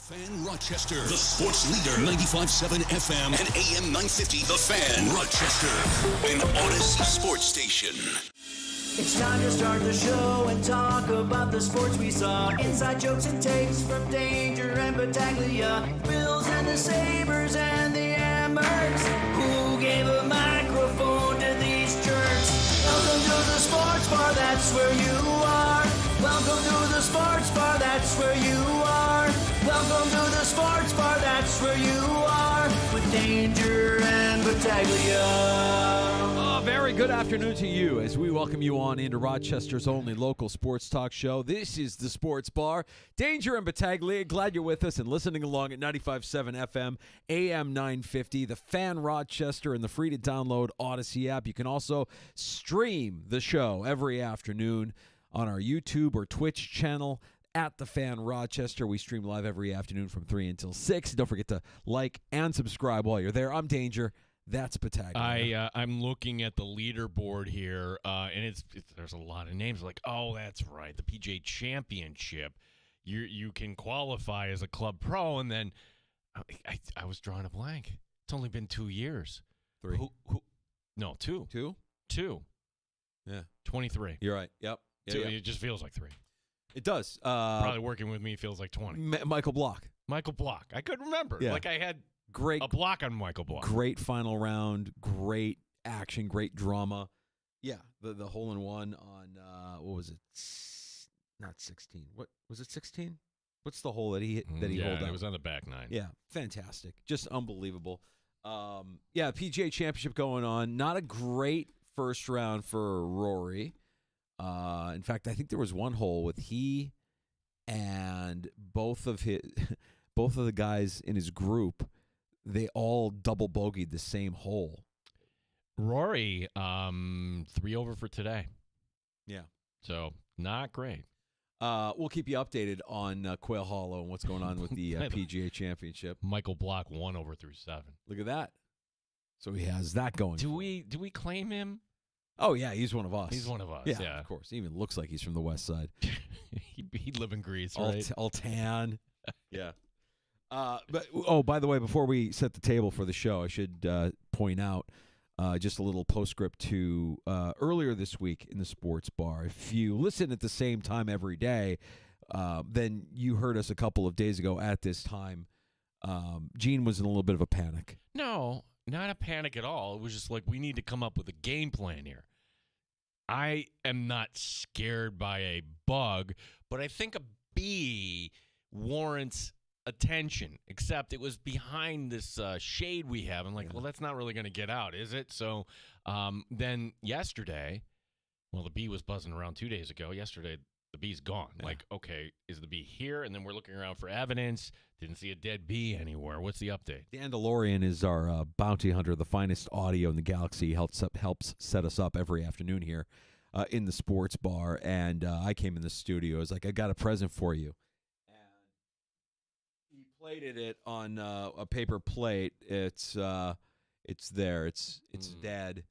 Fan Rochester, the sports leader, 95.7 FM and AM 950, The Fan Rochester, an Odyssey sports station. It's time to start the show and talk about the sports we saw. Inside jokes and takes from Danger and Battaglia, Bills and the Sabres and the Ambers. Who gave a microphone to these jerks? Welcome to the sports bar, that's where you are. Welcome to the sports bar, that's where you are. Welcome to the sports bar, that's where you are. With Danger and Battaglia. Oh, very good afternoon to you as we welcome you on into Rochester's only local sports talk show. This is the Sports Bar. Danger and Battaglia, glad you're with us and listening along at 95.7 FM, AM 950, the Fan Rochester, and the free-to-download Odyssey app. You can also stream the show every afternoon on our YouTube or Twitch channel at the Fan Rochester. We stream live every afternoon from 3 until 6. Don't forget to like and subscribe while you're there. I'm Danger. That's Battaglia. I'm looking at the leaderboard here, and there's a lot of names. Like, oh, that's right, the PGA Championship. You can qualify as a club pro, and then I was drawing a blank. It's only been 2 years. 3. No, 2. 2? 2. Yeah. 23. You're right. Yep. Yeah, 2. yeah. It just feels like 3. It does. Probably working with me feels like 20. Michael Block. Michael Block. I couldn't remember. Yeah. Like I had Great. a block on Michael Block. Great final round, great action, great drama. Yeah, the hole in one on what was it? Not 16. What was it? 16? What's the hole that he hit, that he holed out? It was on the back nine. Yeah, fantastic, just unbelievable. Yeah, PGA Championship going on. Not a great first round for Rory. In fact, I think there was one hole with he and both of the guys in his group. They all double bogeyed the same hole. Rory, 3 over for today. Yeah. So, not great. We'll keep you updated on Quail Hollow and what's going on with the PGA Championship. Michael Block 1 over through 7. Look at that. So he has that going. Do we claim him? Oh, yeah, he's one of us. He's one of us, Yeah, yeah. of course. He even looks like he's from the West Side. He'd live in Greece, right? All tan. Yeah. But by the way, before we set the table for the show, I should point out just a little postscript to earlier this week in the Sports Bar. If you listen at the same time every day, then you heard us a couple of days ago at this time. Gene was in a little bit of a panic. No, not a panic at all. It was just like we need to come up with a game plan here. I am not scared by a bug, but I think a bee warrants attention, except it was behind this shade we have. I'm like, well, that's not really going to get out, is it? So then yesterday, well, the bee was buzzing around 2 days ago. Yesterday, the bee's gone. Yeah. Like, okay, is the bee here? And then we're looking around for evidence. Didn't see a dead bee anywhere. What's the update? Dan DeLorean is our bounty hunter, the finest audio in the galaxy. Helps set us up every afternoon here in the Sports Bar. And I came in the studio. I was like, I got a present for you. Plated it on a paper plate. It's there. It's dead,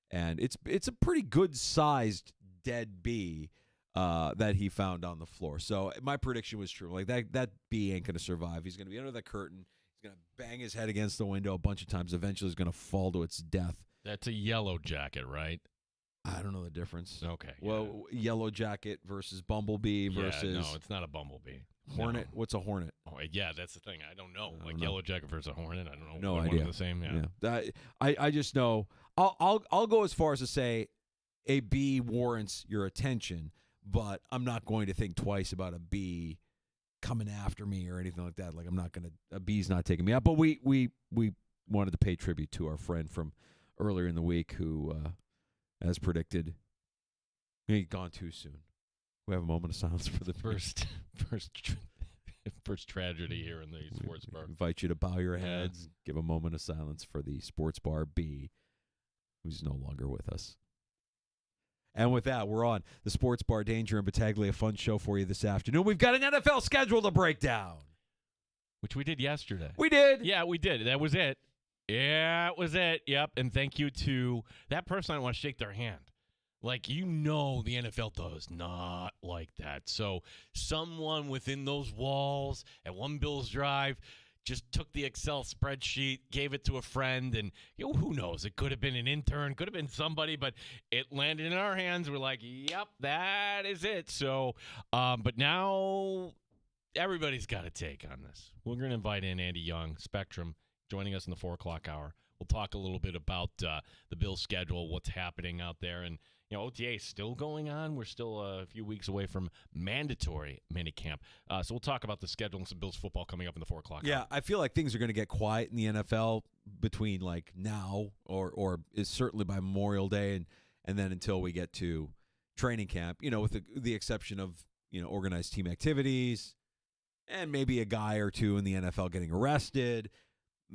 and it's a pretty good sized dead bee that he found on the floor. So my prediction was true. Like that bee ain't gonna survive. He's gonna be under that curtain. He's gonna bang his head against the window a bunch of times. Eventually, he's gonna fall to its death. That's a yellow jacket, right? I don't know the difference. Okay. Well, yellow jacket versus bumblebee versus no, it's not a bumblebee. Hornet. No. What's a hornet? Oh, yeah, that's the thing. I don't know. I like don't know. yellow jacket versus a hornet. I don't know. No One idea. of the same. Yeah. I just know. I'll go as far as to say a bee warrants your attention, but I'm not going to think twice about a bee coming after me or anything like that. Like a bee's not taking me out. But we wanted to pay tribute to our friend from earlier in the week who, as predicted, he gone too soon. We have a moment of silence for the first tragedy here in the Sports Bar. I invite you to bow your heads, give a moment of silence for the Sports Bar B, who's no longer with us. And with that, we're on the Sports Bar. Danger and Battaglia, a fun show for you this afternoon. We've got an NFL schedule to break down. Which we did yesterday. We did. Yeah, we did. That was it. Yeah, it was it. Yep. And thank you to that person. I want to shake their hand. Like, the NFL does not like that. So someone within those walls at One Bills Drive just took the Excel spreadsheet, gave it to a friend, and who knows? It could have been an intern, could have been somebody, but it landed in our hands. We're like, yep, that is it. So, but now everybody's got a take on this. We're going to invite in Andy Young, Spectrum, joining us in the 4 o'clock hour. We'll talk a little bit about the Bills' schedule, what's happening out there, and OTA is still going on. We're still a few weeks away from mandatory minicamp. So we'll talk about the schedule and some Bills football coming up in the 4 o'clock hour. I feel like things are going to get quiet in the NFL between like now or is certainly by Memorial Day and then until we get to training camp, with the exception of, organized team activities and maybe a guy or two in the NFL getting arrested.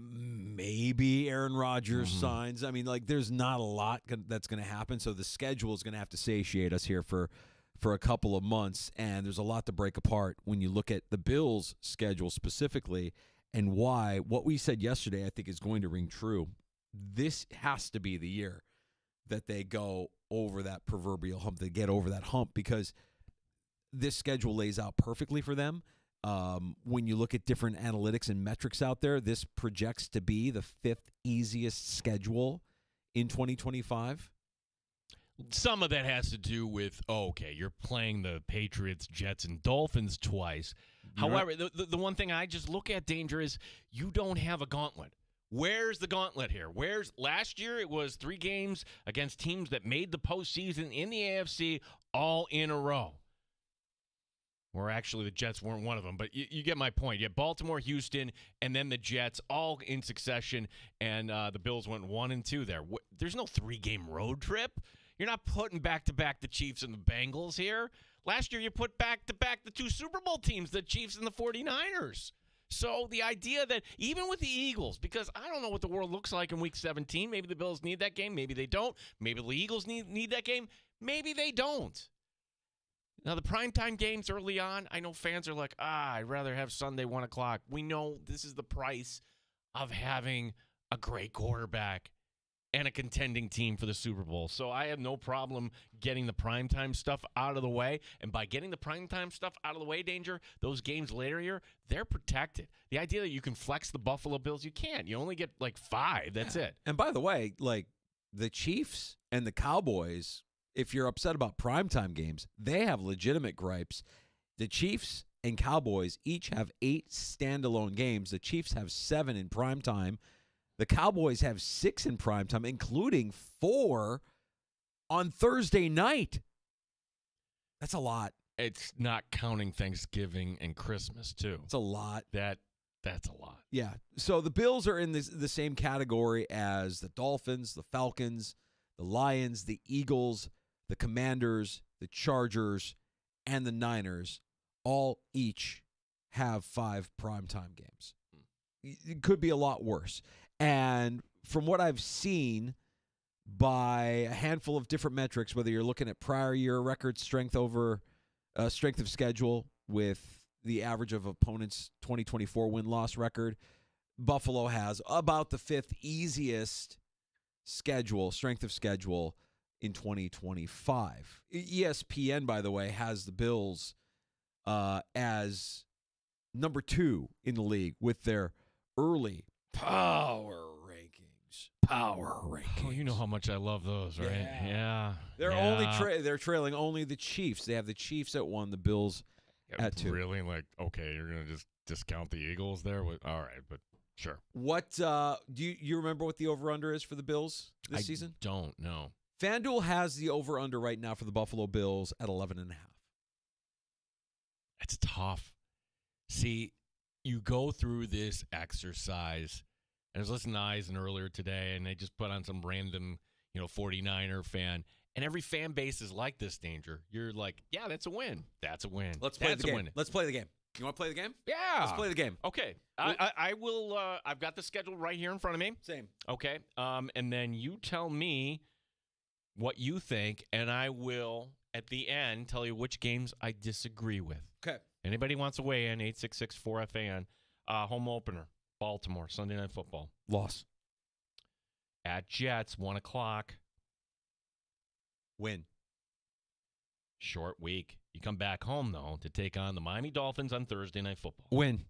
Maybe Aaron Rodgers signs. I mean, there's not a lot that's going to happen, so the schedule is going to have to satiate us here for a couple of months, and there's a lot to break apart when you look at the Bills' schedule specifically and why what we said yesterday I think is going to ring true. This has to be the year that they go over that proverbial hump, they get over that hump, because this schedule lays out perfectly for them. When you look at different analytics and metrics out there, this projects to be the 5th easiest schedule in 2025. Some of that has to do with, you're playing the Patriots, Jets, and Dolphins twice. However, the one thing I just look at, Danger, is you don't have a gauntlet. Where's the gauntlet here? Last year it was 3 games against teams that made the postseason in the AFC all in a row. Or actually, the Jets weren't one of them, but you get my point. You had Baltimore, Houston, and then the Jets all in succession, and the Bills went 1-2 there. There's no 3-game road trip. You're not putting back-to-back the Chiefs and the Bengals here. Last year, you put back-to-back the 2 Super Bowl teams, the Chiefs and the 49ers. So the idea that even with the Eagles, because I don't know what the world looks like in Week 17, maybe the Bills need that game, maybe they don't. Maybe the Eagles need that game, maybe they don't. Now, the primetime games early on, I know fans are like, I'd rather have Sunday 1 o'clock. We know this is the price of having a great quarterback and a contending team for the Super Bowl. So I have no problem getting the primetime stuff out of the way. And by getting the primetime stuff out of the way, Danger, those games later here, they're protected. The idea that you can flex the Buffalo Bills, you can't. You only get 5. That's it. And by the way, the Chiefs and the Cowboys, if you're upset about primetime games, they have legitimate gripes. The Chiefs and Cowboys each have 8 standalone games. The Chiefs have 7 in primetime. The Cowboys have 6 in primetime, including 4 on Thursday night. That's a lot. It's not counting Thanksgiving and Christmas, too. It's a lot. That's a lot. Yeah. So the Bills are in the same category as the Dolphins, the Falcons, the Lions, the Eagles, the Commanders, the Chargers, and the Niners. All each have 5 primetime games. It could be a lot worse. And from what I've seen by a handful of different metrics, whether you're looking at prior year record strength over strength of schedule with the average of opponents' 2024 win-loss record, Buffalo has about the 5th easiest strength of schedule in 2025. ESPN, by the way, has the Bills as number 2 in the league with their early power rankings. Oh, you know how much I love those, right? Yeah. They're trailing only the Chiefs. They have the Chiefs at 1, the Bills at 2. Really? Okay, you're going to just discount the Eagles there? All right, but sure. What do you remember what the over-under is for the Bills this season? I don't know. FanDuel has the over-under right now for the Buffalo Bills at 11.5. It's tough. See, you go through this exercise, and I was listening to Eisen earlier today, and they just put on some random, 49er fan, and every fan base is like this, Danger. You're like, yeah, that's a win. That's a win. Let's play the game. Let's play the game. You want to play the game? Yeah. Let's play the game. Okay. I will. I've got the schedule right here in front of me. Same. Okay. And then you tell me what you think, and I will, at the end, tell you which games I disagree with. Okay. Anybody wants to weigh in, 866-4FAN. Home opener, Baltimore, Sunday Night Football. Loss. At Jets, 1 o'clock. Win. Short week. You come back home, though, to take on the Miami Dolphins on Thursday Night Football. Win.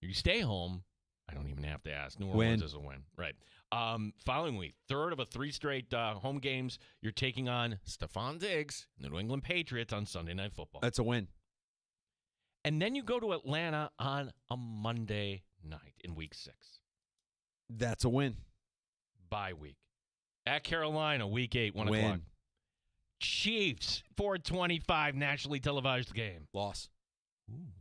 You stay home. I don't even have to ask. New Win. Orleans is a win. Right. Following week, third of a 3 straight home games, you're taking on Stephon Diggs, the New England Patriots, on Sunday Night Football. That's a win. And then you go to Atlanta on a Monday night in week 6. That's a win. Bye week. At Carolina, week 8, 1 Win. o'clock. Chiefs, 425, nationally televised game. Loss. Ooh.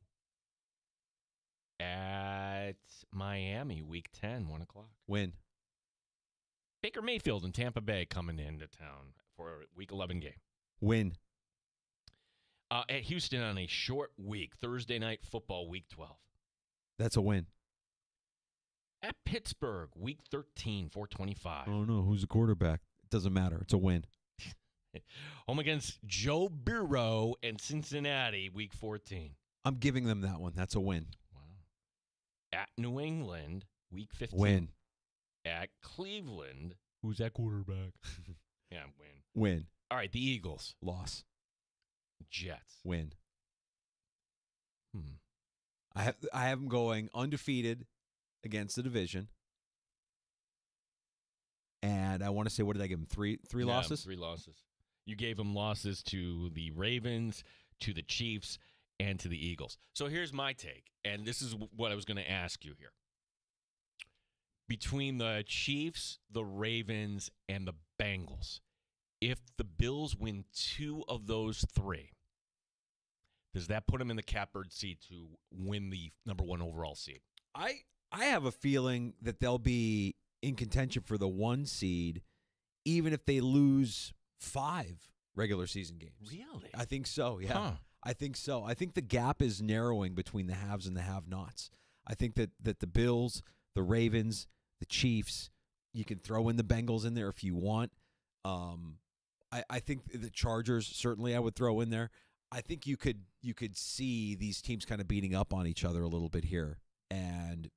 At Miami, week 10, 1 o'clock. Win. Baker Mayfield and Tampa Bay coming into town for a week 11 game. Win. At Houston on a short week, Thursday Night Football, week 12. That's a win. At Pittsburgh, week 13, 425. Oh, no. Who's the quarterback? It doesn't matter. It's a win. Home against Joe Burrow and Cincinnati, week 14. I'm giving them that one. That's a win. Wow. At New England, week 15. Win. At Cleveland, who's that quarterback? Yeah, win. Win. All right, the Eagles. Loss. Jets. Win. I have them going undefeated against the division. And I want to say, what did I give them? Three losses? 3 losses. You gave them losses to the Ravens, to the Chiefs, and to the Eagles. So here's my take, and this is what I was going to ask you here. Between the Chiefs, the Ravens, and the Bengals, if the Bills win 2 of those 3, does that put them in the catbird seat to win the number 1 overall seed? I have a feeling that they'll be in contention for the 1 seed, even if they lose 5 regular season games. Really? I think so, yeah. Huh. I think so. I think the gap is narrowing between the haves and the have-nots. I think that the Bills, the Ravens, the Chiefs, you can throw in the Bengals in there if you want. I think the Chargers, certainly I would throw in there. I think you could see these teams kind of beating up on each other a little bit here. And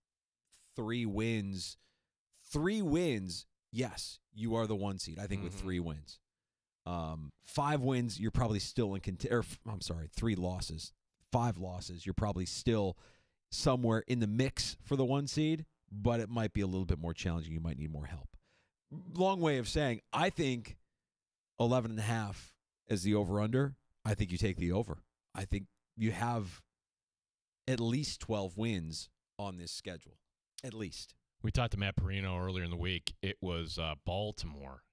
3 wins, yes, you are the 1 seed, I think, with 3 wins. 5 wins, you're probably still in I'm sorry, 3 losses. 5 losses, you're probably still somewhere in the mix for the 1 seed, but it might be a little bit more challenging. You might need more help. Long way of saying, I think 11.5 as the over-under. I think you take the over. I think you have at least 12 wins on this schedule. At least. We talked to Matt Perino earlier in the week. It was Baltimore.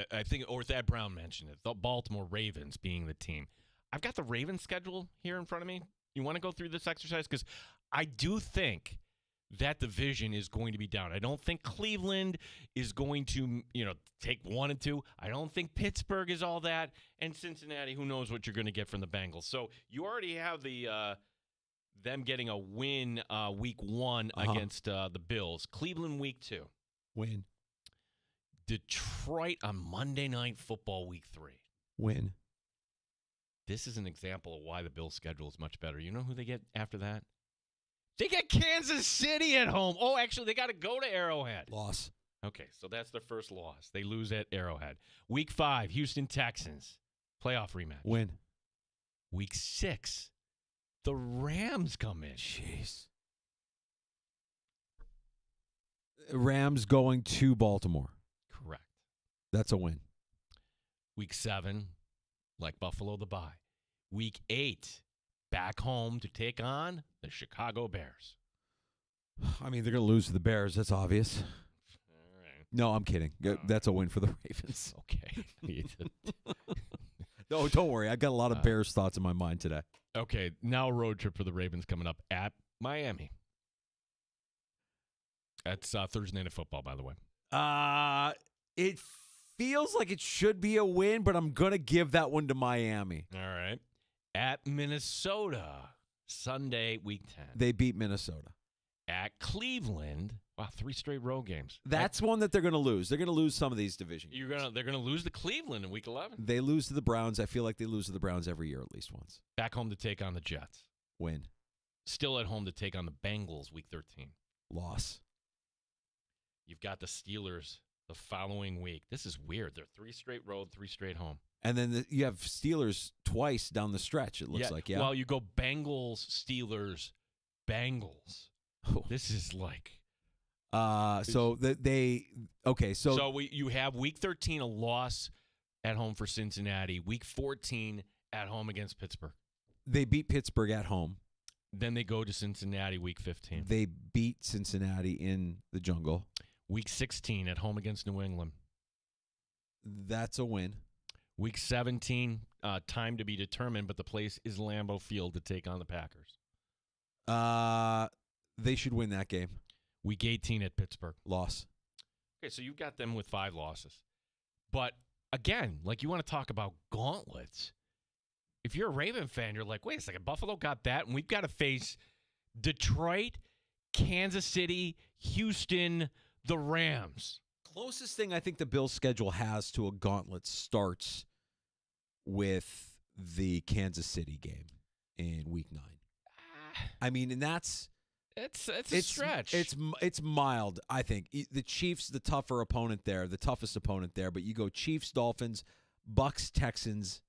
I think, or Thad Brown mentioned it. The Baltimore Ravens being the team. I've got the Ravens schedule here in front of me. You want to go through this exercise? Because I do think that division is going to be down. I don't think Cleveland is going to, take 1 and 2. I don't think Pittsburgh is all that. And Cincinnati, who knows what you're going to get from the Bengals. So you already have the them getting a win week 1 against the Bills. Cleveland week 2. Win. Detroit on Monday Night Football week 3. Win. This is an example of why the Bills' schedule is much better. You know who they get after that? They get Kansas City at home. Oh, actually, they got to go to Arrowhead. Loss. Okay, so that's their first loss. They lose at Arrowhead. Week 5, Houston Texans. Playoff rematch. Win. Week 6, the Rams come in. Jeez. Rams going to Baltimore. Correct. That's a win. Week 7, like Buffalo, the bye. Week 8, back home to take on the Chicago Bears. I mean, they're going to lose to the Bears. That's obvious. All right. No, I'm kidding. That's a win for the Ravens. Okay. No, don't worry. I got a lot of Bears thoughts in my mind today. Okay, now a road trip for the Ravens coming up at Miami. That's Thursday Night Football, by the way. It feels like it should be a win, but I'm going to give that one to Miami. All right. At Minnesota, Sunday, week 10. They beat Minnesota. At Cleveland, wow, 3 straight road games. That's one that they're going to lose. They're going to lose some of these division games. They're gonna lose to Cleveland in week 11. They lose to the Browns. I feel like they lose to the Browns every year at least once. Back home to take on the Jets. Win. Still at home to take on the Bengals week 13. Loss. You've got the Steelers the following week. This is weird. They're 3 straight road, 3 straight home. And then you have Steelers twice down the stretch, it looks like, yeah? Well, you go Bengals, Steelers, Bengals. Oh. This is like... So you have Week 13, a loss at home for Cincinnati. Week 14, at home against Pittsburgh. They beat Pittsburgh at home. Then they go to Cincinnati Week 15. They beat Cincinnati in the jungle. Week 16, at home against New England. That's a win. Week 17, time to be determined, but the place is Lambeau Field to take on the Packers. They should win that game. Week 18 at Pittsburgh. Loss. Okay, so you've got them with 5 losses. But, again, like you want to talk about gauntlets. If you're a Raven fan, you're like, wait a second, Buffalo got that, and we've got to face Detroit, Kansas City, Houston, the Rams. Closest thing I think the Bills' schedule has to a gauntlet starts with the Kansas City game in Week 9. I mean, and that's it's a stretch. It's mild, I think. The Chiefs, the tougher opponent there, the toughest opponent there, but you go Chiefs, Dolphins, Bucks, Texans,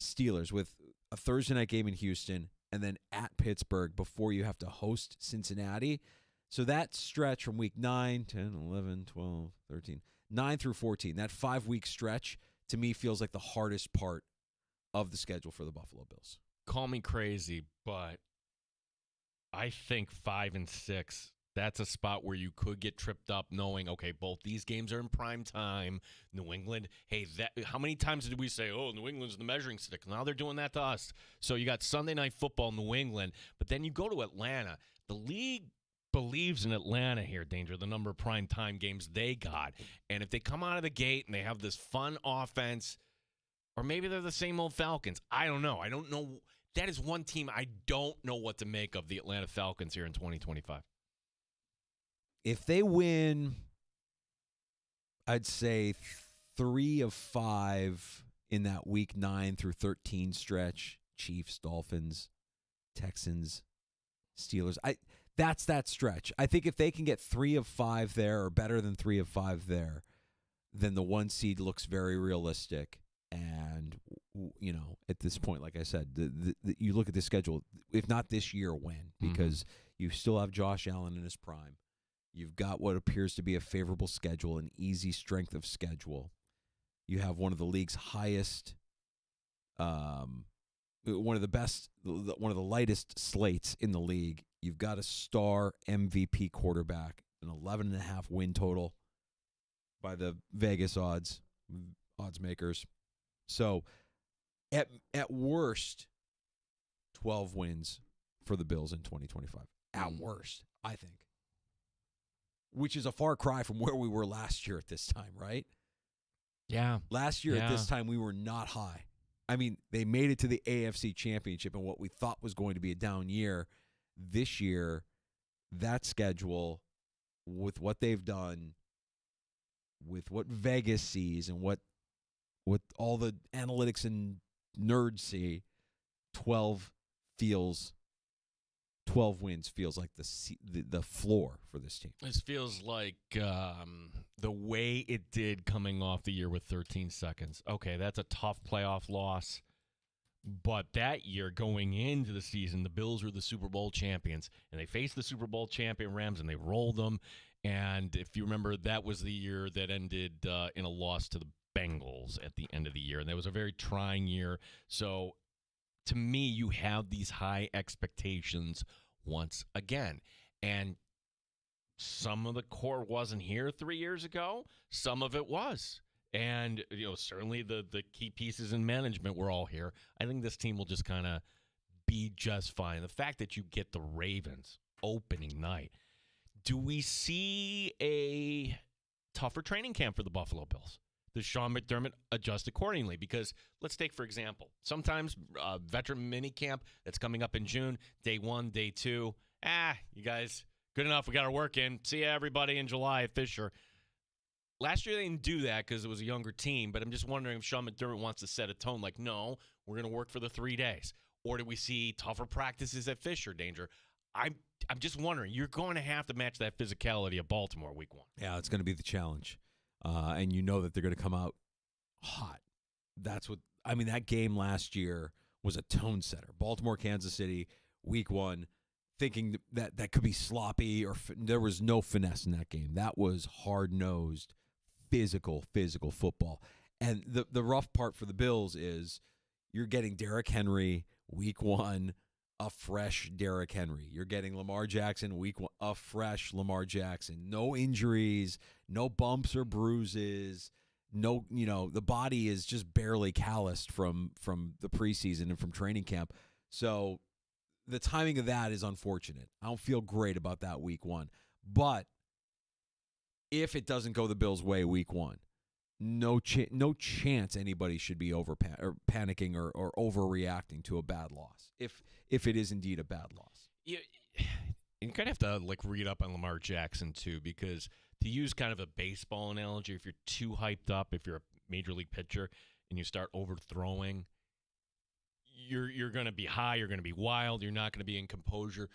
Steelers with a Thursday night game in Houston and then at Pittsburgh before you have to host Cincinnati. So that stretch from week 9, 10, 11, 12, 13, 9 through 14, that 5-week stretch to me feels like the hardest part of the schedule for the Buffalo Bills. Call me crazy, but I think 5 and 6, that's a spot where you could get tripped up knowing, okay, both these games are in prime time. New England, hey, how many times did we say, oh, New England's the measuring stick? Now they're doing that to us. So you got Sunday Night Football, New England, but then you go to Atlanta. The league believes in Atlanta here, Danger, the number of prime time games they got. And if they come out of the gate and they have this fun offense, or maybe they're the same old Falcons. I don't know. That is one team I don't know what to make of the Atlanta Falcons here in 2025. If they win, I'd say 3 of 5 in that week 9 through 13 stretch, Chiefs, Dolphins, Texans, Steelers. That's that stretch. I think if they can get 3 of 5 there or better than 3 of 5 there, then the 1 seed looks very realistic. And, you know, at this point, like I said, you look at the schedule, if not this year, when? Because you still have Josh Allen in his prime. You've got what appears to be a favorable schedule, an easy strength of schedule. You have one of the league's highest, one of the best, one of the lightest slates in the league. You've got a star MVP quarterback, an 11.5 win total by the Vegas odds makers. So, at worst, 12 wins for the Bills in 2025. At worst, I think. Which is a far cry from where we were last year at this time, right? Yeah. Last year at this time, we were not high. I mean, they made it to the AFC Championship in what we thought was going to be a down year. This year, that schedule, with what they've done, with what Vegas sees and what all the analytics and nerds see, 12 wins feels like the floor for this team. This feels like the way it did coming off the year with 13 seconds. Okay, that's a tough playoff loss. But that year, going into the season, the Bills were the Super Bowl champions, and they faced the Super Bowl champion Rams, and they rolled them. And if you remember, that was the year that ended in a loss to the Bengals at the end of the year, and that was a very trying year. So, to me, you have these high expectations once again, and some of the core wasn't here 3 years ago. Some of it was. And, you know, certainly the key pieces in management were all here. I think this team will just kind of be just fine. The fact that you get the Ravens opening night, do we see a tougher training camp for the Buffalo Bills? Does Sean McDermott adjust accordingly? Because let's take, for example, sometimes veteran mini camp that's coming up in June, day 1, day 2. You guys, good enough. We got our work in. See ya, everybody, in July at Fisher. Last year they didn't do that because it was a younger team, but I'm just wondering if Sean McDermott wants to set a tone like, no, we're going to work for the 3 days. Or do we see tougher practices at Fisher, Danger? I'm just wondering. You're going to have to match that physicality of Baltimore week 1. Yeah, it's going to be the challenge. And you know that they're going to come out hot. that's what I mean. That game last year was a tone setter. Baltimore, Kansas City, week 1, thinking that could be sloppy or there was no finesse in that game. That was hard-nosed, physical football. And the rough part for the Bills is you're getting Derrick Henry week 1, a fresh Derrick Henry. You're getting Lamar Jackson week 1, a fresh Lamar Jackson. No injuries, no bumps or bruises. No, the body is just barely calloused from the preseason and from training camp. So the timing of that is unfortunate. I don't feel great about that week 1. But if it doesn't go the Bills' way week 1, no chance anybody should be panicking or overreacting to a bad loss. If it is indeed a bad loss. You kind of have to read up on Lamar Jackson too, because to use kind of a baseball analogy, if you're too hyped up, if you're a major league pitcher and you start overthrowing, you're going to be high, you're going to be wild, you're not going to be in composure.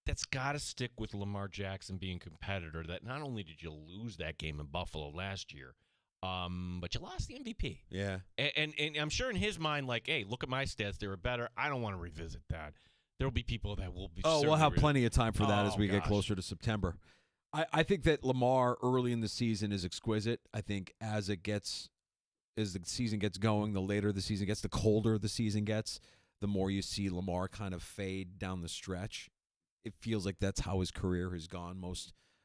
That's got to stick with Lamar Jackson being a competitor. That not only did you lose that game in Buffalo last year, but you lost the MVP. Yeah, and I'm sure in his mind, hey, look at my stats, they were better. I don't want to revisit that. There will be people that will be. Oh, we'll have plenty of time for that as we get closer to September. I think that Lamar early in the season is exquisite. I think as the season gets going, the later the season gets, the colder the season gets, the more you see Lamar kind of fade down the stretch. It feels like that's how his career has gone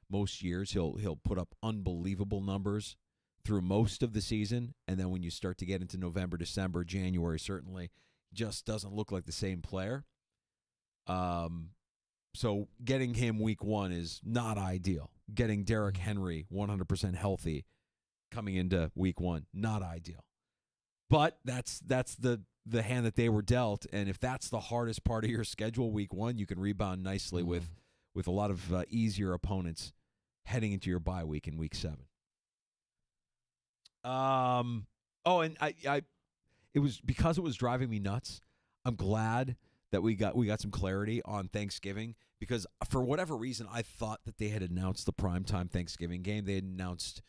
most years. He'll put up unbelievable numbers through most of the season, and then when you start to get into November, December, January, certainly just doesn't look like the same player. So getting him week 1 is not ideal. Getting Derrick Henry 100% healthy coming into week 1, not ideal. But that's the hand that they were dealt, and if that's the hardest part of your schedule week 1, you can rebound nicely with a lot of easier opponents heading into your bye week in week 7. And it was because it was driving me nuts. I'm glad that we got some clarity on Thanksgiving, because for whatever reason I thought that they had announced the primetime Thanksgiving game. They had announced,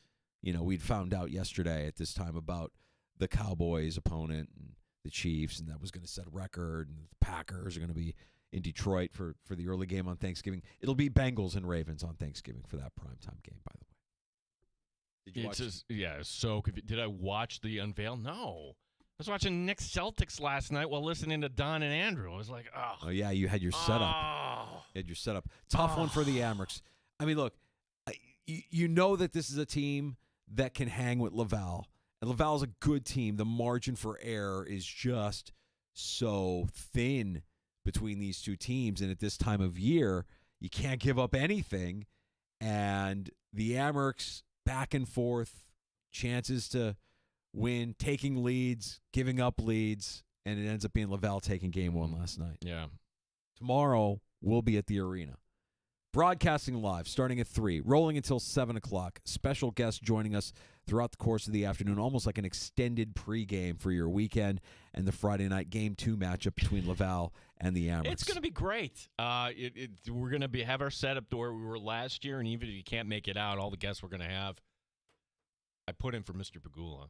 we'd found out yesterday at this time about the Cowboys opponent and the Chiefs, and that was going to set a record, and the Packers are going to be in Detroit for the early game on Thanksgiving. It'll be Bengals and Ravens on Thanksgiving for that primetime game, by the way. Did you watch? So did I watch the unveil? No. I was watching Knicks Celtics last night while listening to Don and Andrew. I was like, oh. Oh, yeah, you had your setup. You had your setup. Tough one for the Amerks. I mean, look, you know that this is a team that can hang with Laval. And Laval's a good team. The margin for error is just so thin between these two teams. And at this time of year, you can't give up anything. And the Amerks, back and forth, chances to win, taking leads, giving up leads, and it ends up being Laval taking game 1 last night. Yeah. Tomorrow, we'll be at the arena. Broadcasting live, starting at 3, rolling until 7 o'clock. Special guests joining us throughout the course of the afternoon, almost like an extended pregame for your weekend and the Friday night Game 2 matchup between Laval and the Amerks. It's going to be great. We're going to have our setup to where we were last year, and even if you can't make it out, all the guests we're going to have, I put in for Mr. Pagula.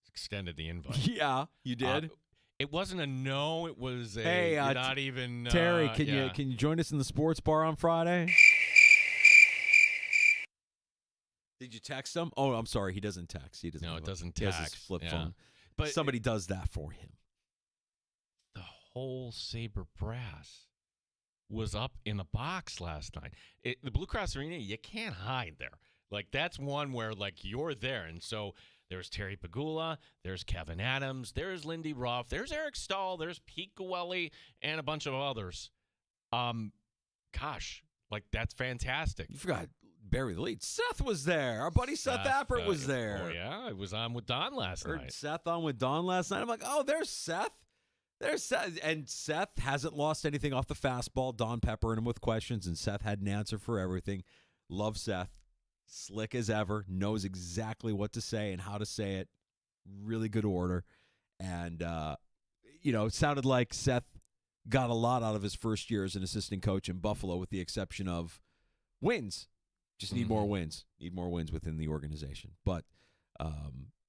Extended the invite. Yeah, you did. It wasn't a no. It was a not even. Terry, can you join us in the sports bar on Friday? Did you text him? Oh, I'm sorry. He doesn't text. He doesn't. No, it doesn't text. He has his flip yeah. phone. But somebody does that for him. The whole Sabre brass was up in the box last night. The Blue Cross Arena, you can't hide there. That's one where you're there, and so. There's Terry Pagula, there's Kevin Adams, there's Lindy Ruff, there's Eric Stahl, there's Pete Gowelli, and a bunch of others. That's fantastic. You forgot bury the lead. Seth was there. Our buddy Seth Appert was there. Oh, yeah. I was on with Don last night. Seth on with Don last night. I'm like, oh, there's Seth. There's Seth. And Seth hasn't lost anything off the fastball. Don peppering him with questions, and Seth had an answer for everything. Love Seth. Slick as ever. Knows exactly what to say and how to say it. Really good order. And, it sounded like Seth got a lot out of his first year as an assistant coach in Buffalo, with the exception of wins. Just need more wins. Need more wins within the organization. But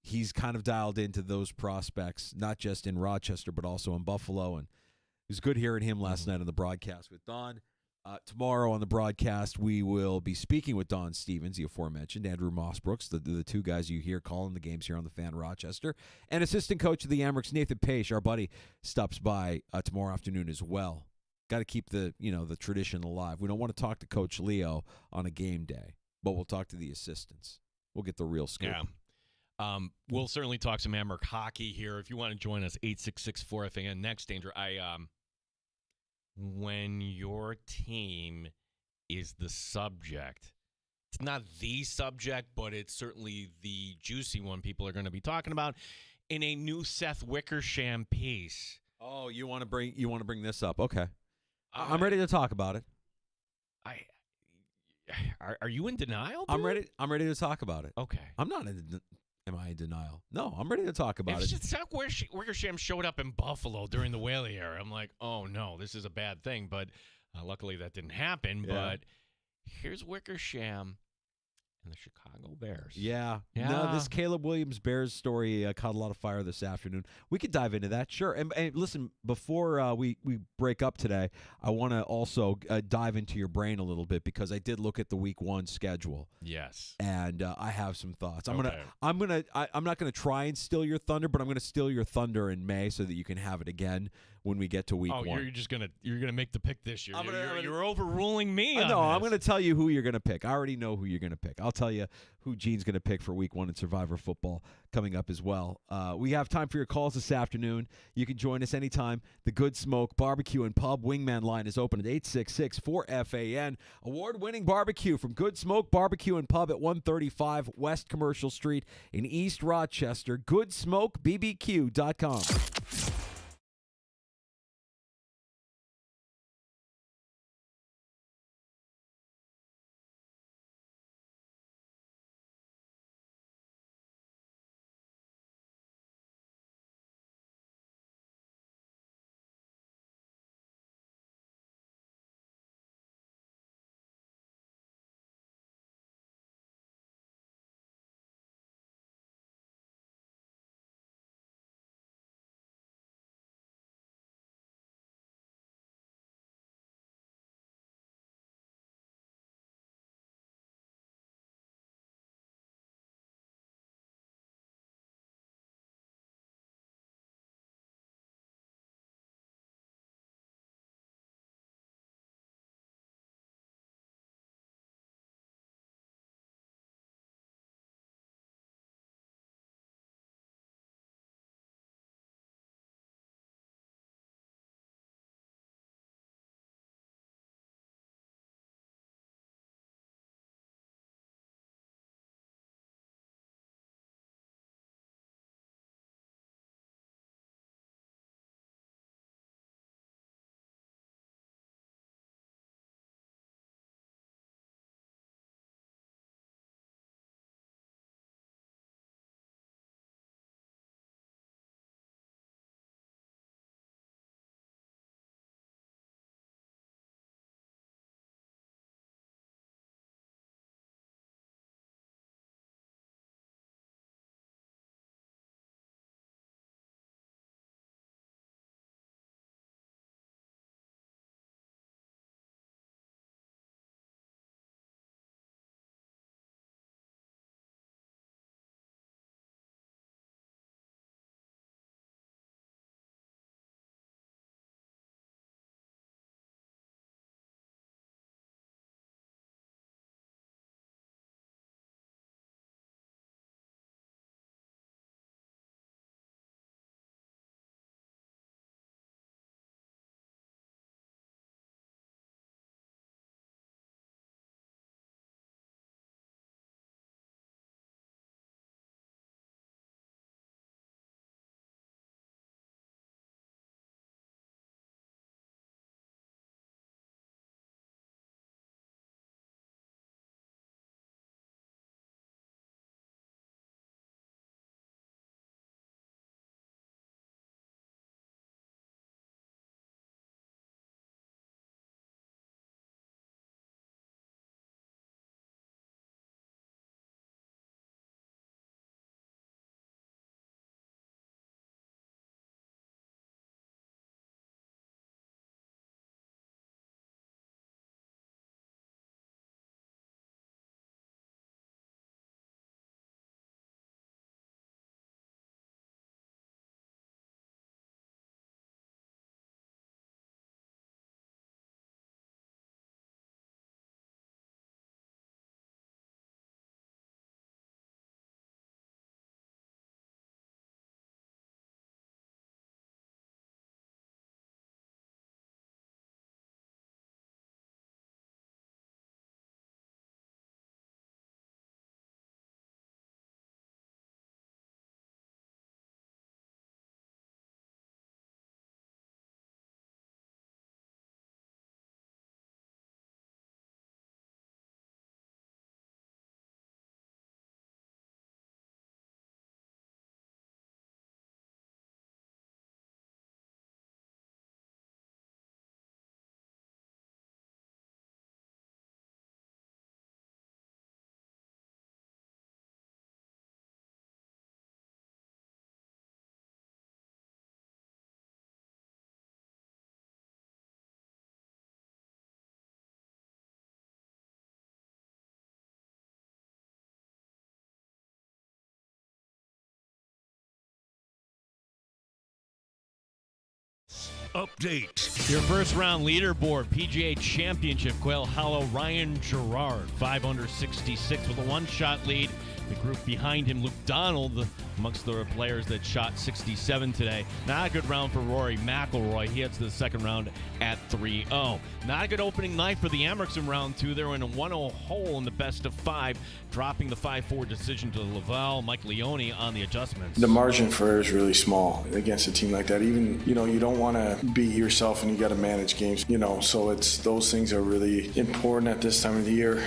he's kind of dialed into those prospects, not just in Rochester, but also in Buffalo. And it was good hearing him last night on the broadcast with Don. Tomorrow on the broadcast, we will be speaking with Don Stevens, the aforementioned, Andrew Mossbrooks, the two guys you hear calling the games here on the Fan Rochester, and assistant coach of the Amherst, Nathan Pache, our buddy, stops by tomorrow afternoon as well. Got to keep the tradition alive. We don't want to talk to Coach Leo on a game day, but we'll talk to the assistants. We'll get the real scoop. Yeah. We'll certainly talk some Amherst hockey here. If you want to join us, 866-4FAN. Next, Danger, when your team is the subject, it's not the subject, but it's certainly the juicy one people are going to be talking about in a new Seth Wickersham piece. Oh, you want to bring this up? Okay, I'm ready to talk about it. Are you in denial, dude? I'm ready to talk about it. Okay. I'm not in. Am I in denial? No, I'm ready to talk about it. Seth Wickersham showed up in Buffalo during the Whaley era. I'm like, oh no, this is a bad thing. But luckily that didn't happen. Yeah. But here's Wickersham and the Chicago Bears. Yeah. No, this Caleb Williams Bears story caught a lot of fire this afternoon. We could dive into that, sure. And listen, before we break up today, I want to also dive into your brain a little bit because I did look at the Week 1 schedule. Yes. And I have some thoughts. I'm Okay. not gonna try and steal your thunder, but I'm gonna steal your thunder in May so that you can have it again when we get to Week 1. You're gonna make the pick this year. I'm gonna- You're overruling me. No, on I'm this. going to tell you who you're going to pick. I already know who you're going to pick. I'll tell you who Gene's going to pick for Week 1 in Survivor Football coming up as well. We have time for your calls this afternoon. You can join us anytime. The Good Smoke Barbecue and Pub Wingman line is open at 866-4FAN. Award-winning barbecue from Good Smoke Barbecue and Pub at 135 West Commercial Street in East Rochester. GoodSmokeBBQ.com. update. Your first round leaderboard, PGA Championship, Quail Hollow, Ryan Gerard, 5 under 66 with a one-shot lead. The group behind him, Luke Donald, amongst the players that shot 67 today. Not a good round for Rory McIlroy. He heads to the second round at 3-0. Not a good opening night for the Amerks in round 2. They're in a 1-0 hole in the best of 5, dropping the 5-4 decision to Laval. Mike Leone on the adjustments. The margin for error is really small against a team like that. Even, you don't want to be yourself and you got to manage games, so those things are really important at this time of the year.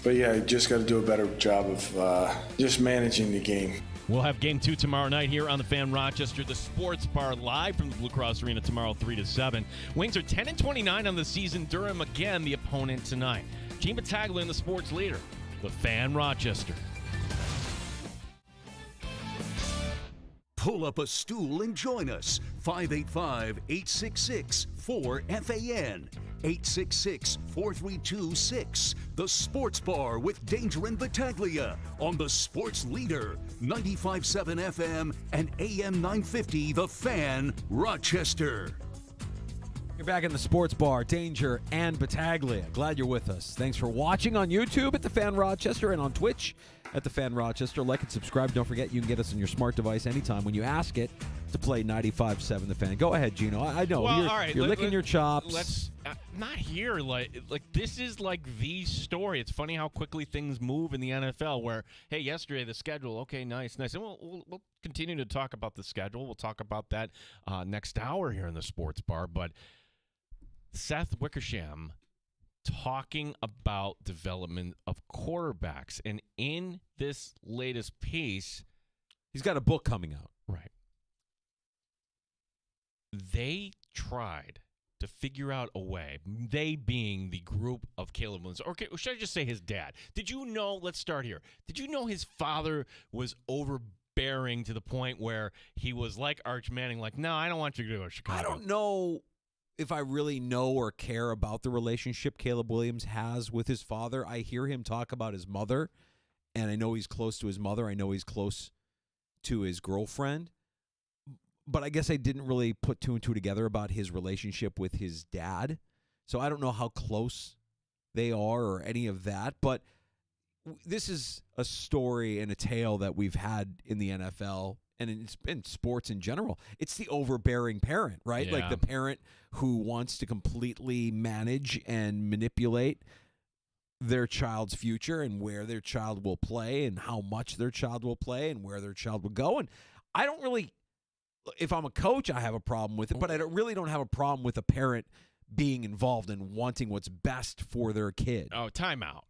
But yeah, you just got to do a better job of just managing the game. We'll have game 2 tomorrow night here on the Fan Rochester, the Sports Bar, live from the Blue Cross Arena tomorrow, 3 to 7. Wings are 10-29 on the season. Durham again, the opponent tonight. Gene Battaglia and the sports leader, the Fan Rochester. Pull up a stool and join us. 585-866-4FAN. 866-4326. The Sports Bar with Danger and Battaglia on the Sports Leader, 95.7 FM and AM 950, The Fan, Rochester. You're back in the Sports Bar, Danger and Battaglia. Glad you're with us. Thanks for watching on YouTube at The Fan Rochester and on Twitch at The Fan Rochester. Like and subscribe. Don't forget, you can get us on your smart device anytime when you ask it to play 95.7 The Fan. Go ahead, Gino. I know. Well, you're all right, you're licking your chops. Let's not here. Like this is like the story. It's funny how quickly things move in the NFL. Where yesterday the schedule. Okay, nice. And we'll continue to talk about the schedule. We'll talk about that next hour here in the Sports Bar. But Seth Wickersham talking about development of quarterbacks, and in this latest piece, he's got a book coming out. Right. They tried to figure out a way, they being the group of Caleb Williams, or should I just say his dad? Did you know, let's start here. Did you know his father was overbearing to the point where he was like Arch Manning, like, no, I don't want you to go to Chicago. I don't know if I really know or care about the relationship Caleb Williams has with his father. I hear him talk about his mother, and I know he's close to his mother. I know he's close to his girlfriend. But I guess I didn't really put two and two together about his relationship with his dad. So I don't know how close they are or any of that. But this is a story and a tale that we've had in the NFL and in sports in general. It's the overbearing parent, right? Yeah. Like the parent who wants to completely manage and manipulate their child's future and where their child will play and how much their child will play and where their child will go. And I don't really, if I'm a coach, I have a problem with it, but I really don't have a problem with a parent being involved and wanting what's best for their kid. Oh, timeout.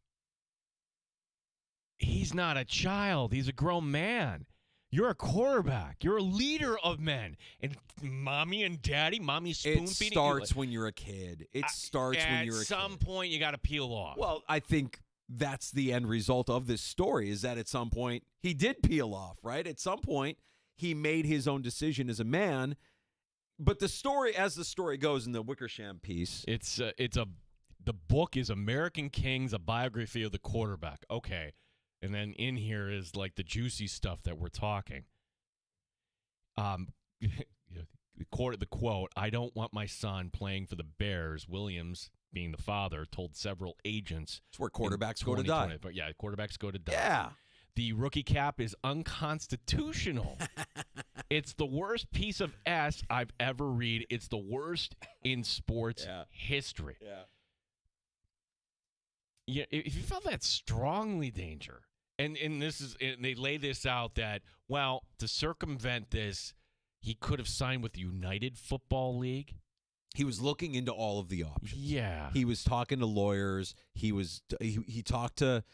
He's not a child. He's a grown man. You're a quarterback. You're a leader of men. And mommy and daddy, mommy spoon-feeding It starts when you're a kid. It starts when you're a kid. At some point, you got to peel off. Well, I think that's the end result of this story, is that at some point he did peel off, right? At some point he made his own decision as a man. But the story, as the story goes in the Wickersham piece, the book is American Kings, a biography of the quarterback. Okay. And then in here is like the juicy stuff that we're talking. The quote, I don't want my son playing for the Bears. Williams, being the father, told several agents. it's where quarterbacks go to die. But yeah, quarterbacks go to die. Yeah. The rookie cap is unconstitutional. It's the worst piece of S I've ever read. It's the worst in sports history. Yeah, if you felt that strongly, Danger, and they lay this out that, well, to circumvent this, he could have signed with the United Football League. He was looking into all of the options. Yeah. He was talking to lawyers. He talked to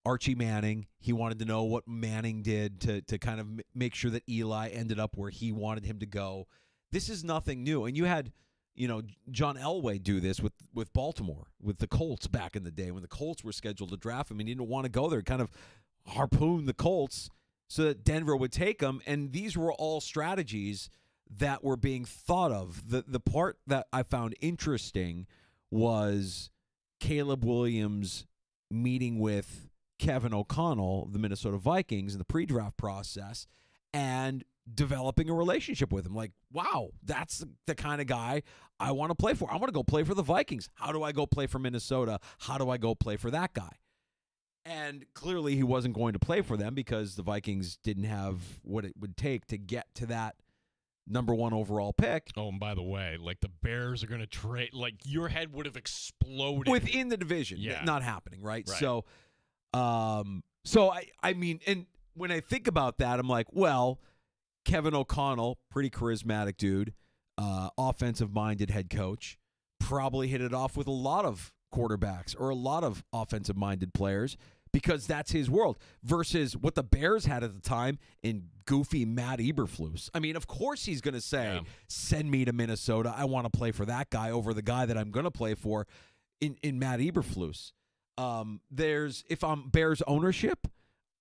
Archie Manning. He wanted to know what Manning did to kind of make sure that Eli ended up where he wanted him to go. This is nothing new. And you had, John Elway do this with Baltimore, with the Colts back in the day when the Colts were scheduled to draft him and he didn't want to go there. He kind of harpooned the Colts so that Denver would take him. And these were all strategies that were being thought of. The part that I found interesting was Caleb Williams meeting with Kevin O'Connell, the Minnesota Vikings, in the pre-draft process, and developing a relationship with him. Like, wow, that's the kind of guy I want to play for. I want to go play for the Vikings. How do I go play for Minnesota? How do I go play for that guy? And clearly he wasn't going to play for them because the Vikings didn't have what it would take to get to that number 1 overall pick. Oh, and by the way, like the Bears are going to trade, like your head would have exploded. Within the division. Yeah. Not happening, right? Right. So, I mean, and when I think about that, I'm like, well, Kevin O'Connell, pretty charismatic dude, offensive-minded head coach, probably hit it off with a lot of quarterbacks or a lot of offensive-minded players because that's his world versus what the Bears had at the time in goofy Matt Eberflus. I mean, of course he's going to say, send me to Minnesota. I want to play for that guy over the guy that I'm going to play for in Matt Eberflus. If I'm Bears ownership,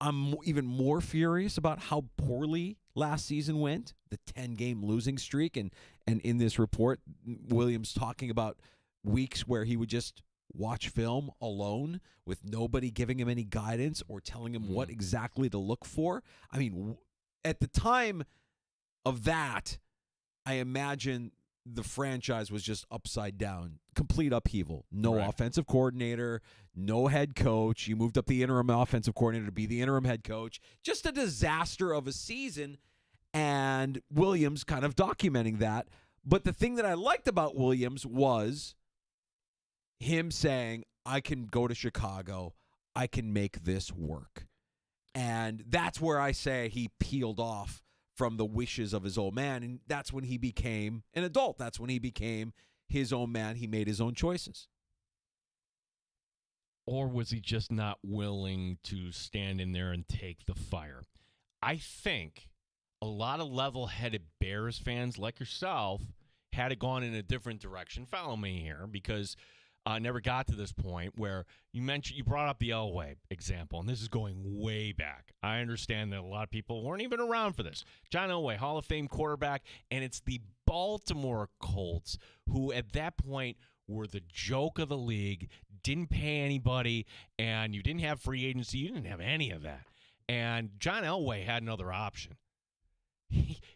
I'm even more furious about how poorly last season went, the 10-game losing streak. And in this report, Williams talking about weeks where he would just watch film alone with nobody giving him any guidance or telling him what exactly to look for. I mean, at the time of that, I imagine the franchise was just upside down, complete upheaval. No offensive coordinator, no head coach. You moved up the interim offensive coordinator to be the interim head coach. Just a disaster of a season, and Williams kind of documenting that. But the thing that I liked about Williams was him saying, I can go to Chicago. I can make this work. And that's where I say he peeled off from the wishes of his old man. And that's when he became an adult. That's when he became his own man. He made his own choices. Or was he just not willing to stand in there and take the fire? I think a lot of level-headed Bears fans like yourself had it gone in a different direction. Follow me here, because never got to this point where you brought up the Elway example, and this is going way back. I understand that a lot of people weren't even around for this. John Elway, Hall of Fame quarterback, and it's the Baltimore Colts who at that point were the joke of the league, didn't pay anybody, and you didn't have free agency. You didn't have any of that. And John Elway had another option.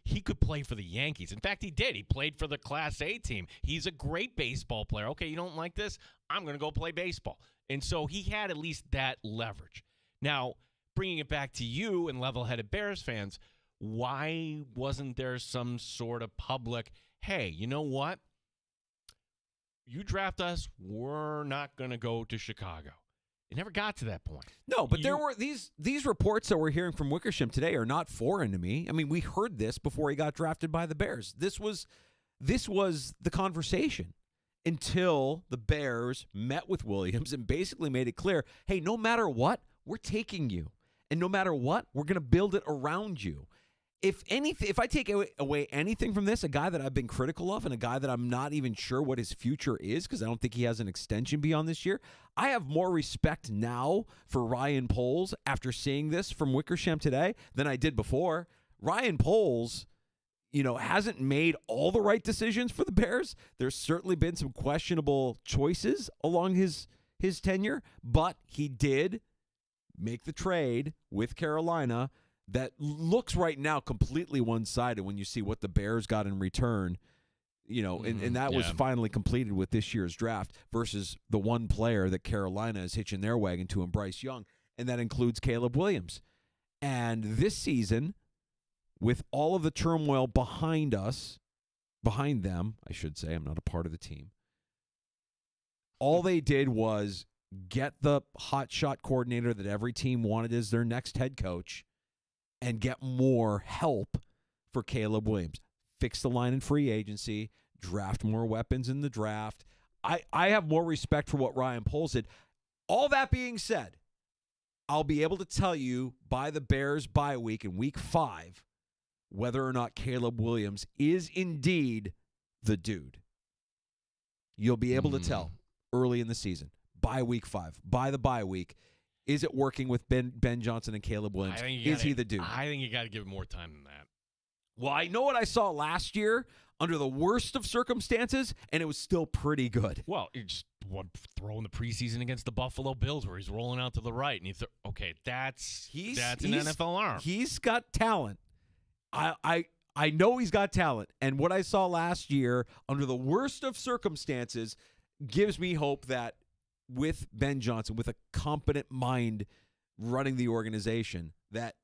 He could play for the Yankees. In fact, he did. He played for the Class A team. He's a great baseball player. Okay, you don't like this? I'm going to go play baseball. And so he had at least that leverage. Now, bringing it back to you and level-headed Bears fans, why wasn't there some sort of public, hey, you know what? You draft us, we're not going to go to Chicago. It never got to that point. No, but there were these reports that we're hearing from Wickersham today are not foreign to me. I mean, we heard this before he got drafted by the Bears. This was the conversation until the Bears met with Williams and basically made it clear, hey, no matter what, we're taking you. And no matter what, we're going to build it around you. If I take away anything from this, a guy that I've been critical of and a guy that I'm not even sure what his future is because I don't think he has an extension beyond this year, I have more respect now for Ryan Poles after seeing this from Wickersham today than I did before. Ryan Poles, hasn't made all the right decisions for the Bears. There's certainly been some questionable choices along his tenure, but he did make the trade with Carolina that looks right now completely one-sided when you see what the Bears got in return, and that was finally completed with this year's draft versus the one player that Carolina is hitching their wagon to in Bryce Young, and that includes Caleb Williams. And this season, with all of the turmoil behind them, I should say, I'm not a part of the team, all they did was get the hotshot coordinator that every team wanted as their next head coach and get more help for Caleb Williams. Fix the line in free agency, draft more weapons in the draft. I have more respect for what Ryan Poles did. All that being said, I'll be able to tell you by the Bears bye week in week 5 whether or not Caleb Williams is indeed the dude. You'll be able to tell early in the season, by week 5, by the bye week. Is it working with Ben Johnson and Caleb Williams? Is he the dude? I think you got to give it more time than that. Well, I know what I saw last year under the worst of circumstances, and it was still pretty good. Well, you just throw in the preseason against the Buffalo Bills where he's rolling out to the right, and that's an NFL arm. He's got talent. I know he's got talent, and what I saw last year under the worst of circumstances gives me hope that with Ben Johnson, with a competent mind running the organization, that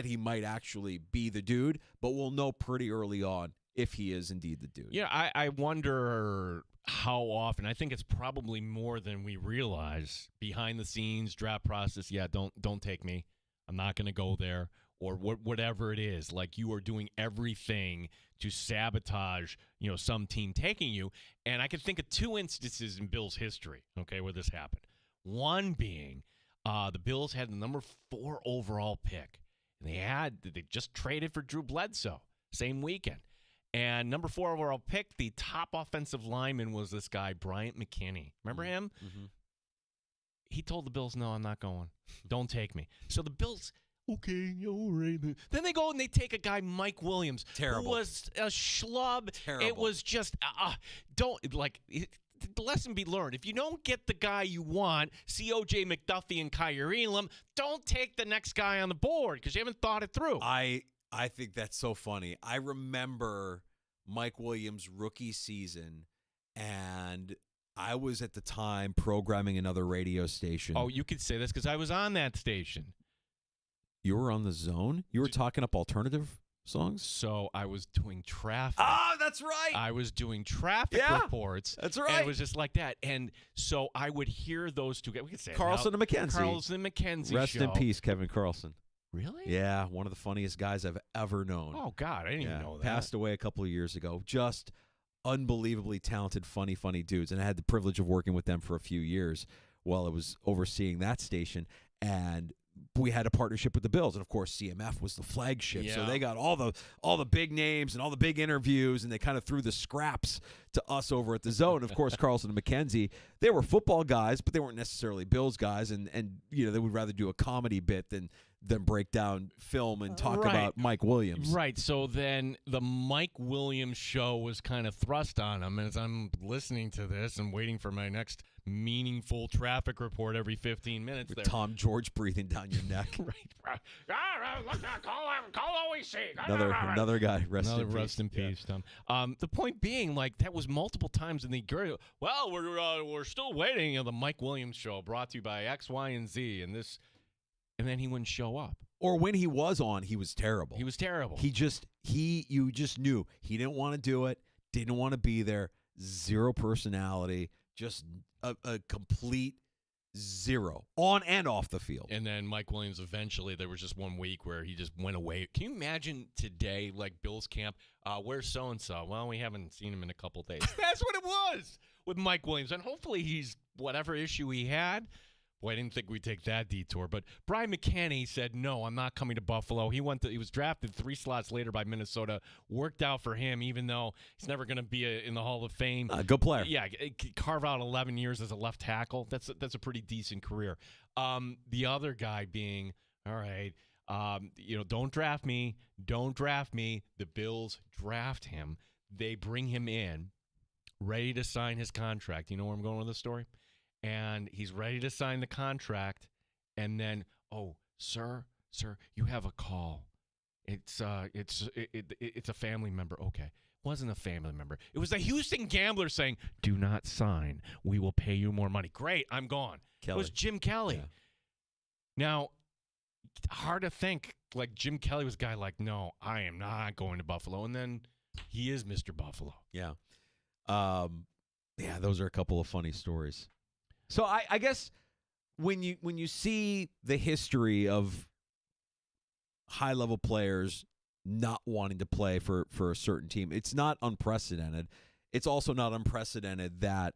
he might actually be the dude, but we'll know pretty early on if he is indeed the dude. Yeah, I wonder how often. I think it's probably more than we realize behind the scenes draft process. Yeah, don't take me. I'm not going to go there, or whatever it is. Like, you are doing everything to sabotage, some team taking you. And I can think of 2 instances in Bills history, okay, where this happened. One being the Bills had the number 4 overall pick. And they just traded for Drew Bledsoe same weekend. And number 4 overall pick, the top offensive lineman was this guy, Bryant McKinney. Remember him? Mm-hmm. He told the Bills, no, I'm not going. Don't take me. So the Bills, okay, all right. Then they go and they take a guy, Mike Williams. Terrible. Who was a schlub. Terrible. It was just, the lesson be learned. If you don't get the guy you want, C.O.J. McDuffie and Kyrie Elam, don't take the next guy on the board because you haven't thought it through. I think that's so funny. I remember Mike Williams' rookie season, and I was at the time programming another radio station. Oh, you could say this because I was on that station. You were on the Zone? You were talking up alternative songs? So I was doing traffic. Oh, that's right. I was doing traffic reports. That's right. And it was just like that. And so I would hear those two guys. We could say Carlson and McKenzie. Carlson and McKenzie Rest show. in peace, Kevin Carlson. Really? Yeah, one of the funniest guys I've ever known. Oh, God. I didn't even know that. Passed away a couple of years ago. Just unbelievably talented, funny dudes. And I had the privilege of working with them for a few years while I was overseeing that station. And we had a partnership with the Bills, and of course CMF was the flagship. Yeah. So they got all the big names and all the big interviews, and they kind of threw the scraps to us over at the Zone. Of course, Carlson and McKenzie, they were football guys, but they weren't necessarily Bills guys, and they would rather do a comedy bit than break down film and talk about Mike Williams. Right. So then the Mike Williams show was kind of thrust on him. As I'm listening to this and waiting for my next meaningful traffic report every 15 minutes. With there. Tom George breathing down your neck. Right. Call OEC. Another guy. Rest in peace. Peace, Tom. The point being, like, that was multiple times in the well, we're still waiting. The Mike Williams show brought to you by X, Y, and Z, and this. And then he wouldn't show up. Or when he was on, he was terrible. He was terrible. You just knew he didn't want to do it, didn't want to be there, zero personality, just a complete zero on and off the field. And then Mike Williams, eventually, there was just 1 week where he just went away. Can you imagine today, like Bill's camp, where's so-and-so? Well, we haven't seen him in a couple days. That's what it was with Mike Williams. And hopefully he's whatever issue he had. Boy, I didn't think we'd take that detour. But Brian McKinney said, no, I'm not coming to Buffalo. He was drafted 3 slots later by Minnesota. Worked out for him, even though he's never going to be in the Hall of Fame. Good player. Yeah, carve out 11 years as a left tackle. That's a pretty decent career. The other guy being, all right, don't draft me. Don't draft me. The Bills draft him. They bring him in, ready to sign his contract. You know where I'm going with this story? And he's ready to sign the contract, and then, oh, sir, you have a call. It's a family member. Okay, wasn't a family member. It was the Houston Gambler saying, "Do not sign. We will pay you more money." Great, I'm gone. Kelly. It was Jim Kelly. Yeah. Now, hard to think like Jim Kelly was a guy like, no, I am not going to Buffalo, and then he is Mr. Buffalo. Yeah, those are a couple of funny stories. So I guess when you see the history of high-level players not wanting to play for a certain team, it's not unprecedented. It's also not unprecedented that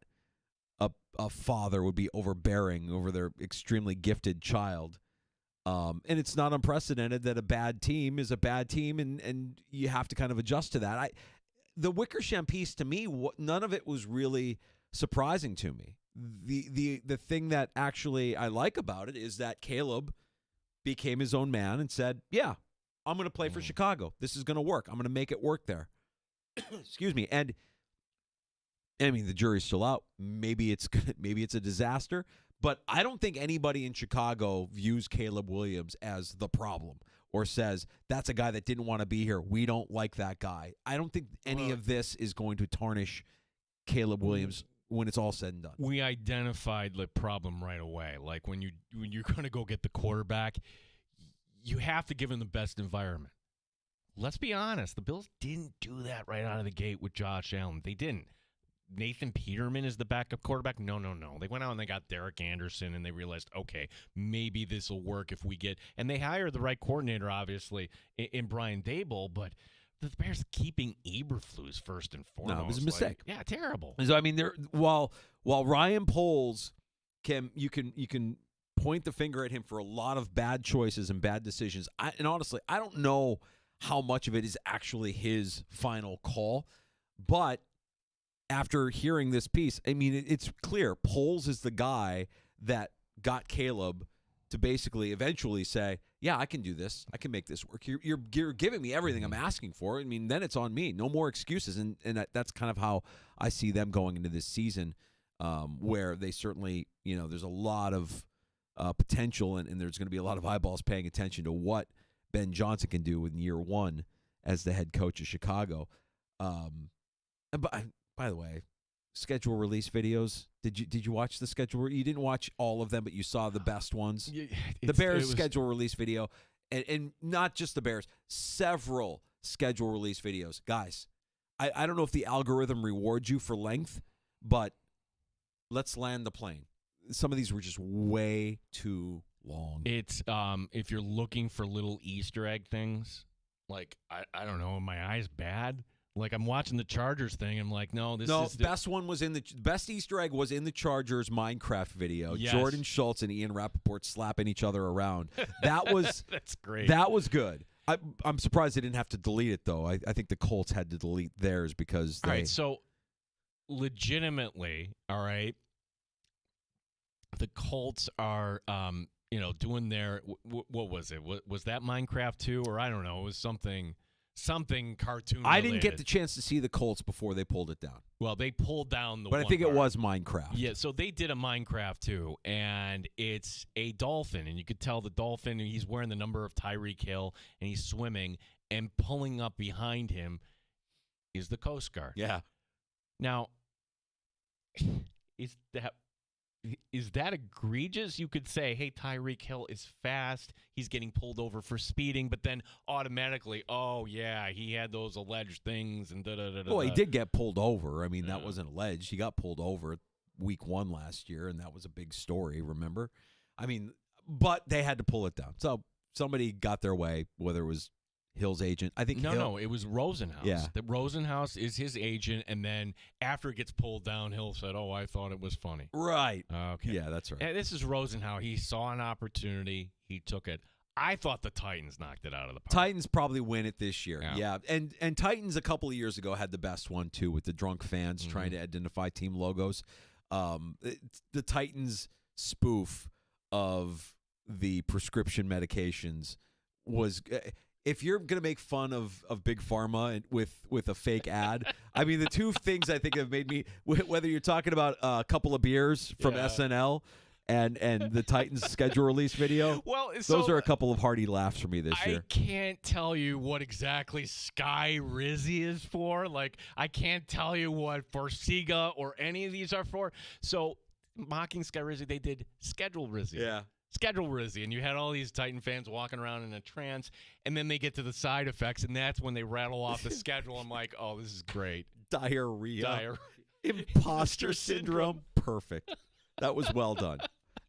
a father would be overbearing over their extremely gifted child. And it's not unprecedented that a bad team is a bad team, and you have to kind of adjust to that. The Wickersham piece, to me, none of it was really surprising to me. The thing that actually I like about it is that Caleb became his own man and said, yeah, I'm going to play for Chicago. This is going to work. I'm going to make it work there. Excuse me. And I mean, the jury's still out. Maybe it's a disaster, but I don't think anybody in Chicago views Caleb Williams as the problem or says that's a guy that didn't want to be here. We don't like that guy. I don't think any of this is going to tarnish Caleb Williams when it's all said and done. We identified the problem right away. Like when you're going to go get the quarterback, you have to give him the best environment. Let's be honest. The Bills didn't do that right out of the gate with Josh Allen. They didn't. Nathan Peterman is the backup quarterback? No. They went out and they got Derek Anderson, and they realized, okay, maybe this will work if we get – and they hired the right coordinator, obviously, in Brian Daboll, but the Bears keeping Eberflus first and foremost. No, it was a mistake. Yeah, terrible. So, I mean, while Ryan Poles you can point the finger at him for a lot of bad choices and bad decisions, and honestly, I don't know how much of it is actually his final call, but – after hearing this piece, I mean, it's clear Poles is the guy that got Caleb to basically eventually say, yeah, I can do this. I can make this work. You're giving me everything I'm asking for. I mean, then it's on me. No more excuses. And that's kind of how I see them going into this season, where they certainly, there's a lot of potential and there's going to be a lot of eyeballs paying attention to what Ben Johnson can do in year one as the head coach of Chicago. By the way, schedule release videos. Did you watch the schedule? You didn't watch all of them, but you saw the best ones. The Bears schedule release video, and not just the Bears, several schedule release videos. Guys, I don't know if the algorithm rewards you for length, but let's land the plane. Some of these were just way too long. It's if you're looking for little Easter egg things, like I don't know, are my eyes bad? Like, I'm watching the Chargers thing, and I'm like, no, this is... best one was best Easter egg was in the Chargers Minecraft video. Yes. Jordan Schultz and Ian Rappaport slapping each other around. That was... That's great. That was good. I'm surprised they didn't have to delete it, though. I think the Colts had to delete theirs because they... All right, so legitimately, all right, the Colts are, doing their... What was it? Was that Minecraft 2? Or I don't know. It was something cartoon related. I didn't get the chance to see the Colts before they pulled it down. Well, they pulled down the But one I think part. it was Minecraft. Yeah, so they did a Minecraft too, and it's a dolphin, and you could tell the dolphin, he's wearing the number of Tyreek Hill, and he's swimming, and pulling up behind him is the Coast Guard. Yeah. Now, is that egregious? You could say, hey, Tyreek Hill is fast. He's getting pulled over for speeding, but then automatically, oh, yeah, he had those alleged things and da-da-da-da. Well, he did get pulled over. I mean, that wasn't alleged. He got pulled over week 1 last year, and that was a big story, remember? I mean, but they had to pull it down. So somebody got their way, whether it was Hill's agent. I think No, it was Rosenhaus. Yeah. The Rosenhaus is his agent, and then after it gets pulled down, Hill said, oh, I thought it was funny. Right. Okay. Yeah, that's right. And this is Rosenhaus. He saw an opportunity. He took it. I thought the Titans knocked it out of the park. Titans probably win it this year. Yeah. And Titans a couple of years ago had the best one, too, with the drunk fans trying to identify team logos. The Titans spoof of the prescription medications was... If you're going to make fun of Big Pharma and with a fake ad, I mean, the two things I think have made me, whether you're talking about a couple of beers from SNL and the Titans schedule release video, those are a couple of hearty laughs for me this year. I can't tell you what exactly Sky Rizzy is for. Like, I can't tell you what Forsiga or any of these are for. So, mocking Sky Rizzy, they did Schedule Rizzy. Yeah. Schedule Rizzy, and you had all these Titan fans walking around in a trance, and then they get to the side effects, and that's when they rattle off the schedule. I'm like, oh, this is great. Diarrhea. Imposter syndrome. Perfect. That was well done.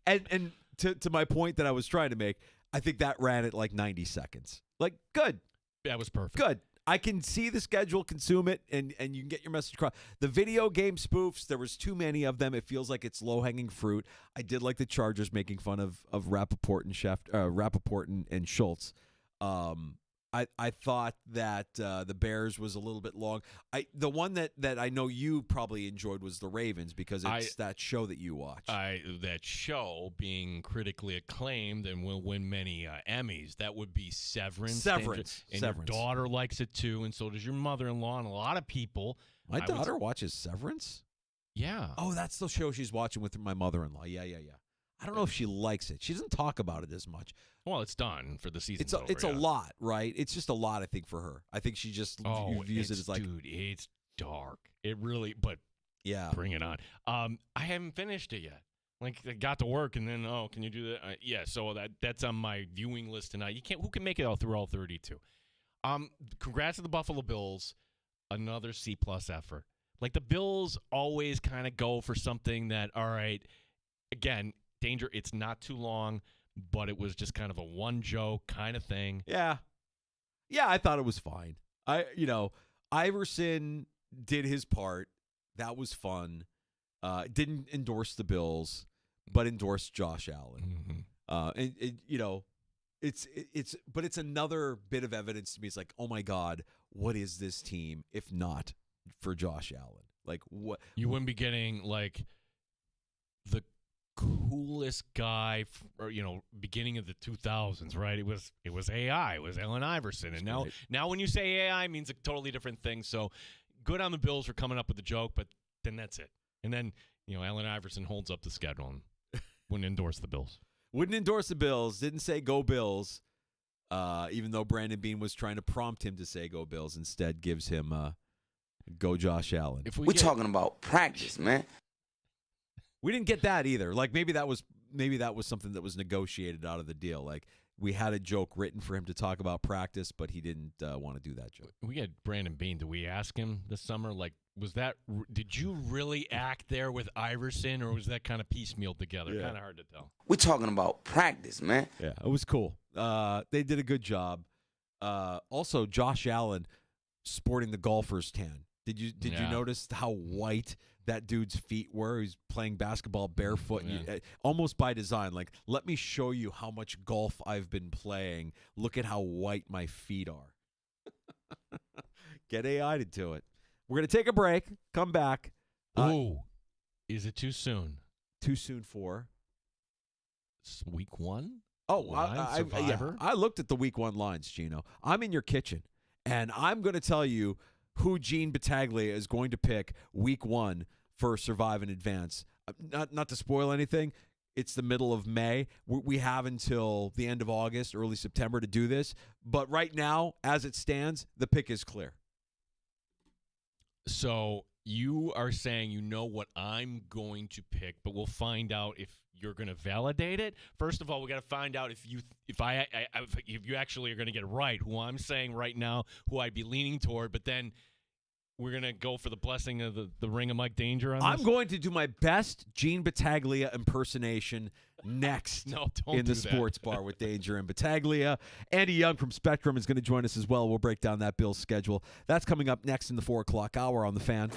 And to my point that I was trying to make, I think that ran at like 90 seconds. Like, good. That was perfect. Good. I can see the schedule, consume it, and you can get your message across. The video game spoofs, there was too many of them. It feels like it's low-hanging fruit. I did like the Chargers making fun of Rappaport and Schultz. I thought that the Bears was a little bit long. The one that I know you probably enjoyed was the Ravens because it's that show that you watch. That show being critically acclaimed and will win many Emmys. That would be Severance. And your daughter likes it too, and so does your mother-in-law and a lot of people. My daughter watches Severance? Yeah. Oh, that's the show she's watching with my mother-in-law. Yeah. I don't know if she likes it. She doesn't talk about it as much. Well, it's done for the season. It's a lot, right? It's just a lot, I think, for her. I think she just views it as like, dude, it's dark. It really, but yeah, bring it on. I haven't finished it yet. Like, I got to work, and then, can you do that? Yeah, so that's on my viewing list tonight. Who can make it through all 32? Congrats to the Buffalo Bills. Another C-plus effort. Like, the Bills always kind of go for something that, all right, again, danger, it's not too long, but it was just kind of a one joke kind of thing. Yeah. Yeah, I thought it was fine. Iverson did his part. That was fun. Didn't endorse the Bills, but endorsed Josh Allen. Mm-hmm. It's another bit of evidence to me. It's like, oh my God, what is this team if not for Josh Allen? Like, what? You wouldn't be getting like the coolest guy, beginning of the 2000s, right? It was AI, it was Allen Iverson, and now when you say AI, it means a totally different thing. So good on the Bills for coming up with the joke, but then that's it. And then Allen Iverson holds up the schedule and wouldn't endorse the Bills. Wouldn't endorse the Bills. Didn't say go Bills. Even though Brandon Beane was trying to prompt him to say go Bills, instead gives him go Josh Allen. We're talking about practice, man. We didn't get that either. Like maybe that was something that was negotiated out of the deal. Like we had a joke written for him to talk about practice, but he didn't want to do that joke. We had Brandon Beane. Did we ask him this summer? Like, did you really act there with Iverson, or was that kind of piecemeal together? Yeah. Kind of hard to tell. We're talking about practice, man. Yeah, it was cool. They did a good job. Also, Josh Allen sporting the golfer's tan. Did you notice how white that dude's feet were? He's playing basketball barefoot, almost by design. Like, let me show you how much golf I've been playing. Look at how white my feet are. Get AI to do it. We're going to take a break, come back. Is it too soon? Too soon for? Week 1? Oh, I looked at the week 1 lines, Gino. I'm in your kitchen, and I'm going to tell you who Gene Battaglia is going to pick week 1 for Survive in Advance. Not to spoil anything, it's the middle of May. We have until the end of August, early September to do this. But right now, as it stands, the pick is clear. So you are saying you know what I'm going to pick, but we'll find out if you're going to validate it. First of all, we got to find out if you actually are going to get it right, who I'm saying right now, who I'd be leaning toward, but then we're going to go for the blessing of the ring of Mike Danger on this? I'm going to do my best Gene Battaglia impersonation next in the sports bar with Danger and Battaglia. Andy Young from Spectrum is going to join us as well. We'll break down that Bills schedule. That's coming up next in the 4 o'clock hour on The Fan.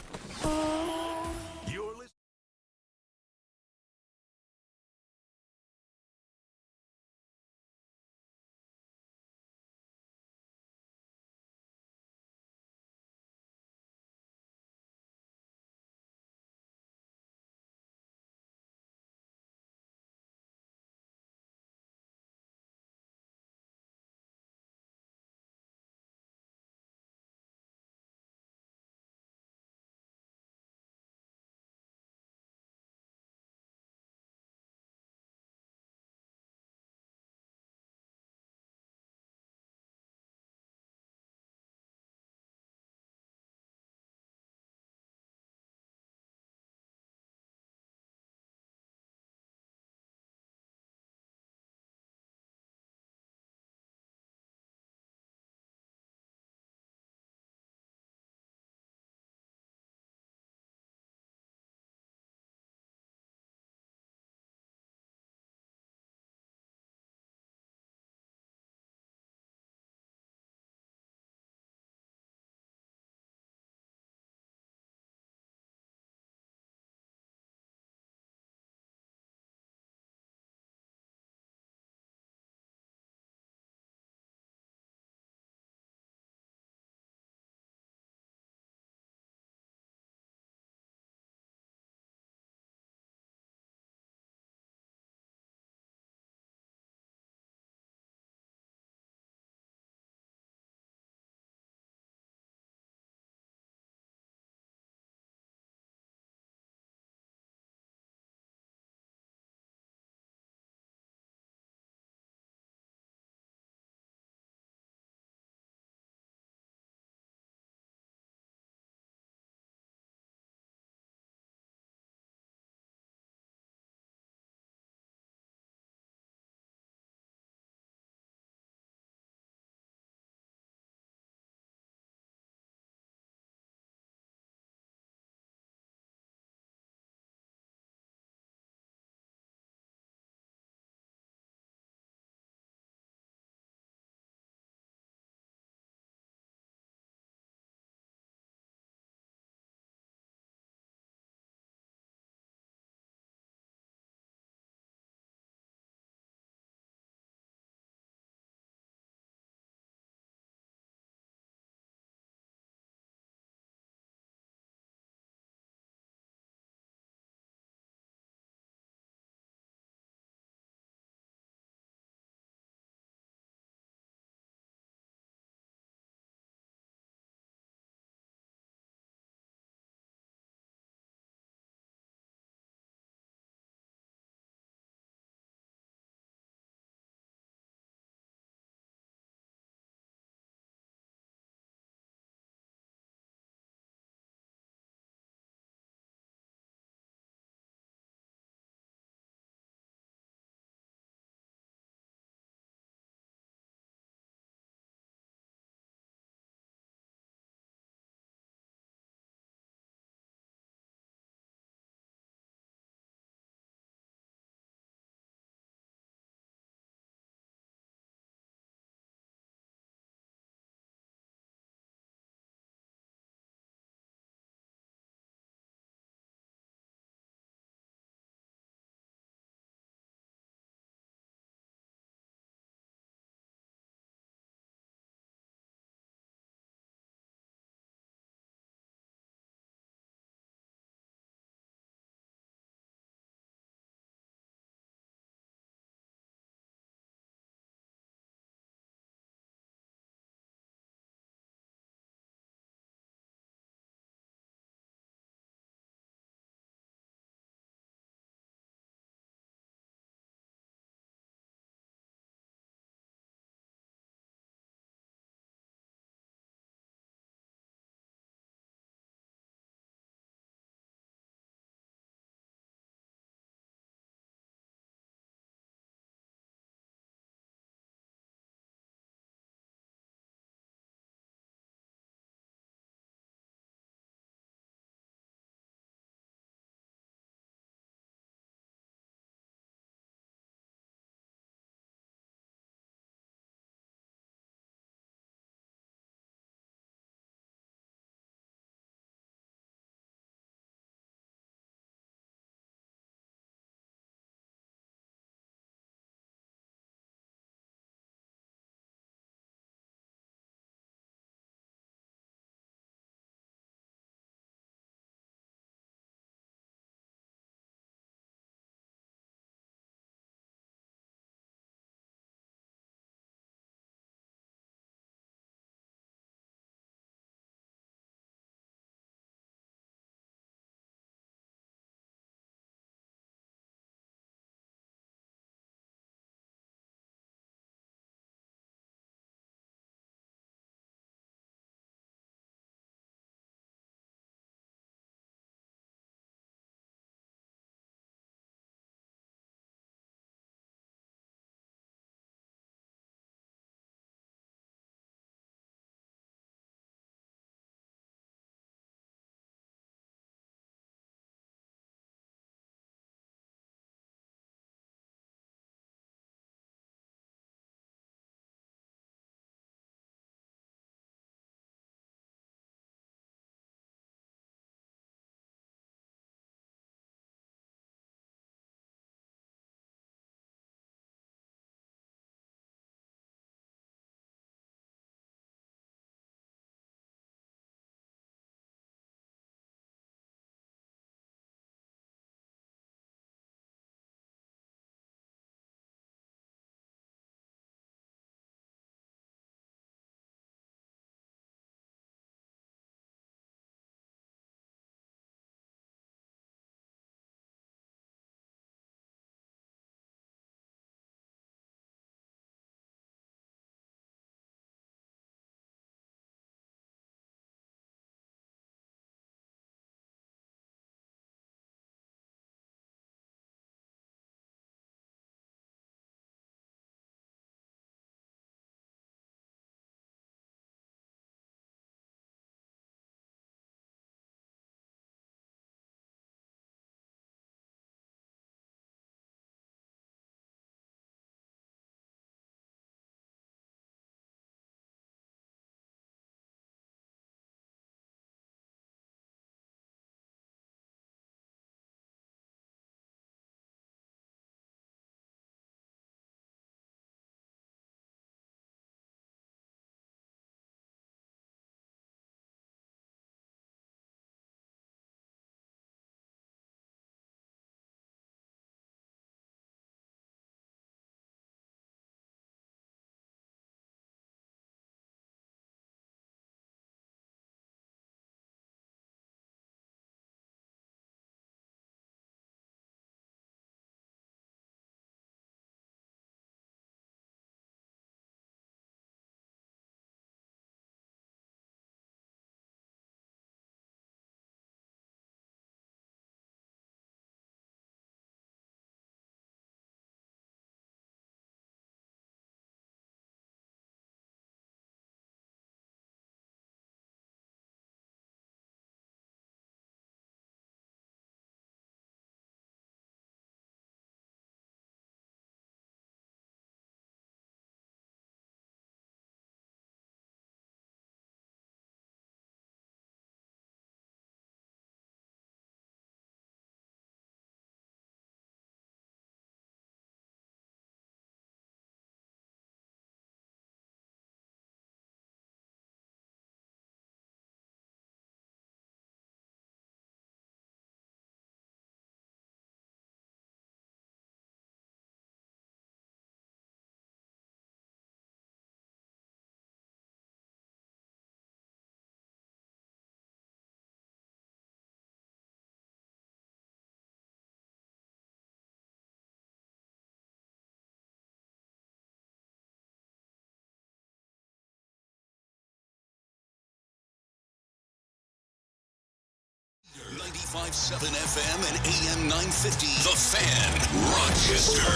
95.7 FM and AM 950. The Fan, Rochester.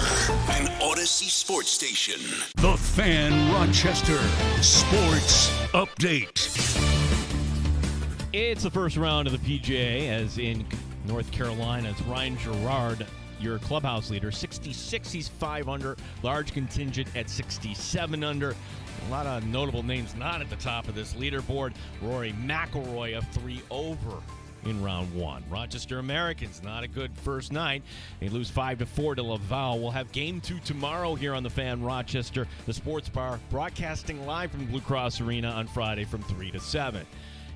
An Odyssey sports station. The Fan, Rochester. Sports Update. It's the first round of the PGA, as in North Carolina. It's Ryan Gerard, your clubhouse leader. 66, he's 5 under. Large contingent at 67 under. A lot of notable names not at the top of this leaderboard. Rory McIlroy, a 3 over in round 1. Rochester Americans, not a good first night. They lose 5-4 to Laval. We'll have game 2 tomorrow here on the Fan Rochester, the sports bar, broadcasting live from Blue Cross Arena on Friday from 3 to 7.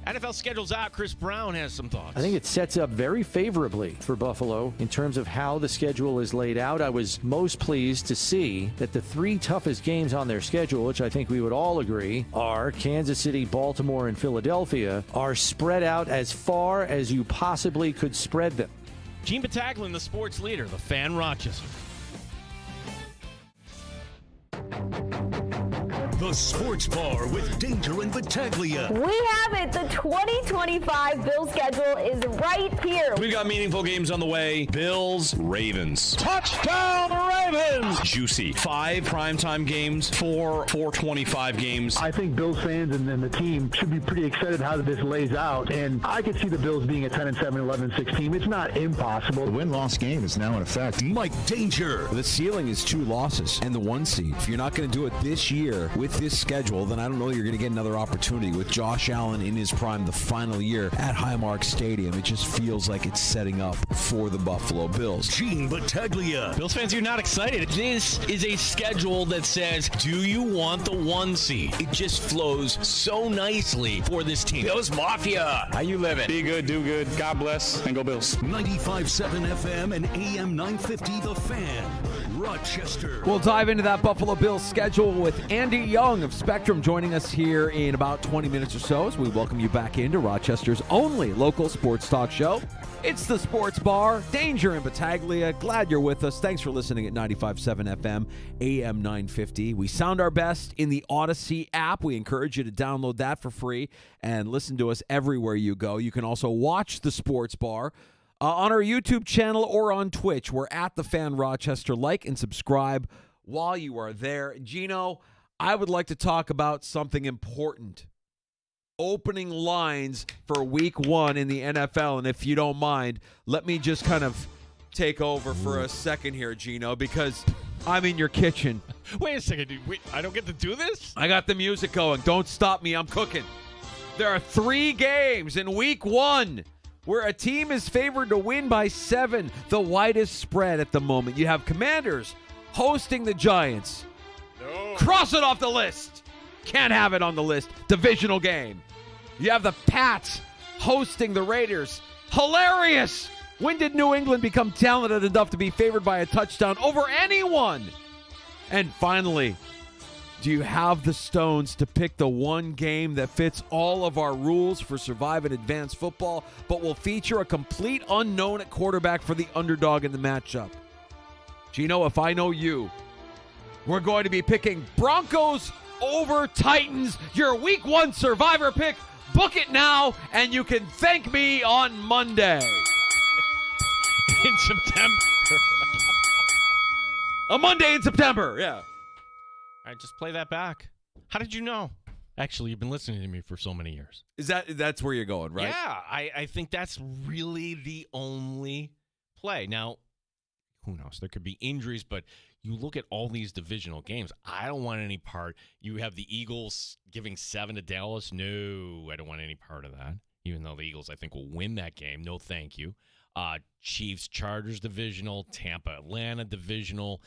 NFL schedule's out. Chris Brown has some thoughts. I think it sets up very favorably for Buffalo in terms of how the schedule is laid out. I was most pleased to see that the 3 toughest games on their schedule, which I think we would all agree are Kansas City, Baltimore, and Philadelphia, are spread out as far as you possibly could spread them. Gene Battaglin, the sports leader, the Fan Rochester. The Sports Bar with Danger and Battaglia. We have it. The 2025 Bills schedule is right here. We've got meaningful games on the way. Bills, Ravens. Touchdown, Ravens! Juicy. 5 primetime games, 4 425 games. I think Bills fans and the team should be pretty excited how this lays out. And I could see the Bills being a 10-7, 11-6 team. It's not impossible. The win-loss game is now in effect. Mike Danger. The ceiling is 2 losses and the 1 seed. If you're not going to do it this year with this schedule, then I don't know you're going to get another opportunity with Josh Allen in his prime the final year at Highmark Stadium. It just feels like it's setting up for the Buffalo Bills. Gene Battaglia. Bills fans, you're not excited. This is a schedule that says, do you want the 1 seed? It just flows so nicely for this team. Bills Mafia. How you living? Be good, do good. God bless, and go Bills. 95.7 FM and AM 950 The Fan, Rochester. We'll dive into that Buffalo Bills schedule with Andy Young of Spectrum joining us here in about 20 minutes or so as we welcome you back into Rochester's only local sports talk show. It's the Sports Bar, Danger and Battaglia. Glad you're with us. Thanks for listening at 95.7 FM, AM 950. We sound our best in the Odyssey app. We encourage you to download that for free and listen to us everywhere you go. You can also watch the Sports Bar on our YouTube channel or on Twitch. We're at the Fan Rochester. Like and subscribe while you are there. Gino, I would like to talk about something important. Opening lines for week 1 in the NFL. And if you don't mind, let me just kind of take over for a second here, Gino, because I'm in your kitchen. Wait a second, dude. Wait, I don't get to do this? I got the music going. Don't stop me. I'm cooking. There are 3 games in week 1 where a team is favored to win by 7, the widest spread at the moment. You have Commanders hosting the Giants. No. Cross it off the list. Can't have it on the list. Divisional game. You have the Pats hosting the Raiders. Hilarious. When did New England become talented enough to be favored by a touchdown over anyone? And finally, do you have the stones to pick the one game that fits all of our rules for Survive and Advanced Football, but will feature a complete unknown at quarterback for the underdog in the matchup? Gino, if I know you, we're going to be picking Broncos over Titans, your week 1 survivor pick. Book it now, and you can thank me on Monday. In September. A Monday in September, yeah. All right, just play that back. How did you know? Actually, you've been listening to me for so many years. That's where you're going, right? Yeah, I think that's really the only play. Now, who knows? There could be injuries, but you look at all these divisional games. I don't want any part. You have the Eagles giving 7 to Dallas. No, I don't want any part of that. Even though the Eagles, I think, will win that game. No, thank you. Chiefs, Chargers divisional. Tampa, Atlanta divisional.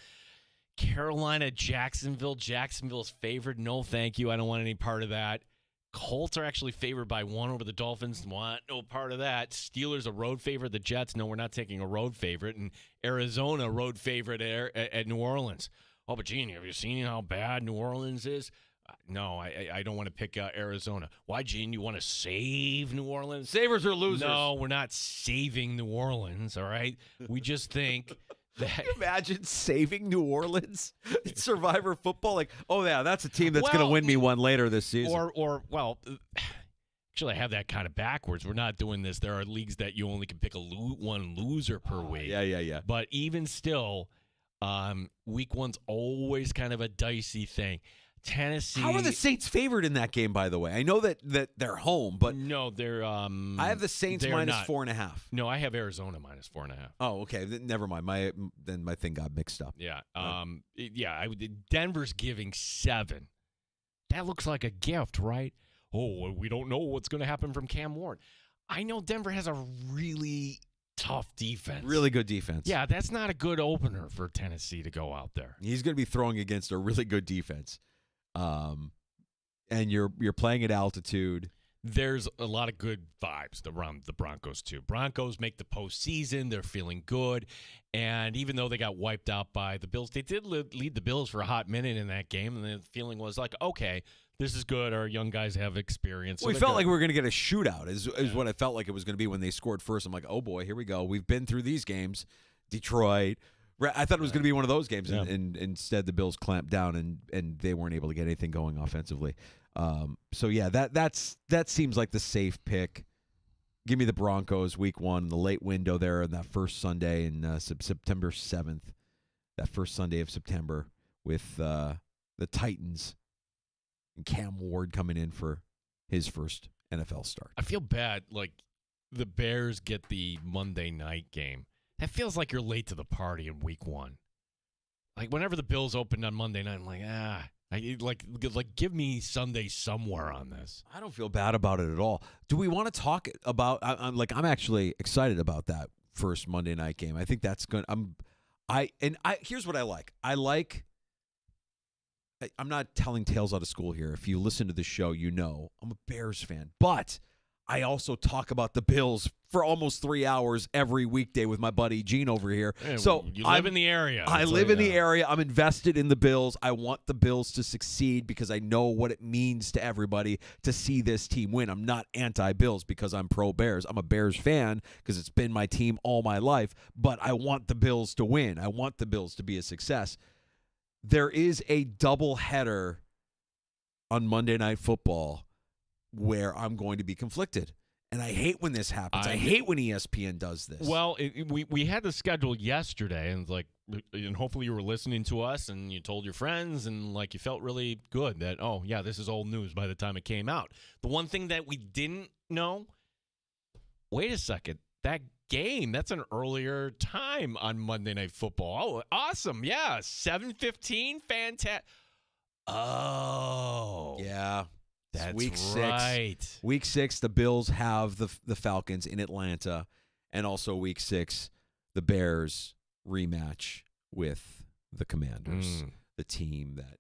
Carolina, Jacksonville. Jacksonville's favored. No, thank you. I don't want any part of that. Colts are actually favored by 1 over the Dolphins. Want no part of that. Steelers a road favorite. The Jets, no, we're not taking a road favorite. And Arizona, road favorite at New Orleans. Oh, but Gene, have you seen how bad New Orleans is? No, I don't want to pick Arizona. Why, Gene? You want to save New Orleans? Savers or losers? No, we're not saving New Orleans, all right? We just think that... Imagine saving New Orleans in Survivor football. Like, oh, yeah, that's a team that's going to win me one later this season. Or Actually, I have that kind of backwards. We're not doing this. There are leagues that you only can pick one loser per week. Yeah. But even still, week one's always kind of a dicey thing. Tennessee. How are the Saints favored in that game, by the way? I know that they're home, but no, they're. I have the Saints minus 4.5. No, I have Arizona minus 4.5. Oh, okay. Never mind. My thing got mixed up. Yeah. Denver's giving 7. That looks like a gift, right? Oh, we don't know what's going to happen from Cam Ward. I know Denver has a really tough defense. Really good defense. Yeah, that's not a good opener for Tennessee to go out there. He's going to be throwing against a really good defense. And you're playing at altitude. There's a lot of good vibes around the Broncos, too. Broncos make the postseason. They're feeling good. And even though they got wiped out by the Bills, they did lead the Bills for a hot minute in that game. And the feeling was like, okay, this is good. Our young guys have experience. So we felt like we were going to get a shootout is what I felt like it was going to be when they scored first. I'm like, oh, boy, here we go. We've been through these games. Detroit. I thought it was going to be one of those games, and instead the Bills clamped down, and they weren't able to get anything going offensively. So, yeah, that seems like the safe pick. Give me the Broncos week one, the late window there on that first Sunday in September 7th, that first Sunday of September with the Titans and Cam Ward coming in for his first NFL start. I feel bad, like the Bears get the Monday night game. That feels like you're late to the party in week one. Like whenever the Bills opened on Monday night, I'm like, give me Sunday somewhere on this. I don't feel bad about it at all. Do we want to talk about? I'm actually excited about that first Monday night game. I think that's good. Here's what I like. I'm not telling tales out of school here. If you listen to the show, you know I'm a Bears fan, but I also talk about the Bills for almost 3 hours every weekday with my buddy Gene over here. Hey, so you live in the area. I live in the area. I'm invested in the Bills. I want the Bills to succeed because I know what it means to everybody to see this team win. I'm not anti-Bills because I'm pro-Bears. I'm a Bears fan because it's been my team all my life, but I want the Bills to win. I want the Bills to be a success. There is a doubleheader on Monday Night Football where I'm going to be conflicted. And I hate when this happens. I hate when ESPN does this. Well, we had the schedule yesterday, and and hopefully you were listening to us, and you told your friends, and you felt really good that, oh yeah, this is old news by the time it came out. The one thing that we didn't know, wait a second, that game, that's an earlier time on Monday Night Football. Oh, awesome, yeah, 7:15, fantastic. Oh, yeah. That's week right. 6. Week 6, the Bills have the Falcons in Atlanta, and also week 6, the Bears rematch with the Commanders, the team that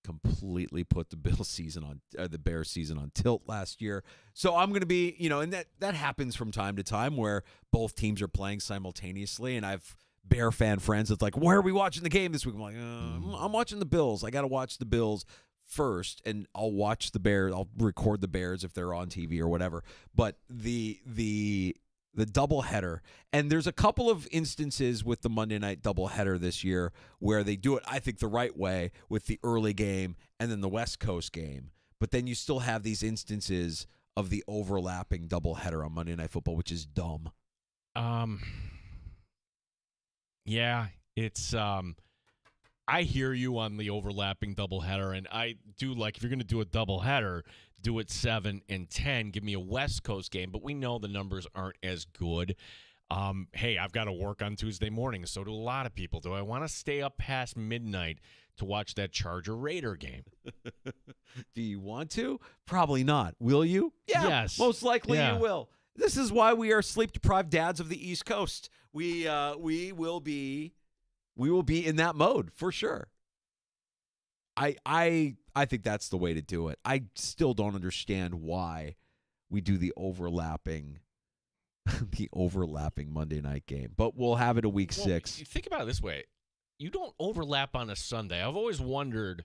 completely put the Bills season on the Bears season on tilt last year. So I'm going to be, and that happens from time to time where both teams are playing simultaneously, and I've Bear fan friends that's like, why are we watching the game this week? I'm like, I'm watching the Bills. I got to watch the Bills first, and I'll watch the Bears. I'll record the Bears if they're on TV or whatever. But the doubleheader, and there's a couple of instances with the Monday night doubleheader this year where they do it, I think, the right way with the early game and then the West Coast game. But then you still have these instances of the overlapping doubleheader on Monday Night Football, which is dumb. Yeah, it's I hear you on the overlapping doubleheader, and I do like if you're going to do a doubleheader, do it 7 and 10. Give me a West Coast game, but we know the numbers aren't as good. Hey, I've got to work on Tuesday morning, so do a lot of people. Do I want to stay up past midnight to watch that Charger-Raider game? Do you want to? Probably not. Will you? Yeah, yes. Most likely you will. This is why we are sleep-deprived dads of the East Coast. We will be in that mode for sure. I think that's the way to do it. I still don't understand why we do the overlapping Monday night game, but we'll have it a week 6. Think about it this way. You don't overlap on a Sunday. I've always wondered,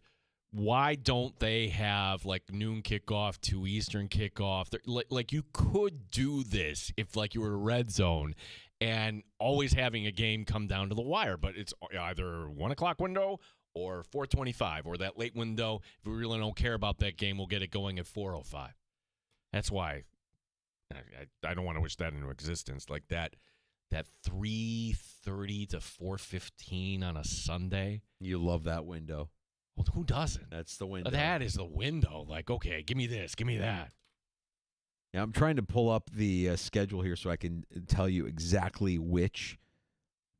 why don't they have noon kickoff, 2 Eastern kickoff? Like you could do this if you were a red zone and always having a game come down to the wire, but it's either 1 o'clock window or 4:25 or that late window. If we really don't care about that game, we'll get it going at 4:05. That's why I don't want to wish that into existence. Like that 3:30 to 4:15 on a Sunday. You love that window. Well, who doesn't? That's the window. That is the window. Like, okay, give me this, give me that. Yeah, I'm trying to pull up the schedule here so I can tell you exactly which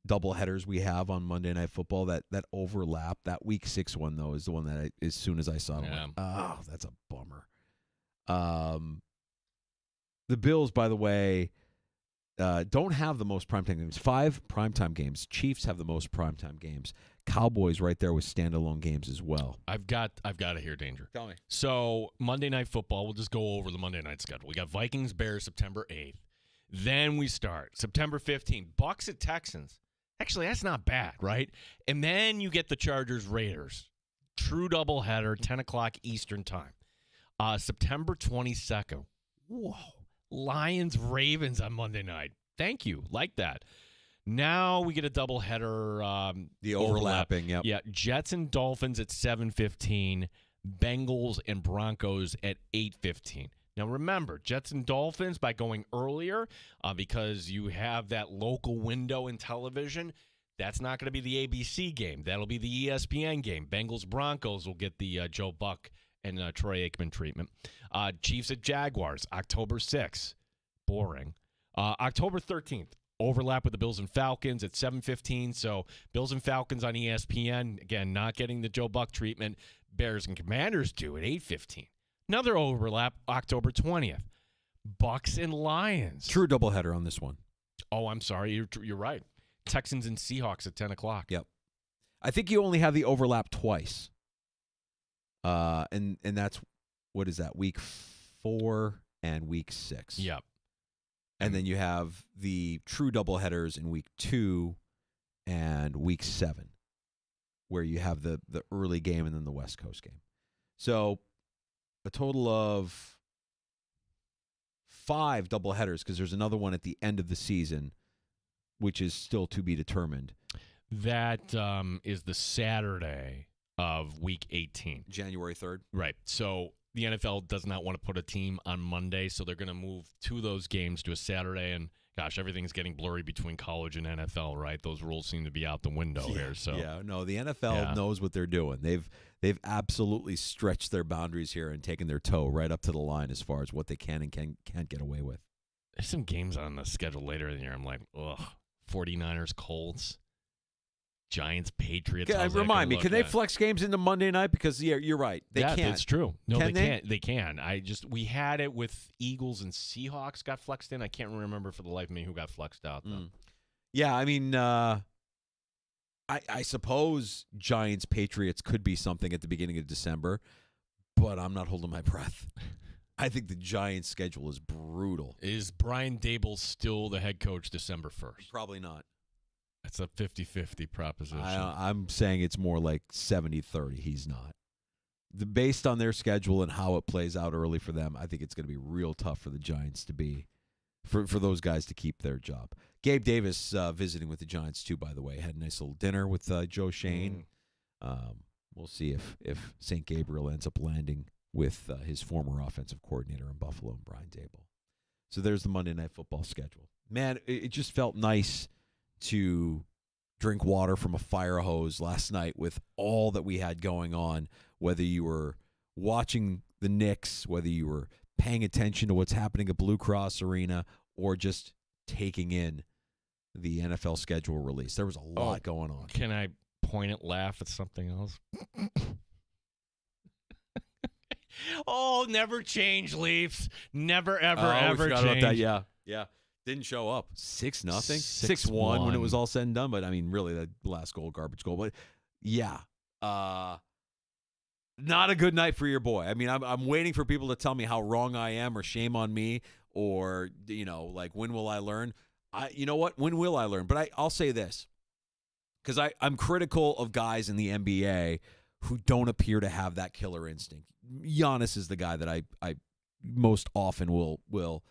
doubleheaders we have on Monday Night Football that overlap. That Week 6 one, though, is the one that as soon as I saw it, I'm like, oh, that's a bummer. The Bills, by the way, don't have the most primetime games. 5 primetime games. Chiefs have the most primetime games. Cowboys right there with standalone games as well. I've got it here, Danger. Tell me. So Monday Night Football, we'll just go over the Monday night schedule. We got Vikings, Bears, September 8th. Then we start September 15th, Bucs at Texans. Actually, that's not bad, right? And then you get the Chargers, Raiders. True doubleheader, 10 o'clock Eastern time. September 22nd. Whoa. Lions, Ravens on Monday night. Thank you. Like that. Now we get a doubleheader. The overlapping, yep. Yeah, Jets and Dolphins at 7:15. Bengals and Broncos at 8:15. Now remember, Jets and Dolphins, by going earlier, because you have that local window in television, that's not going to be the ABC game. That'll be the ESPN game. Bengals Broncos will get the Joe Buck and Troy Aikman treatment. Chiefs at Jaguars, October 6th. Boring. October 13th, overlap with the Bills and Falcons at 7:15. So Bills and Falcons on ESPN. Again, not getting the Joe Buck treatment. Bears and Commanders do at 8:15. Another overlap, October 20th. Bucks and Lions. True doubleheader on this one. Oh, I'm sorry. You're right. Texans and Seahawks at 10 o'clock. Yep. I think you only have the overlap twice. And that's, what is that, Week 4 and Week 6. Yep. And then you have the true doubleheaders in Week 2 and Week 7, where you have the early game and then the West Coast game. So a total of 5 doubleheaders, because there's another one at the end of the season, which is still to be determined. That is the Saturday of Week 18. January 3rd. Right. So the NFL does not want to put a team on Monday, so they're going to move 2 of those games to a Saturday. And, gosh, everything's getting blurry between college and NFL, right? Those rules seem to be out the window here. So yeah, no, the NFL knows what they're doing. They've absolutely stretched their boundaries here and taken their toe right up to the line as far as what they can and can't get away with. There's some games on the schedule later in the year. I'm like, ugh, 49ers, Colts. Giants, Patriots. Remind me, can they flex games into Monday night? Because you're right, they can't. That's true. No, can they can't. They can. We had it with Eagles and Seahawks got flexed in. I can't remember for the life of me who got flexed out though. Yeah, I mean, I suppose Giants, Patriots could be something at the beginning of December, but I'm not holding my breath. I think the Giants' schedule is brutal. Is Brian Daboll still the head coach December 1st? Probably not. That's a 50-50 proposition. I'm saying it's more like 70-30. He's not. Based on their schedule and how it plays out early for them, I think it's going to be real tough for the Giants to be, for those guys to keep their job. Gabe Davis visiting with the Giants, too, by the way. Had a nice little dinner with Joe Shane. We'll see if St. Gabriel ends up landing with his former offensive coordinator in Buffalo, Brian Daboll. So there's the Monday Night Football schedule. Man, it just felt nice to drink water from a fire hose last night with all that we had going on, whether you were watching the Knicks, whether you were paying attention to what's happening at Blue Cross Arena, or just taking in the NFL schedule release. There was a lot going on. Can I point at laugh at something else? Never change, Leafs. Never, ever change. About that. Yeah. Didn't show up. 6-0, 6-1 when it was all said and done. But I mean, really, the last goal, garbage goal. But yeah, not a good night for your boy. I mean, I'm waiting for people to tell me how wrong I am, or shame on me, or like, when will I learn? You know what? When will I learn? But I'll say this, because I'm critical of guys in the NBA who don't appear to have that killer instinct. Giannis is the guy that I most often will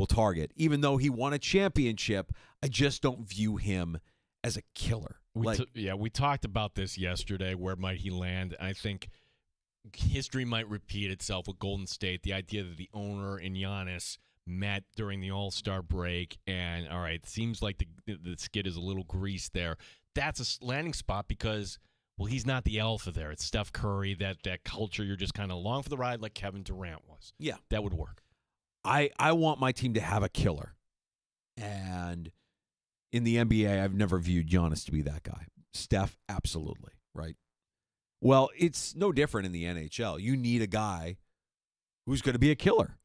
target. Even though he won a championship, I just don't view him as a killer. We talked about this yesterday. Where might he land? I think history might repeat itself with Golden State. The idea that the owner and Giannis met during the All-Star break, and all right, it seems like the skid is a little greased there. That's a landing spot because, well, he's not the alpha there. It's Steph Curry, that culture. You're just kind of along for the ride like Kevin Durant was. Yeah. That would work. I want my team to have a killer. And in the NBA, I've never viewed Giannis to be that guy. Steph, absolutely, right? Well, it's no different in the NHL. You need a guy who's going to be a killer.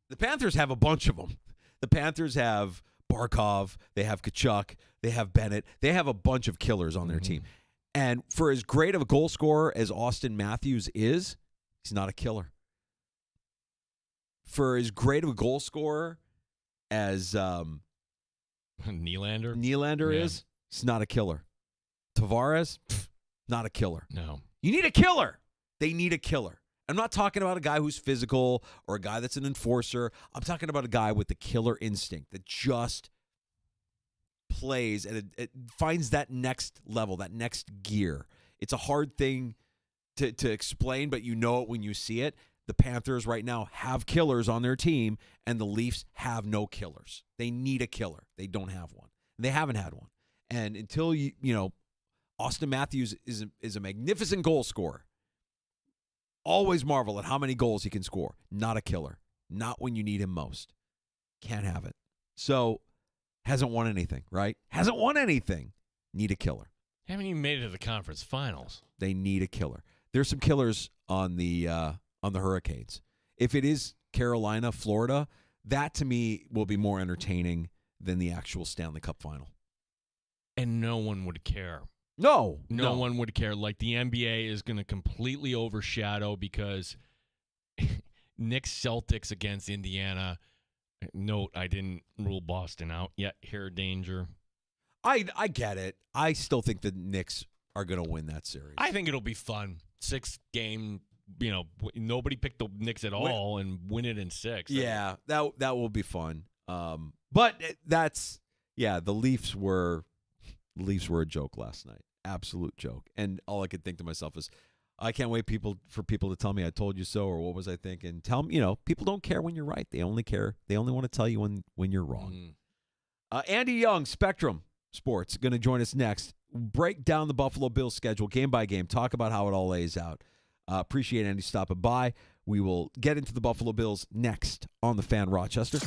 The Panthers have a bunch of them. The Panthers have Barkov, they have Kachuk, they have Bennett. They have a bunch of killers on their team. And for as great of a goal scorer as Austin Matthews is, he's not a killer. For as great of a goal scorer as Nylander is, he's not a killer. Tavares, not a killer. No. You need a killer. They need a killer. I'm not talking about a guy who's physical or a guy that's an enforcer. I'm talking about a guy with the killer instinct that just plays and it finds that next level, that next gear. It's a hard thing to explain, but you know it when you see it. The Panthers right now have killers on their team, and the Leafs have no killers. They need a killer. They don't have one. They haven't had one. And until Austin Matthews is a magnificent goal scorer. Always marvel at how many goals he can score. Not a killer. Not when you need him most. Can't have it. So, hasn't won anything, right? Hasn't won anything. Need a killer. Haven't even made it to the conference finals. They need a killer. There's some killers on the Hurricanes. If it is Carolina, Florida, that to me will be more entertaining than the actual Stanley Cup final. And no one would care. No one would care. Like the NBA is going to completely overshadow because Knicks Celtics against Indiana. Note, I didn't rule Boston out yet. Here, danger. I get it. I still think the Knicks are going to win that series. I think it'll be fun. 6-game, nobody picked the Knicks at all and win it in 6. Yeah, that will be fun. But the Leafs were a joke last night. Absolute joke. And all I could think to myself is, I can't wait for people to tell me I told you so or what was I thinking. Tell me, people don't care when you're right. They only want to tell you when you're wrong. Andy Young, Spectrum Sports, going to join us next. Break down the Buffalo Bills schedule game by game. Talk about how it all lays out. Appreciate Andy stopping by. We will get into the Buffalo Bills next on The Fan Rochester.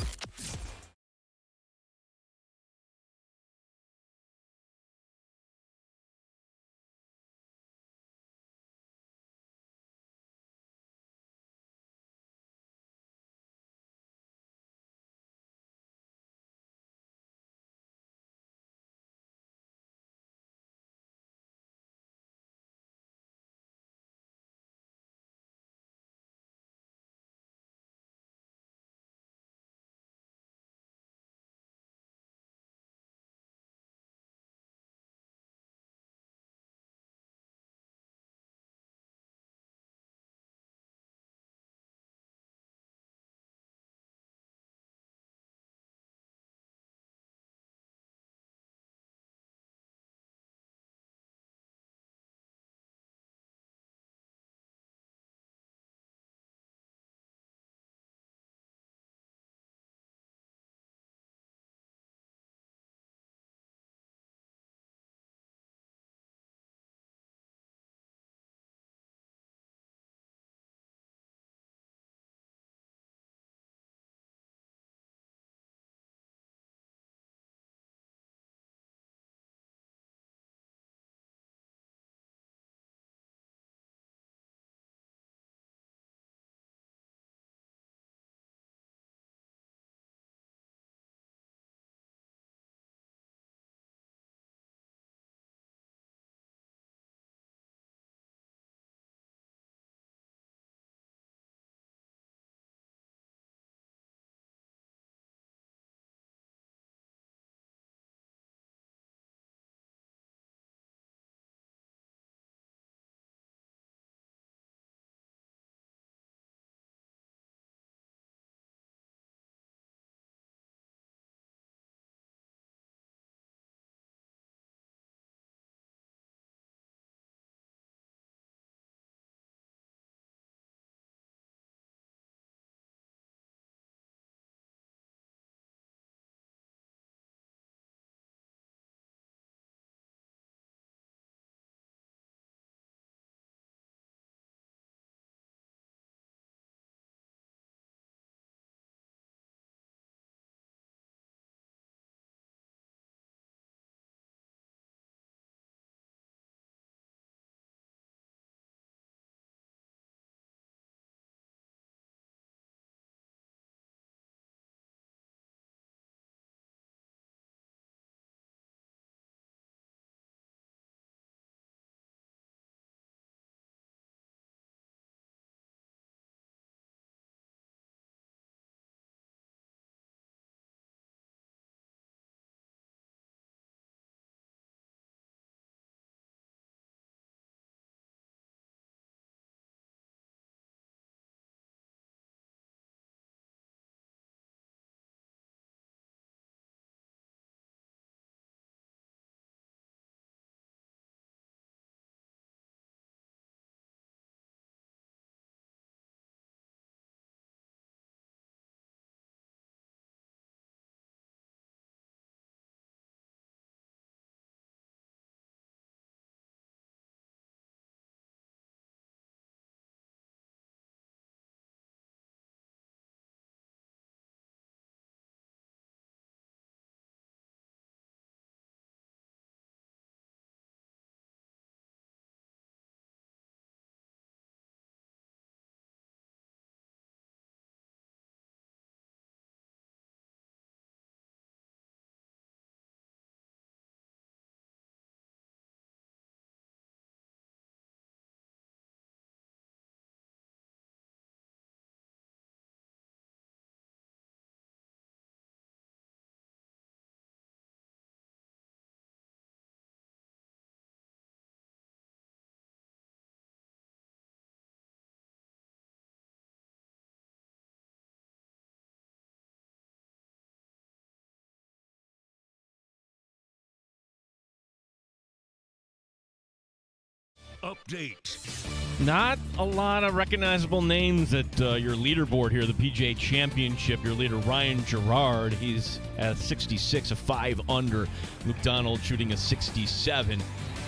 Update. Not a lot of recognizable names at your leaderboard here, the PGA Championship. Your leader, Ryan Gerard, he's at 66, a 5 under. Luke Donald shooting a 67.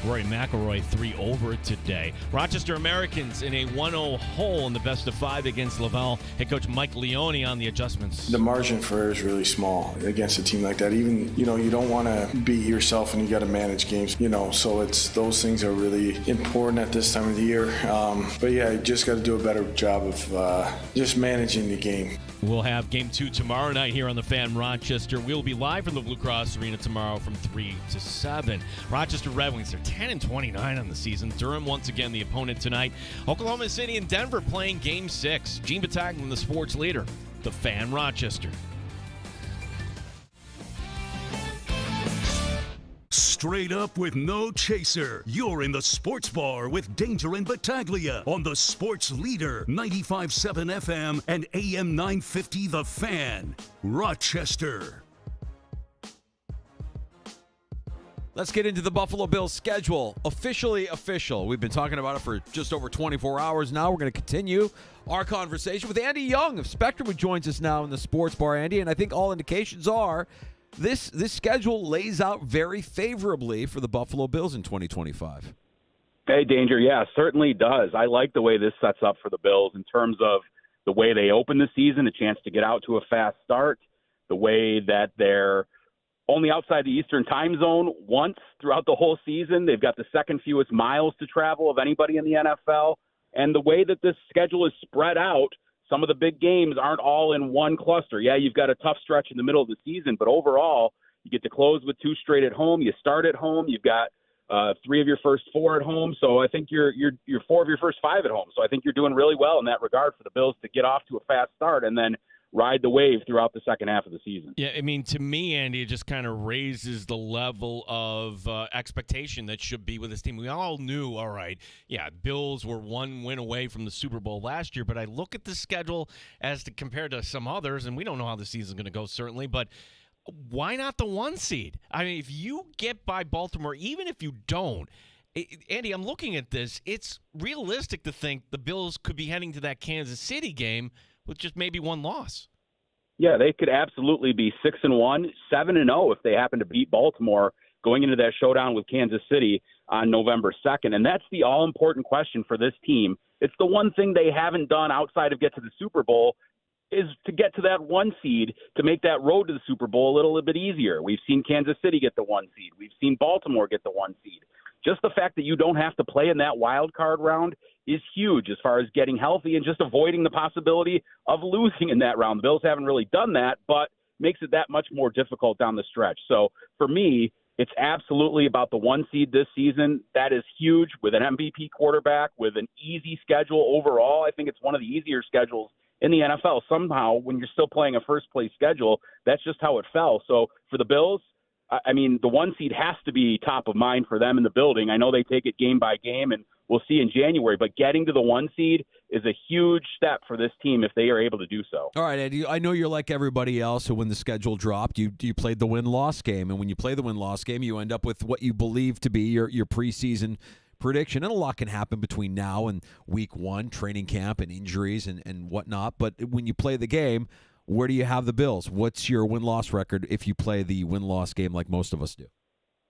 Rory McIlroy 3 over today. Rochester Americans in a 1-0 hole in the best of 5 against Laval. Head coach Mike Leone on the adjustments. The margin for error is really small against a team like that. Even, you don't want to beat yourself and you got to manage games, so those things are really important at this time of the year. But yeah, you just got to do a better job of just managing the game. We'll have Game 2 tomorrow night here on the Fan Rochester. We'll be live from the Blue Cross Arena tomorrow from 3 to 7. Rochester Red Wings are 10-29 on the season. Durham once again the opponent tonight. Oklahoma City and Denver playing Game 6. Gene Battaglia, the sports leader, the Fan Rochester. Straight up with no chaser. You're in the Sports Bar with Danger and Battaglia on the Sports Leader, 95.7 FM and AM 950 The Fan, Rochester. Let's get into the Buffalo Bills schedule. Officially official. We've been talking about it for just over 24 hours now. We're going to continue our conversation with Andy Young of Spectrum, who joins us now in the Sports Bar, Andy. And I think all indications are this schedule lays out very favorably for the Buffalo Bills in 2025. Hey, Danger. Yeah, certainly does. I like the way this sets up for the Bills in terms of the way they open the season, a chance to get out to a fast start, the way that they're only outside the Eastern time zone once throughout the whole season. They've got the second fewest miles to travel of anybody in the NFL. And the way that this schedule is spread out, some of the big games aren't all in one cluster. Yeah, you've got a tough stretch in the middle of the season, but overall, you get to close with 2 straight at home. You start at home. You've got 3 of your first 4 at home. So I think you're 4 of your first 5 at home. So I think you're doing really well in that regard for the Bills to get off to a fast start and then ride the wave throughout the second half of the season. Yeah, I mean, to me, Andy, it just kind of raises the level of expectation that should be with this team. We all knew, all right, yeah, Bills were 1 win away from the Super Bowl last year, but I look at the schedule as to compared to some others, and we don't know how the season's going to go, certainly, but why not the 1 seed? I mean, if you get by Baltimore, even if you don't, Andy, I'm looking at this, it's realistic to think the Bills could be heading to that Kansas City game with just maybe 1 loss. Yeah, they could absolutely be 6-1, 7-0 if they happen to beat Baltimore going into that showdown with Kansas City on November 2nd. And that's the all-important question for this team. It's the one thing they haven't done outside of get to the Super Bowl is to get to that 1 seed to make that road to the Super Bowl a little bit easier. We've seen Kansas City get the 1 seed. We've seen Baltimore get the 1 seed. Just the fact that you don't have to play in that wild card round is huge as far as getting healthy and just avoiding the possibility of losing in that round. The Bills haven't really done that, but makes it that much more difficult down the stretch. So for me, it's absolutely about the 1 seed this season. That is huge with an MVP quarterback, with an easy schedule overall. I think it's one of the easier schedules in the NFL. Somehow, when you're still playing a first-place schedule, that's just how it fell. So for the Bills, I mean, the 1 seed has to be top of mind for them in the building. I know they take it game by game, and we'll see in January, but getting to the 1 seed is a huge step for this team if they are able to do so. All right, Eddie, I know you're like everybody else who when the schedule dropped, you played the win-loss game, and when you play the win-loss game, you end up with what you believe to be your preseason prediction, and a lot can happen between now and week 1, training camp and injuries and whatnot, but when you play the game, where do you have the Bills? What's your win-loss record if you play the win-loss game like most of us do?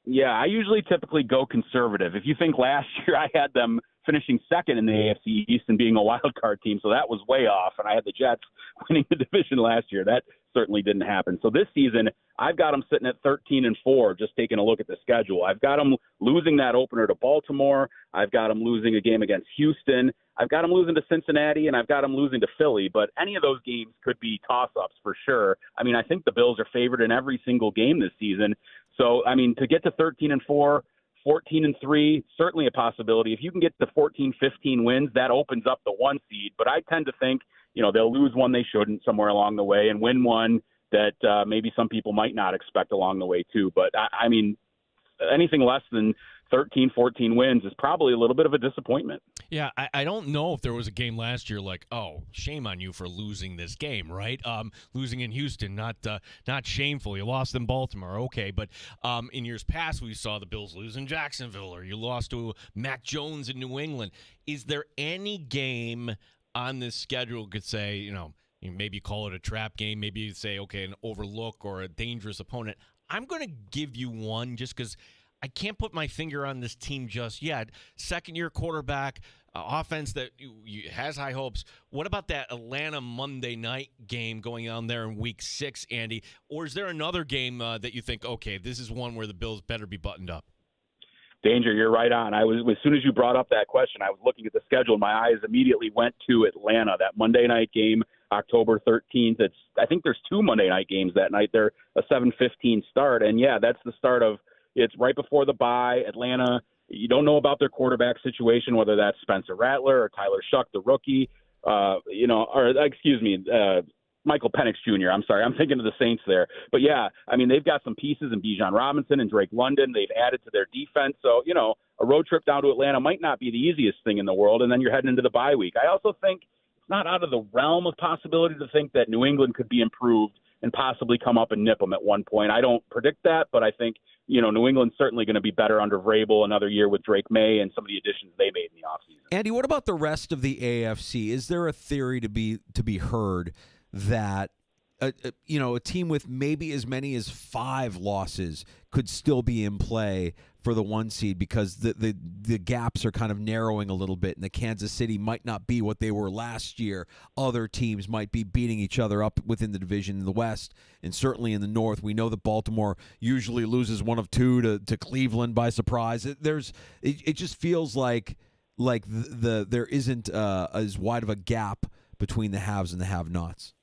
Yeah, I usually typically go conservative. If you think last year I had them finishing second in the AFC East and being a wild card team, so that was way off, and I had the Jets winning the division last year. That certainly didn't happen. So this season, I've got them sitting at 13-4, just taking a look at the schedule. I've got them losing that opener to Baltimore. I've got them losing a game against Houston. I've got them losing to Cincinnati, and I've got them lusing to Philly. But any of those games could be toss-ups for sure. I mean, I think the Bills are favored in every single game this season. So, I mean, to get to 13-4, 14-3, certainly a possibility. If you can get to 14, 15 wins, that opens up the 1 seed. But I tend to think, they'll lose one they shouldn't somewhere along the way and win one that maybe some people might not expect along the way too. But, I mean, anything less than 13, 14 wins is probably a little bit of a disappointment. Yeah, I don't know if there was a game last year like, oh, shame on you for losing this game, right? Losing in Houston, not shameful. You lost in Baltimore, okay. But in years past, we saw the Bills lose in Jacksonville, or you lost to Mac Jones in New England. Is there any game on this schedule could say, maybe call it a trap game, maybe you say, okay, an overlook or a dangerous opponent? I'm going to give you one just because I can't put my finger on this team just yet. Second-year quarterback, offense that has high hopes. What about that Atlanta Monday night game going on there in Week 6, Andy? Or is there another game that you think, okay, this is one where the Bills better be buttoned up? Danger, you're right on. As soon as you brought up that question, I was looking at the schedule. And my eyes immediately went to Atlanta, that Monday night game, October 13th. I think there's 2 Monday night games that night. They're a 7:15 start. And, yeah, that's the start of it's right before the bye. Atlanta, you don't know about their quarterback situation, whether that's Spencer Rattler or Tyler Shuck, the rookie, Michael Penix Jr. I'm sorry. I'm thinking of the Saints there. But, yeah, I mean, they've got some pieces in Bijan Robinson and Drake London. They've added to their defense. So, a road trip down to Atlanta might not be the easiest thing in the world, and then you're heading into the bye week. I also think it's not out of the realm of possibility to think that New England could be improved and possibly come up and nip them at one point. I don't predict that, but I think, New England's certainly going to be better under Vrabel another year with Drake May and some of the additions they made in the offseason. Andy, what about the rest of the AFC? Is there a theory to be heard that a team with maybe as many as 5 losses could still be in play for the 1 seed because the gaps are kind of narrowing a little bit, and the Kansas City might not be what they were last year. Other teams might be beating each other up within the division in the West and certainly in the North. We know that Baltimore usually loses 1 of 2 to Cleveland by surprise. It just feels like there isn't as wide of a gap between the haves and the have-nots.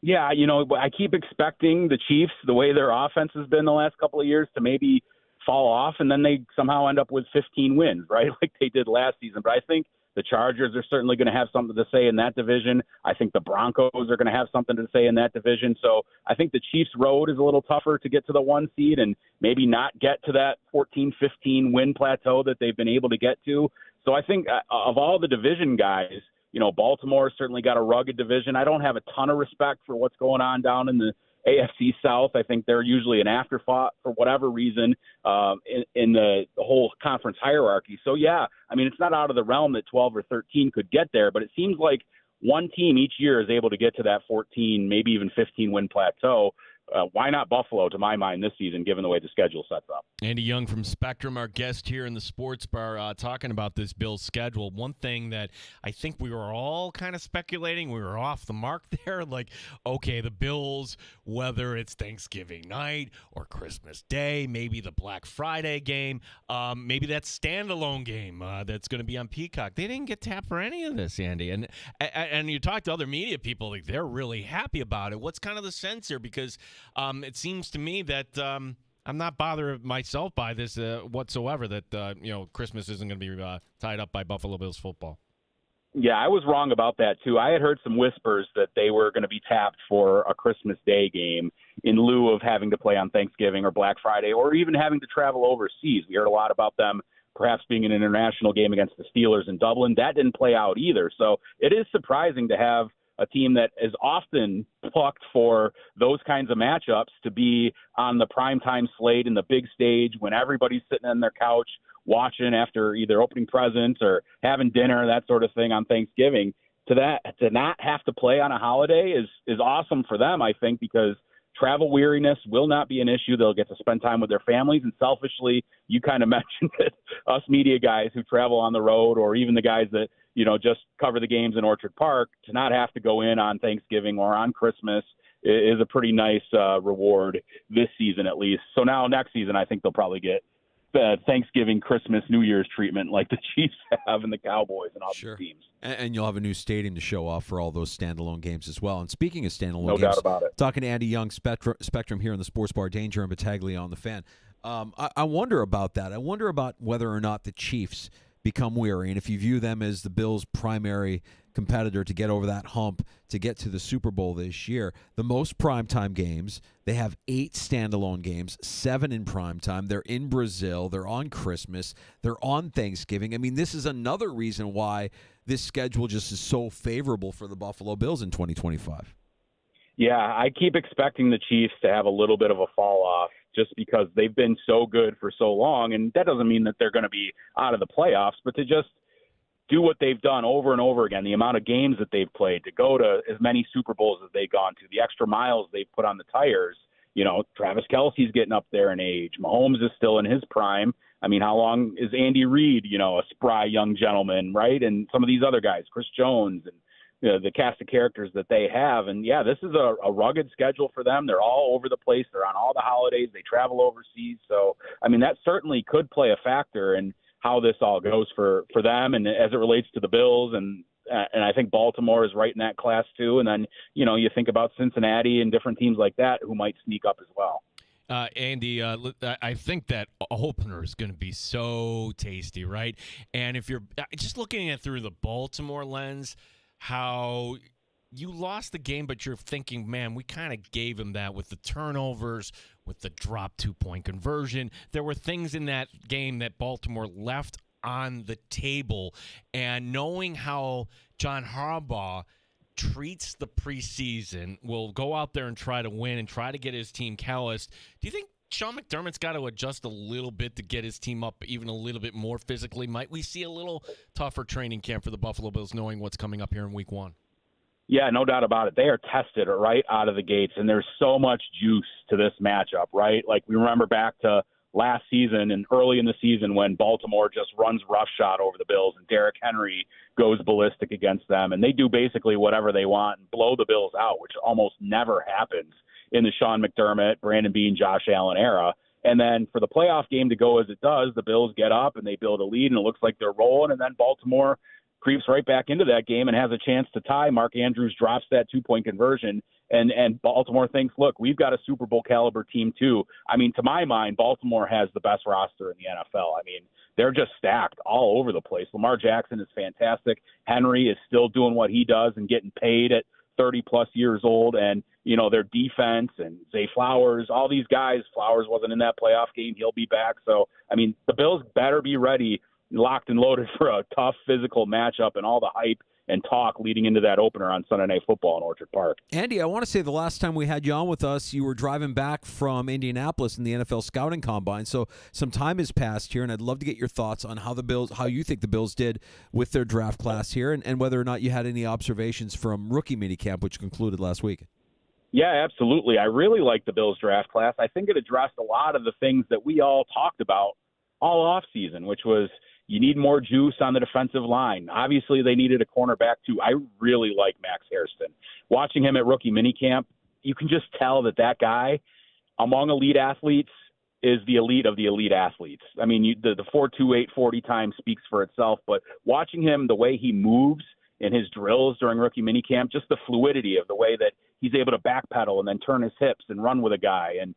Yeah, I keep expecting the Chiefs, the way their offense has been the last couple of years, to maybe fall off, and then they somehow end up with 15 wins, right, like they did last season. But I think the Chargers are certainly going to have something to say in that division. I think the Broncos are going to have something to say in that division. So I think the Chiefs' road is a little tougher to get to the 1 seed and maybe not get to that 14, 15 win plateau that they've been able to get to. So I think of all the division guys, Baltimore certainly got a rugged division. I don't have a ton of respect for what's going on down in the AFC South. I think they're usually an afterthought for whatever reason in the whole conference hierarchy. So, yeah, I mean, it's not out of the realm that 12 or 13 could get there, but it seems like one team each year is able to get to that 14, maybe even 15-win plateau. Why not Buffalo, to my mind, this season, given the way the schedule sets up? Andy Young from Spectrum, our guest here in the Sports Bar, talking about this Bills schedule. One thing that I think we were all kind of speculating, we were off the mark there, like, okay, the Bills, whether it's Thanksgiving night or Christmas Day, maybe the Black Friday game, maybe that standalone game that's going to be on Peacock. They didn't get tapped for any of this, Andy. And you talk to other media people, like they're really happy about it. What's kind of the sense here? Because it seems to me that I'm not bothered myself by this whatsoever, that Christmas isn't going to be tied up by Buffalo Bills football. Yeah, I was wrong about that, too. I had heard some whispers that they were going to be tapped for a Christmas Day game in lieu of having to play on Thanksgiving or Black Friday or even having to travel overseas. We heard a lot about them perhaps being an international game against the Steelers in Dublin. That didn't play out either. So it is surprising to have a team that is often plucked for those kinds of matchups to be on the primetime slate in the big stage when everybody's sitting on their couch watching after either opening presents or having dinner, that sort of thing on Thanksgiving. To not have to play on a holiday is awesome for them, I think, because travel weariness will not be an issue. They'll get to spend time with their families. And selfishly, you kind of mentioned it, us media guys who travel on the road or even the guys that, just cover the games in Orchard Park, to not have to go in on Thanksgiving or on Christmas is a pretty nice reward this season, at least. So now next season, I think they'll probably get Thanksgiving, Christmas, New Year's treatment like the Chiefs have and the Cowboys and all these teams. And you'll have a new stadium to show off for all those standalone games as well. And speaking of standalone games, doubt about it. Talking to Andy Young, Spectrum here in the Sports Bar, Danger and Battaglia on the Fan. I wonder about that. I wonder about whether or not the Chiefs become weary. And if you view them as the Bills' primary competitor to get over that hump to get to the Super Bowl this year, the most primetime games, they have 8 standalone games, 7 in primetime. They're in Brazil. They're on Christmas. They're on Thanksgiving. I mean, this is another reason why this schedule just is so favorable for the Buffalo Bills in 2025. Yeah, I keep expecting the Chiefs to have a little bit of a fall off just because they've been so good for so long. And that doesn't mean that they're going to be out of the playoffs, but to just do what they've done over and over again, the amount of games that they've played, to go to as many Super Bowls as they've gone to, the extra miles they've put on the tires. You know, Travis Kelce's getting up there in age. Mahomes is still in his prime. I mean, how long is Andy Reid, you know, a spry young gentleman, right? And some of these other guys, Chris Jones, and the cast of characters that they have. And, yeah, this is a rugged schedule for them. They're all over the place. They're on all the holidays. They travel overseas. So, I mean, that certainly could play a factor in how this all goes for them, and as it relates to the Bills. And I think Baltimore is right in that class too. And then, you know, you think about Cincinnati and different teams like that who might sneak up as well. Andy, I think that opener is going to be so tasty, right? And if you're just looking at it through the Baltimore lens, how you lost the game, but you're thinking, man, we kind of gave him that with the turnovers, with the drop 2-point conversion. There were things in that game that Baltimore left on the table. And knowing how John Harbaugh treats the preseason, will go out there and try to win and try to get his team calloused. Do you think Sean McDermott's got to adjust a little bit to get his team up even a little bit more physically? Might we see a little tougher training camp for the Buffalo Bills, knowing what's coming up here in week 1? Yeah, no doubt about it. They are tested right out of the gates, and there's so much juice to this matchup, right? Like, we remember back to last season and early in the season when Baltimore just runs roughshod over the Bills and Derrick Henry goes ballistic against them, and they do basically whatever they want and blow the Bills out, which almost never happens in the Sean McDermott, Brandon Beane, Josh Allen era. And then for the playoff game to go as it does, the Bills get up and they build a lead, and it looks like they're rolling, and then Baltimore creeps right back into that game and has a chance to tie. Mark Andrews drops that 2-point conversion, and Baltimore thinks, look, we've got a Super Bowl caliber team too. I mean, to my mind, Baltimore has the best roster in the NFL. I mean, they're just stacked all over the place. Lamar Jackson is fantastic. Henry is still doing what he does and getting paid at 30-plus years old. And, you know, their defense and Zay Flowers, all these guys, Flowers wasn't in that playoff game. He'll be back. So, I mean, the Bills better be ready, locked and loaded for a tough physical matchup and all the hype and talk leading into that opener on Sunday Night Football in Orchard Park. Andy, I want to say the last time we had you on with us, you were driving back from Indianapolis in the NFL Scouting Combine. So some time has passed here, and I'd love to get your thoughts on how you think the Bills did with their draft class here, and whether or not you had any observations from rookie minicamp, which concluded last week. Yeah, absolutely. I really like the Bills draft class. I think it addressed a lot of the things that we all talked about all offseason, which was you need more juice on the defensive line. Obviously, they needed a cornerback, too. I really like Max Hairston. Watching him at rookie minicamp, you can just tell that guy, among elite athletes, is the elite of the elite athletes. I mean, the 4.28 40 time speaks for itself, but watching him, the way he moves in his drills during rookie minicamp, just the fluidity of the way that he's able to backpedal and then turn his hips and run with a guy and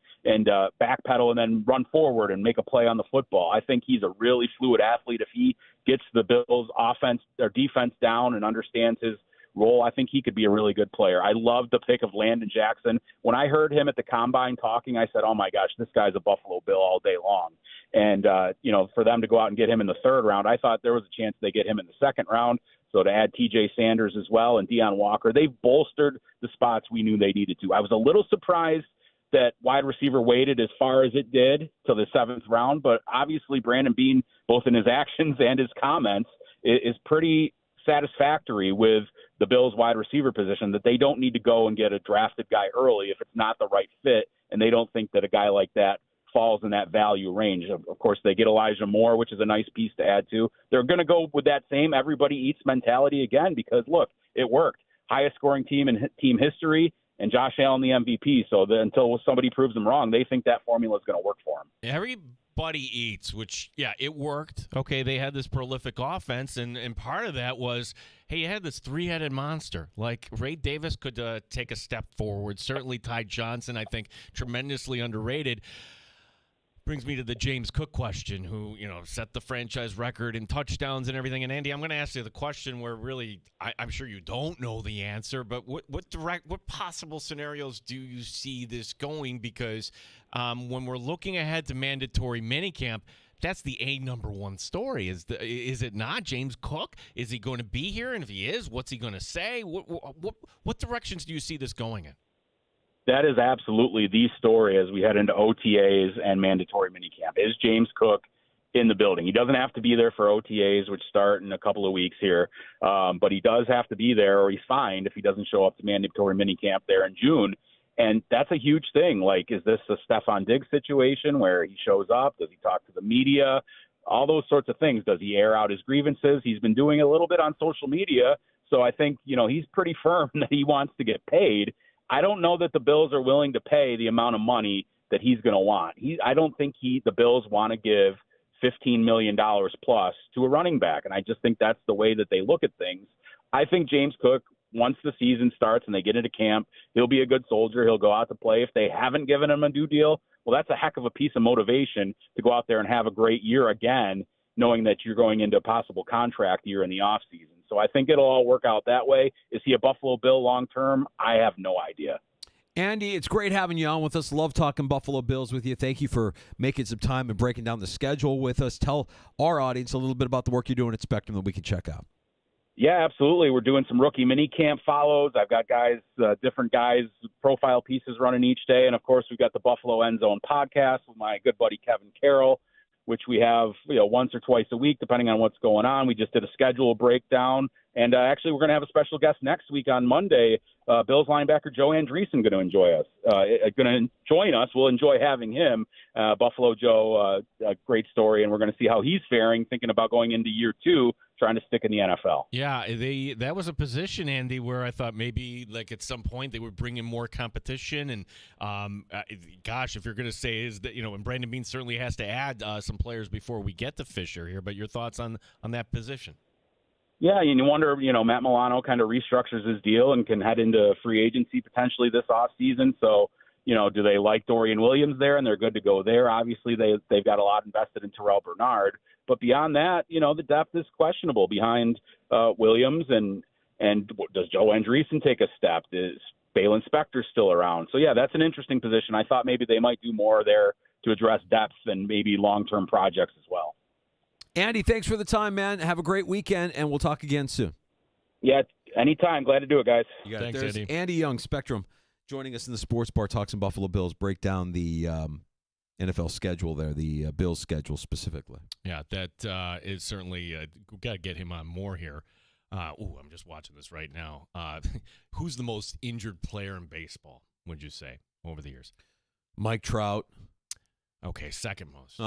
backpedal and then run forward and make a play on the football. I think he's a really fluid athlete. If he gets the Bills' offense or defense down and understands his role, I think he could be a really good player. I love the pick of Landon Jackson. When I heard him at the Combine talking, I said, oh, my gosh, this guy's a Buffalo Bill all day long. And, for them to go out and get him in the 3rd round, I thought there was a chance they get him in the 2nd round. So to add T.J. Sanders as well and Deion Walker, they've bolstered the spots we knew they needed to. I was a little surprised that wide receiver waited as far as it did to the 7th round, but obviously Brandon Beane, both in his actions and his comments, is pretty satisfactory with the Bills' wide receiver position, that they don't need to go and get a drafted guy early if it's not the right fit, and they don't think that a guy like that falls in that value range. Of course, they get Elijah Moore, which is a nice piece to add to. They're going to go with that same everybody eats mentality again because, look, it worked. Highest scoring team in team history, and Josh Allen the MVP. So until somebody proves them wrong, they think that formula is going to work for them. Everybody eats, which, yeah, it worked. Okay, they had this prolific offense, and part of that was, hey, you had this 3-headed monster. Like, Ray Davis could take a step forward. Certainly Ty Johnson, I think, tremendously underrated. Brings me to the James Cook question, who, set the franchise record in touchdowns and everything. And Andy, I'm going to ask you the question where really I'm sure you don't know the answer, but what possible scenarios do you see this going? Because when we're looking ahead to mandatory minicamp, that's the number one story. Is it not? James Cook? Is he going to be here? And if he is, what's he going to say? What directions do you see this going in? That is absolutely the story as we head into OTAs and mandatory minicamp. Is James Cook in the building? He doesn't have to be there for OTAs, which start in a couple of weeks here, but he does have to be there or he's fined if he doesn't show up to mandatory minicamp there in June. And that's a huge thing. Like, is this a Stephon Diggs situation where he shows up? Does he talk to the media? All those sorts of things. Does he air out his grievances? He's been doing a little bit on social media. So I think, he's pretty firm that he wants to get paid. I don't know that the Bills are willing to pay the amount of money that he's going to want. I don't think the Bills want to give $15 million plus to a running back, and I just think that's the way that they look at things. I think James Cook, once the season starts and they get into camp, he'll be a good soldier. He'll go out to play. If they haven't given him a new deal, well, that's a heck of a piece of motivation to go out there and have a great year again, knowing that you're going into a possible contract year in the offseason. So I think it'll all work out that way. Is he a Buffalo Bill long term? I have no idea. Andy, it's great having you on with us. Love talking Buffalo Bills with you. Thank you for making some time and breaking down the schedule with us. Tell our audience a little bit about the work you're doing at Spectrum that we can check out. Yeah, absolutely. We're doing some rookie mini camp follows. I've got guys, different guys, profile pieces running each day. And, of course, we've got the Buffalo End Zone podcast with my good buddy Kevin Carroll, which we have once or twice a week, depending on what's going on. We just did a schedule breakdown. And actually, we're going to have a special guest next week on Monday. Bills linebacker Joe Andreessen going to join us. We'll enjoy having him. Buffalo Joe, a great story, and we're going to see how he's faring, thinking about going into year 2, trying to stick in the NFL. Yeah, that was a position, Andy, where I thought maybe like at some point they would bring in more competition. And gosh, if you're going to say is that and Brandon Beane certainly has to add some players before we get to Fisher here. But your thoughts on that position? Yeah, and you wonder, Matt Milano kind of restructures his deal and can head into free agency potentially this offseason. So, do they like Dorian Williams there and they're good to go there? Obviously, they've got a lot invested in Terrell Bernard. But beyond that, the depth is questionable behind Williams. And does Joe Andreessen take a step? Is Balin Spector still around? So, yeah, that's an interesting position. I thought maybe they might do more there to address depth and maybe long-term projects as well. Andy, thanks for the time, man. Have a great weekend, and we'll talk again soon. Yeah, anytime. Glad to do it, guys. You got Thanks, it. There's Andy. Andy Young, Spectrum, joining us in the Sports Bar, talks some Buffalo Bills, break down the NFL schedule there, the Bills schedule specifically. Yeah, that is certainly we've got to get him on more here. I'm just watching this right now. Who's the most injured player in baseball, would you say, over the years? Mike Trout. Okay, second most.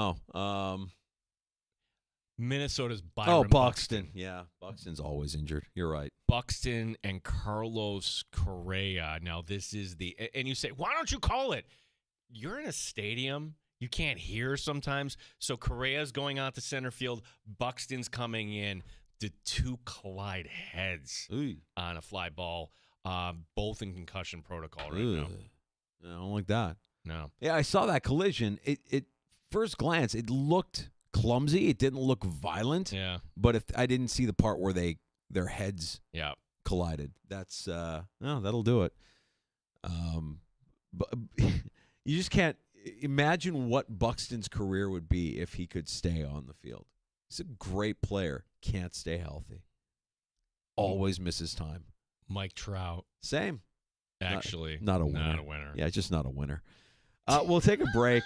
Minnesota's Byron Buxton. Yeah, Buxton's always injured. You're right. Buxton and Carlos Correa. Now, this is and you say, why don't you call it? You're in a stadium. You can't hear sometimes. So Correa's going out to center field. Buxton's coming in. The two collide heads on a fly ball, both in concussion protocol right now. I don't like that. No. Yeah, I saw that collision. It first glance, it looked clumsy. It didn't look violent. Yeah. But if I didn't see the part where their heads collided. That's that'll do it. But you just can't imagine what Buxton's career would be if he could stay on the field. He's a great player. Can't stay healthy. Always misses time. Mike Trout. Same. Actually. Not a winner. Not a winner. Yeah, just not a winner. We'll take a break.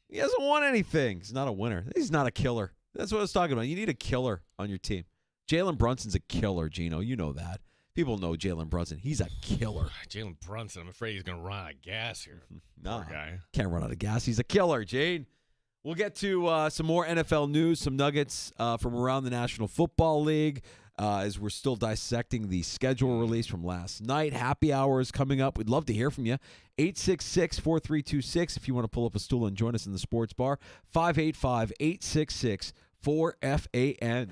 He hasn't won anything. He's not a winner. He's not a killer. That's what I was talking about. You need a killer on your team. Jalen Brunson's a killer, Gino. You know that. People know Jalen Brunson. He's a killer. Jalen Brunson, I'm afraid he's going to run out of gas here. No, Poor guy. Can't run out of gas. He's a killer, Jane. We'll get to some more NFL news, some nuggets from around the National Football League as we're still dissecting the schedule release from last night. Happy hour is coming up. We'd love to hear from you. 866-4326 if you want to pull up a stool and join us in the sports bar. 585-866-4FAN.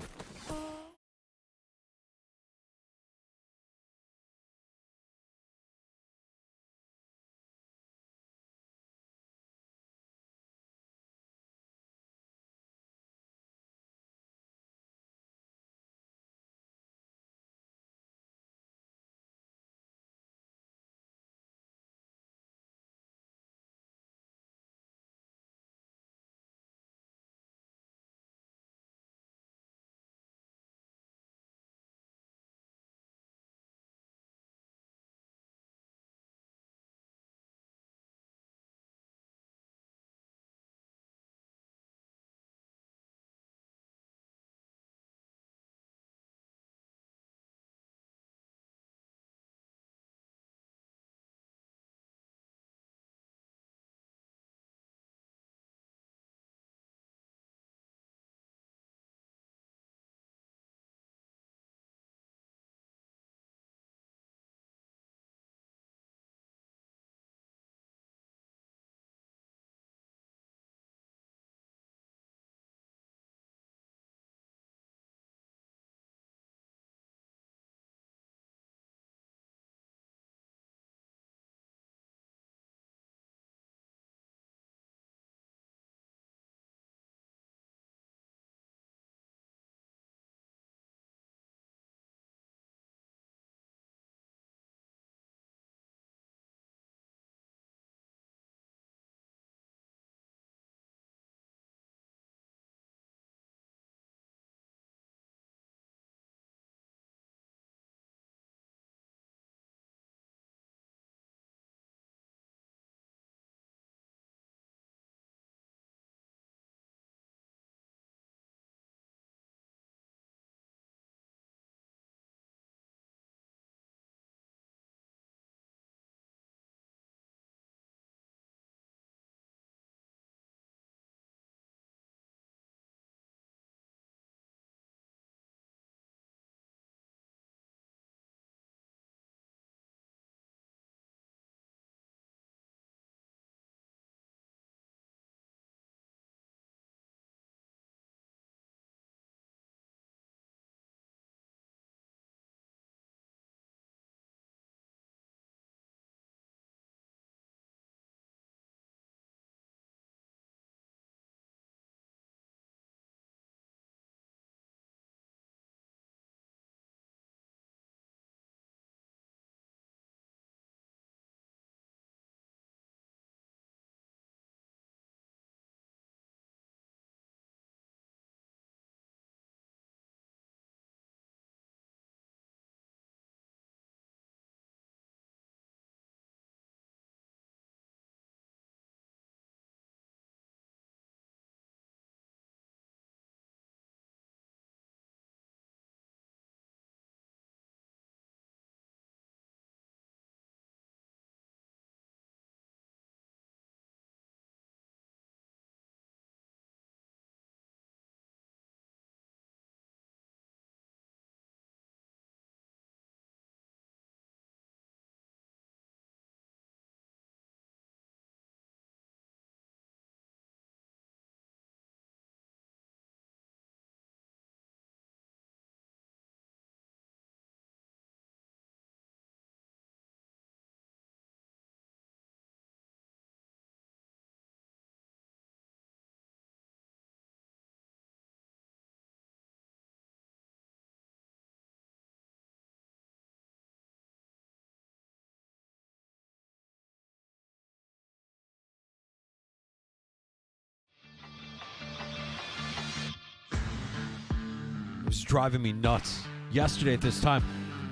was driving me nuts yesterday at this time.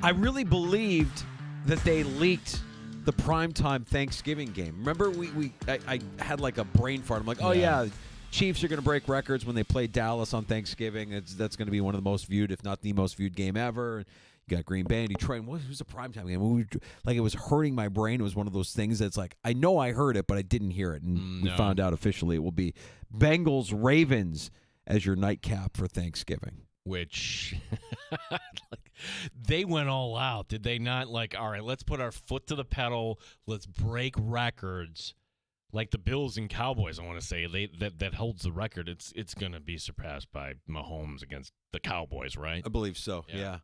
I really believed that they leaked the primetime Thanksgiving game. Remember, I had like a brain fart. I'm like, oh, yeah, Chiefs are going to break records when they play Dallas on Thanksgiving. That's going to be one of the most viewed, if not the most viewed game ever. You got Green Bay and Detroit. And who's a primetime game? It was hurting my brain. It was one of those things that's like, I know I heard it, but I didn't hear it. And we found out officially it will be Bengals-Ravens as your nightcap for Thanksgiving. Which they went all out, did they not? Like, all right, let's put our foot to the pedal. Let's break records. Like the Bills and Cowboys, I want to say that holds the record. It's going to be surpassed by Mahomes against the Cowboys, right? I believe so. Yeah.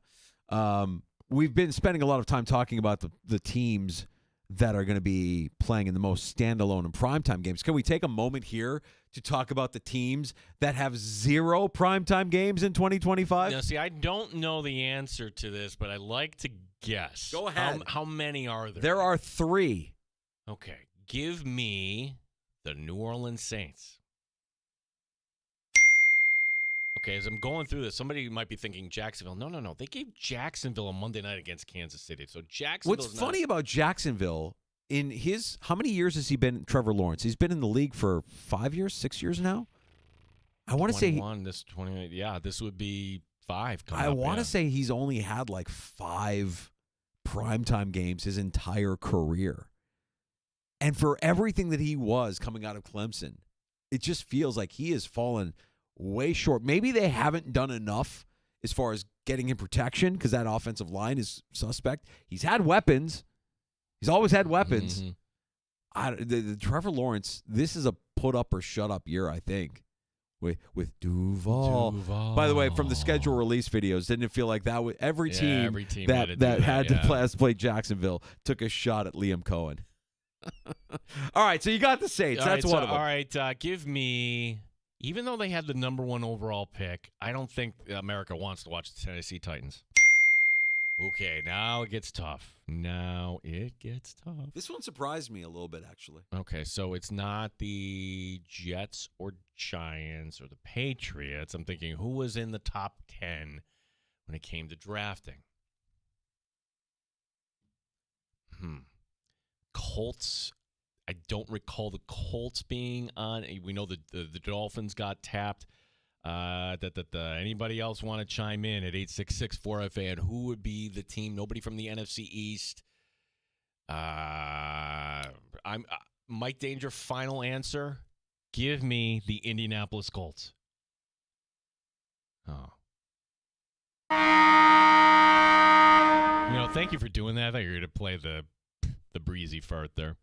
We've been spending a lot of time talking about the teams that are going to be playing in the most standalone and primetime games. Can we take a moment here to talk about the teams that have 0 primetime games in 2025? Now, see, I don't know the answer to this, but I like to guess. Go ahead. How many are there? There are 3. Okay. Give me the New Orleans Saints. Okay, as I'm going through this, somebody might be thinking Jacksonville. No. They gave Jacksonville a Monday night against Kansas City. So Jacksonville's What's funny about Jacksonville, how many years has he been, Trevor Lawrence? He's been in the league for 5 years, 6 years now? I want to say this would be 5 I want to say he's only had like 5 primetime games his entire career. And for everything that he was coming out of Clemson, it just feels like he has fallen way short. Maybe they haven't done enough as far as getting him protection because that offensive line is suspect. He's had weapons. He's always had weapons. Mm-hmm. The Trevor Lawrence, this is a put up or shut up year, I think, with Duval. By the way, from the schedule release videos, didn't it feel like that was every team that had to play Jacksonville took a shot at Liam Cohen? All right, so you got the Saints. That's one of them. All right, give me. Even though they had the number 1 overall pick, I don't think America wants to watch the Tennessee Titans. Okay, now it gets tough. This one surprised me a little bit, actually. Okay, so it's not the Jets or Giants or the Patriots. I'm thinking, who was in the top 10 when it came to drafting? Colts. I don't recall the Colts being on. We know the Dolphins got tapped. Anybody else want to chime in at 866-4FA? And who would be the team? Nobody from the NFC East. I'm Mike Danger. Final answer. Give me the Indianapolis Colts. Oh. Thank you for doing that. I thought you were going to play the breezy fart there.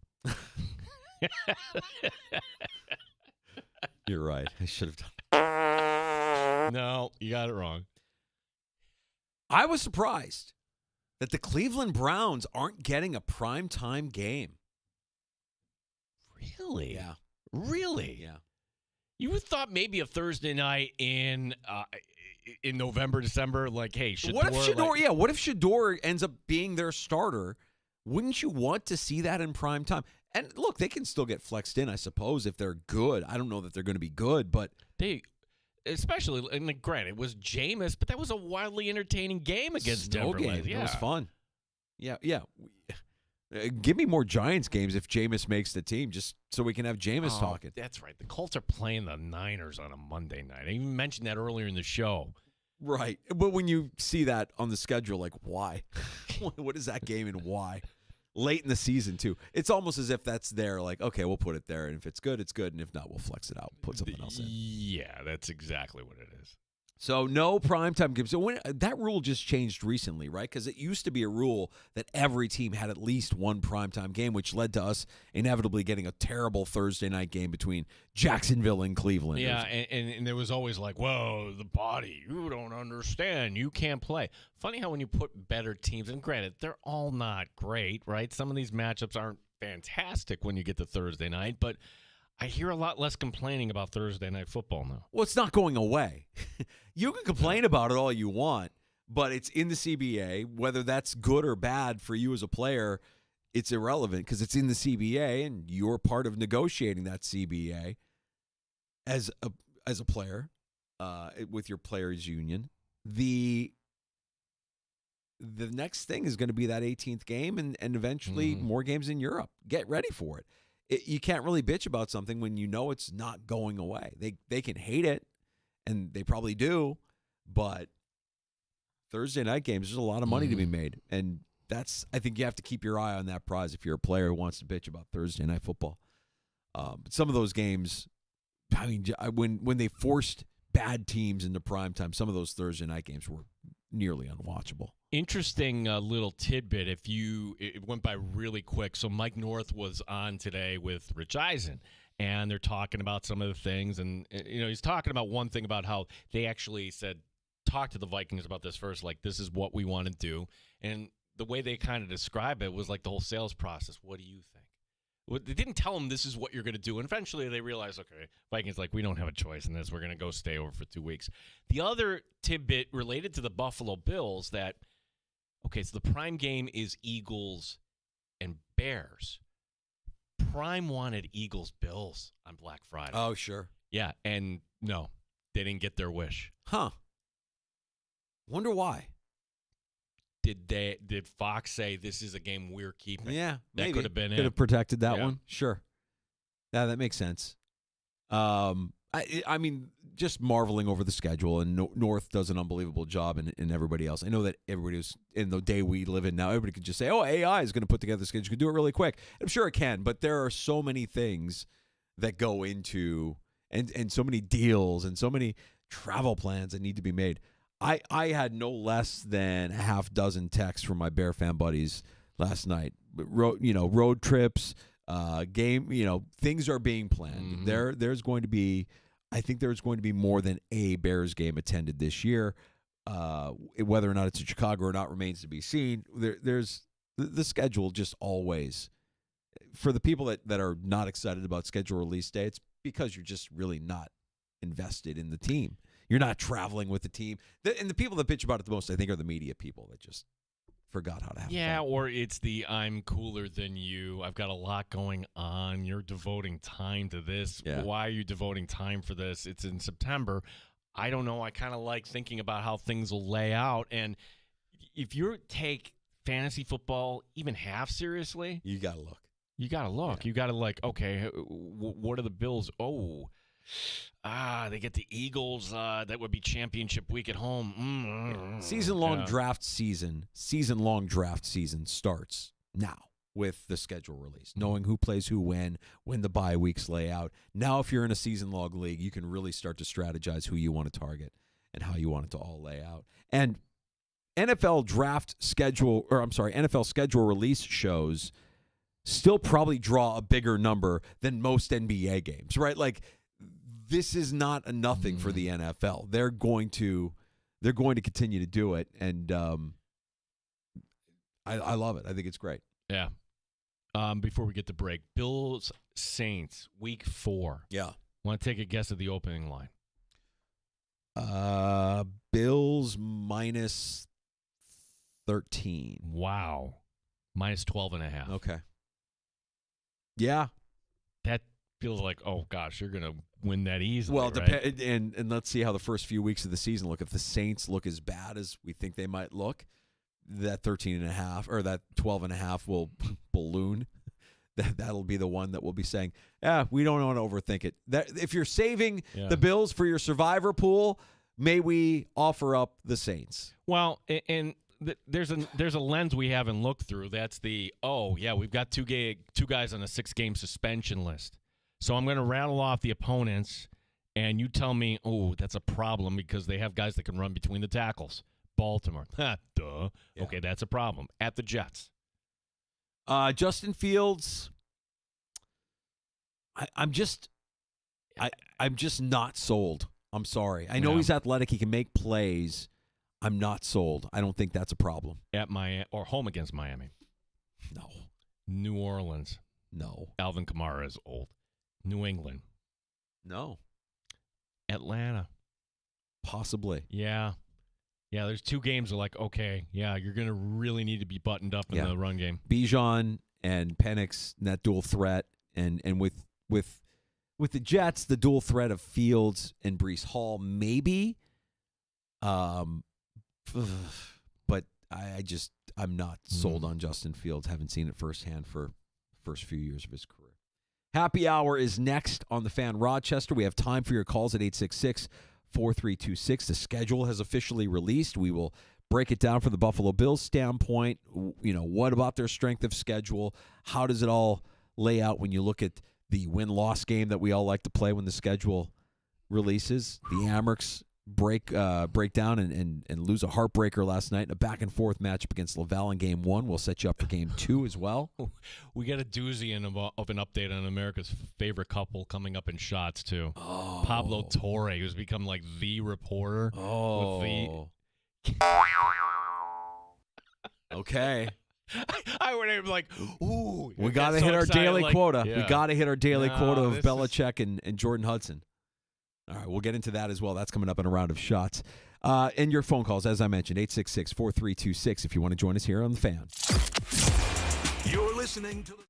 You're right. I should have done. No, you got it wrong. I was surprised that the Cleveland Browns aren't getting a primetime game. Really? Yeah. Really? Yeah. You would thought maybe a Thursday night in November, December, like, hey, Shador. What if Shador? What if Shador ends up being their starter? Wouldn't you want to see that in prime time? And look, they can still get flexed in, I suppose, if they're good. I don't know that they're going to be good, but especially, and granted, it was Jameis, but that was a wildly entertaining game against Denver. Game. Yeah. It was fun. Yeah. Give me more Giants games if Jameis makes the team, just so we can have Jameis talking. That's right. The Colts are playing the Niners on a Monday night. I even mentioned that earlier in the show. Right. But when you see that on the schedule, like, why? What is that game and why? Late in the season, too. It's almost as if that's there, like, okay, we'll put it there. And if it's good, it's good. And if not, we'll flex it out, put something else in. Yeah, that's exactly what it is. So no primetime games. So that rule just changed recently, right? Because it used to be a rule that every team had at least one primetime game, which led to us inevitably getting a terrible Thursday night game between Jacksonville and Cleveland. Yeah, and there was always like, whoa, the body, you don't understand. You can't play. Funny how when you put better teams, and granted, they're all not great, right? Some of these matchups aren't fantastic when you get to Thursday night, but I hear a lot less complaining about Thursday night football now. Well, it's not going away. You can complain about it all you want, but it's in the CBA. Whether that's good or bad for you as a player, it's irrelevant because it's in the CBA, and you're part of negotiating that CBA as a player with your players' union. the next thing is going to be that 18th game and eventually more games in Europe. Get ready for it. You can't really bitch about something when you know it's not going away. They can hate it, and they probably do, but Thursday night games, there's a lot of money to be made, and I think you have to keep your eye on that prize if you're a player who wants to bitch about Thursday night football. But some of those games, I mean, when they forced bad teams into prime time, some of those Thursday night games were nearly unwatchable. Interesting little tidbit. It went by really quick. So Mike North was on today with Rich Eisen, and they're talking about some of the things. And he's talking about one thing about how they actually said, talk to the Vikings about this first. Like, this is what we want to do. And the way they kind of describe it was like the whole sales process. What do you think? Well, they didn't tell them this is what you're going to do. And eventually they realized, okay, Vikings, like, we don't have a choice in this. We're going to go stay over for 2 weeks. The other tidbit related to the Buffalo Bills that, okay, so the prime game is Eagles and Bears. Prime wanted Eagles-Bills on Black Friday. Oh, sure. Yeah, and no, they didn't get their wish. Huh. Wonder why. Did Fox say this is a game we're keeping? Yeah, that could have been it. Could have protected that one. Sure. Yeah, that makes sense. I mean, just marveling over the schedule, and North does an unbelievable job, and everybody else. I know that everybody was in the day we live in now. Everybody could just say, "Oh, AI is going to put together the schedule. You can do it really quick." I'm sure it can, but there are so many things that go into and so many deals and so many travel plans that need to be made. I had no less than a half dozen texts from my Bear fan buddies last night. Road trips, game, things are being planned. There's going to be, I think there's going to be more than a Bears game attended this year. Whether or not it's in Chicago or not remains to be seen. There's the schedule just always, for the people that are not excited about schedule release dates, because you're just really not invested in the team. You're not traveling with the team. And the people that bitch about it the most, I think, are the media people that just forgot how to have fun. Or it's the I'm cooler than you. I've got a lot going on. You're devoting time to this. Yeah. Why are you devoting time for this? It's in September. I don't know. I kind of like thinking about how things will lay out. And if you take fantasy football even half seriously, you got to look. You got to look. Yeah. You got to okay, what are the Bills? They get the Eagles. That would be championship week at home. Season-long draft season starts now with the schedule release, knowing who plays who when the bye weeks lay out. Now, if you're in a season-long league, you can really start to strategize who you want to target and how you want it to all lay out. And NFL schedule release shows still probably draw a bigger number than most NBA games, right? Like, this is not a nothing for the NFL. They're going to continue to do it, and I love it. I think it's great. Yeah. Before we get to break, Bills Saints week 4. Yeah. Want to take a guess at the opening line? Bills minus 13. Wow. Minus 12.5. Okay. Yeah. That feels like, oh gosh, you're gonna win that easily. Well, right? and let's see how the first few weeks of the season look. If the Saints look as bad as we think they might look, that 13.5 or that 12.5 will balloon. That'll be the one that we'll be saying, we don't want to overthink it. That if you're saving the Bills for your survivor pool, may we offer up the Saints? Well, and there's a lens we haven't looked through. That's we've got two guys on a 6-game suspension list. So I'm going to rattle off the opponents, and you tell me, that's a problem because they have guys that can run between the tackles. Baltimore. Duh. Yeah. Okay, that's a problem. At the Jets. Justin Fields, I'm just not sold. I'm sorry. I know he's athletic. He can make plays. I'm not sold. I don't think that's a problem. At Miami or home against Miami. No. New Orleans. No. Alvin Kamara is old. New England. No. Atlanta. Possibly. Yeah. Yeah, there's 2 games you're you're going to really need to be buttoned up in the run game. Bijan and Penix, that dual threat. And with the Jets, the dual threat of Fields and Breece Hall, maybe. But I'm not sold on Justin Fields. Haven't seen it firsthand for first few years of his career. Happy Hour is next on the Fan Rochester. We have time for your calls at 866-4326. The schedule has officially released. We will break it down from the Buffalo Bills standpoint. What about their strength of schedule? How does it all lay out when you look at the win-loss game that we all like to play when the schedule releases? The Amerks break down and lose a heartbreaker last night in a back-and-forth matchup against Laval in Game 1. We'll set you up for Game 2 as well. We got a doozy of an update on America's favorite couple coming up in shots, too. Oh. Pablo Torre, who's become like the reporter. Oh. Okay. I would have like, ooh. We got to hit our daily quota. Yeah. We got to hit our daily quota of this Belichick and Jordan Hudson. All right, we'll get into that as well. That's coming up in a round of shots. And your phone calls, as I mentioned, 866-4326 if you want to join us here on The Fan. You're listening to the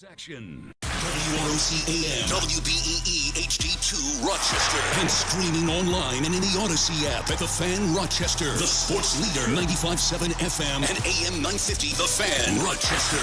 Section. WROC-AM, WBEE HD2 Rochester, and streaming online and in the Odyssey app at The Fan Rochester, the sports leader, 95.7 FM and AM 950, The Fan Rochester,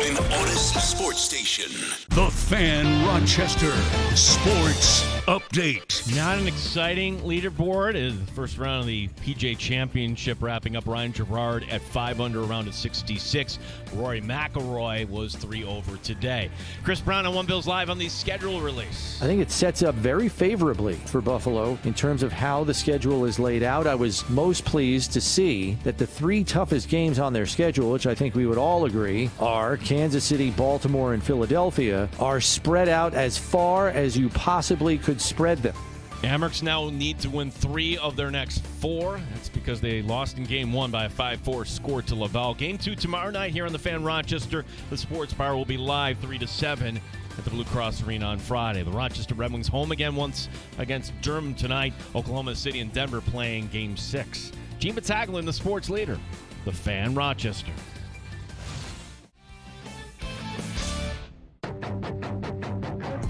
an Odyssey sports station. The Fan Rochester Sports Update. Not an exciting leaderboard. It is the first round of the PJ Championship wrapping up. Ryan Gerard at 5 under, around at 66. Rory McIlroy was 3 over today. Chris Brown on One Bills Live on the schedule release. I think it sets up very favorably for Buffalo in terms of how the schedule is laid out. I was most pleased to see that the 3 toughest games on their schedule, which I think we would all agree are Kansas City, Baltimore, and Philadelphia, are spread out as far as you possibly could spread them. Amerks now need to win 3 of their next 4. That's because they lost in Game 1 by a 5-4 score to Laval. Game 2 tomorrow night here on the Fan Rochester. The Sports Bar will be live 3 to 7 at the Blue Cross Arena on Friday. The Rochester Red Wings home again once against Durham tonight. Oklahoma City and Denver playing Game 6. Gene Battaglia, the sports leader, the Fan Rochester.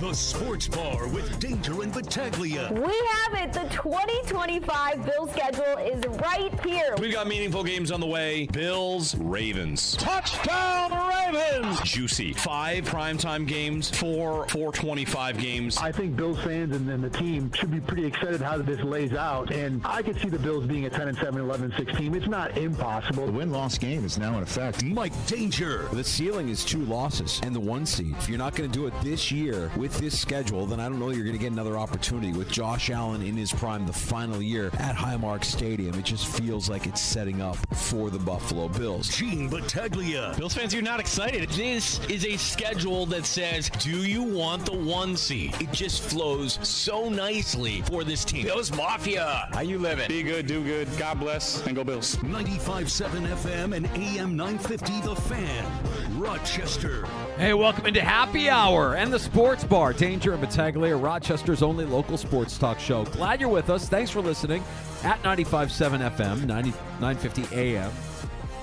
The Sports Bar with Danger and Battaglia. We have it. The 2025 Bills schedule is right here. We've got meaningful games on the way. Bills, Ravens. Touchdown, Ravens! Juicy. 5 primetime games, 4 425 games. I think Bills fans and the team should be pretty excited how this lays out. And I could see the Bills being a 10-7, 11-6 team. It's not impossible. The win-loss game is now in effect. Mike Danger. The ceiling is 2 losses and the 1 seed. If you're not going to do it this year with this schedule, then I don't know you're going to get another opportunity with Josh Allen in his prime the final year at Highmark Stadium. It just feels like it's setting up for the Buffalo Bills. Gene Battaglia. Bills fans, you're not excited. This is a schedule that says, do you want the 1 seed? It just flows so nicely for this team. Bills Mafia. How you living? Be good, do good. God bless, and go Bills. 95.7 FM and AM 950 The Fan, Rochester. Hey, welcome into Happy Hour and the Sports Bar. Danger and Battaglia, Rochester's only local sports talk show. Glad you're with us. Thanks for listening at 95.7 FM, 950 AM.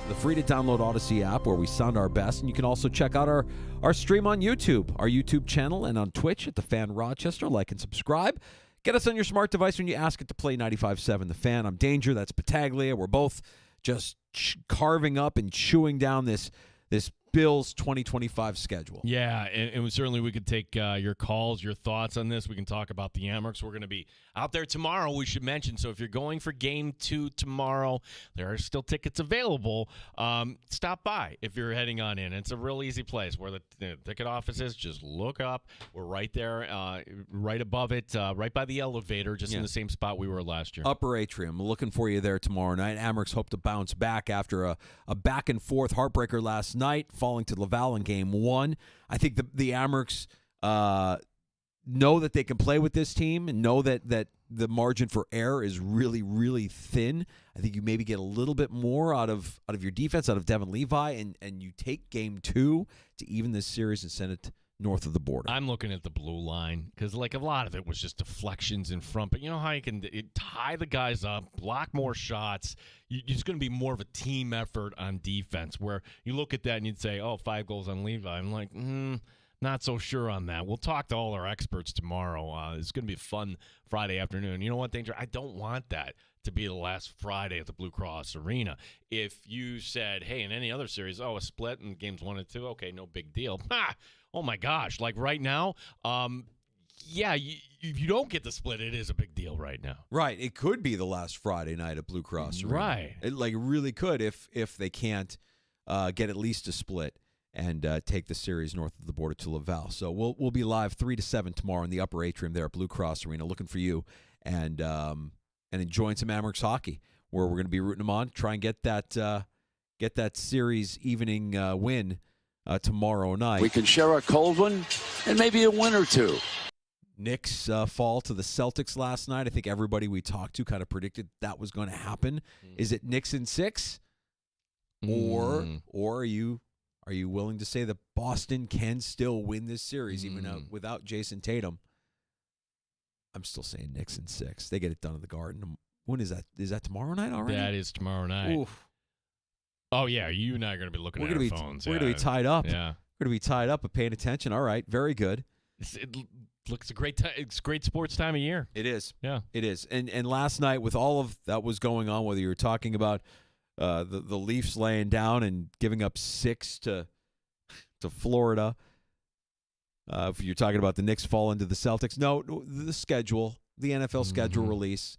The free to download Odyssey app where we sound our best. And you can also check out our stream on YouTube, our YouTube channel, and on Twitch at The Fan Rochester. Like and subscribe. Get us on your smart device when you ask it to play 95.7 The Fan. I'm Danger. That's Battaglia. We're both just carving up and chewing down this Bills 2025 schedule. Yeah, and certainly we could take your calls, your thoughts on this. We can talk about the Amerks. We're going to be out there tomorrow, we should mention. So if you're going for Game 2 tomorrow, there are still tickets available. Stop by if you're heading on in. It's a real easy place where the ticket office is. Just look up. We're right there, right above it, right by the elevator, just in the same spot we were last year. Upper Atrium. Looking for you there tomorrow night. Amerks hope to bounce back after a back-and-forth heartbreaker last night, falling to Laval in Game 1. I think the Amerks know that they can play with this team and know that the margin for error is really, really thin. I think you maybe get a little bit more out of your defense, out of Devin Levi, and you take Game 2 to even this series and send it north of the border. I'm looking at the blue line because, a lot of it was just deflections in front. But you know how you can tie the guys up, block more shots. It's going to be more of a team effort on defense where you look at that and you'd say, 5 goals on Levi. I'm like, not so sure on that. We'll talk to all our experts tomorrow. It's going to be a fun Friday afternoon. You know what, Danger? I don't want that to be the last Friday at the Blue Cross Arena. If you said, hey, in any other series, a split in games 1 and 2, okay, no big deal. Oh, my gosh. Like right now, if you don't get the split, it is a big deal right now. Right. It could be the last Friday night at Blue Cross Arena. Right. It really could if they can't get at least a split and take the series north of the border to Laval. So we'll be live 3 to 7 tomorrow in the Upper Atrium there at Blue Cross Arena, looking for you and enjoying some Amerks hockey, where we're going to be rooting them on, try and get that series evening win tomorrow night. We can share a cold one and maybe a win or two. Knicks fall to the Celtics last night. I think everybody we talked to kind of predicted that was going to happen. Is it Knicks in 6? Or are you willing to say that Boston can still win this series even without Jason Tatum? I'm still saying Knicks in 6. They get it done at the Garden. When is that? Is that tomorrow night already? That is tomorrow night. Oof. Oh, yeah. You and I are going to be looking at our phones. We're going to be tied up. Yeah. We're going to be tied up but paying attention. All right, very good. It looks a great time. It's great sports time of year. It is. Yeah. It is. And last night with all of that was going on, whether you were talking about the Leafs laying down and giving up 6 to Florida, if you're talking about the Knicks falling to the Celtics, no, the schedule, the NFL schedule release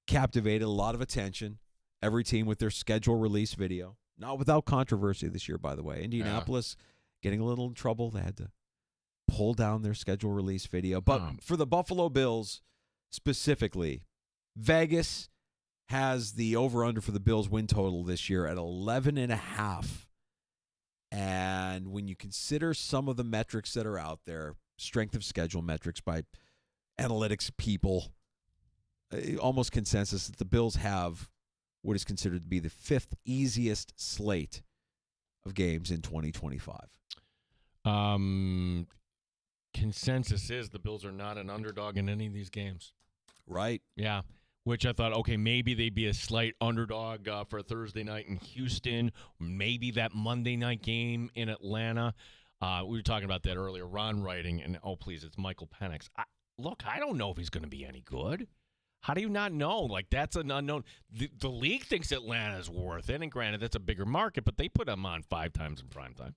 captivated a lot of attention. Every team with their schedule release video. Not without controversy this year, by the way. Indianapolis getting a little in trouble. They had to pull down their schedule release video. But for the Buffalo Bills specifically, Vegas has the over-under for the Bills win total this year at 11.5. And when you consider some of the metrics that are out there, strength of schedule metrics by analytics people, almost consensus that the Bills have what is considered to be the 5th easiest slate of games in 2025. Consensus is the Bills are not an underdog in any of these games. Right. Yeah. Which I thought, okay, maybe they'd be a slight underdog for a Thursday night in Houston. Maybe that Monday night game in Atlanta. We were talking about that earlier. Ron writing, and please, it's Michael Penix. Look, I don't know if he's going to be any good. How do you not know? Like, that's an unknown. The league thinks Atlanta's worth it, and granted, that's a bigger market, but they put him on 5 times in prime time.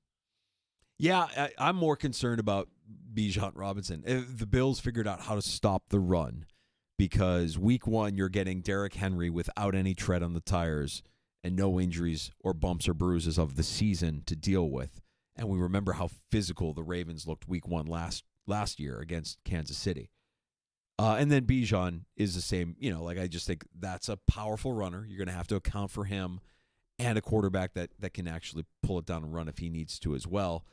Yeah, I'm more concerned about Bijan Robinson. If the Bills figured out how to stop the run, because week 1 you're getting Derrick Henry without any tread on the tires and no injuries or bumps or bruises of the season to deal with. And we remember how physical the Ravens looked week 1 last year against Kansas City. And then Bijan is the same, I just think that's a powerful runner. You're going to have to account for him and a quarterback that can actually pull it down and run if he needs to as well.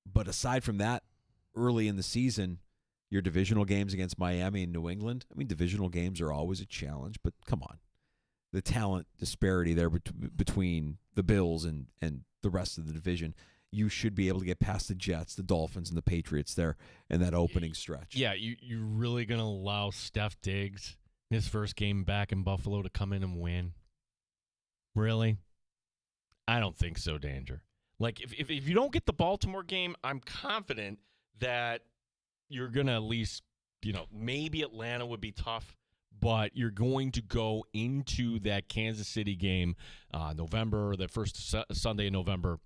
But aside from that, early in the season, your divisional games against Miami and New England, divisional games are always a challenge, but come on. The talent disparity there between the Bills and the rest of the division, you should be able to get past the Jets, the Dolphins, and the Patriots there in that opening stretch. Yeah, you're really going to allow Steph Diggs, his first game back in Buffalo, to come in and win? Really? I don't think so, Danger. Like, if you don't get the Baltimore game, I'm confident that you're going to at least, maybe Atlanta would be tough, but you're going to go into that Kansas City game, November, the first Sunday in November,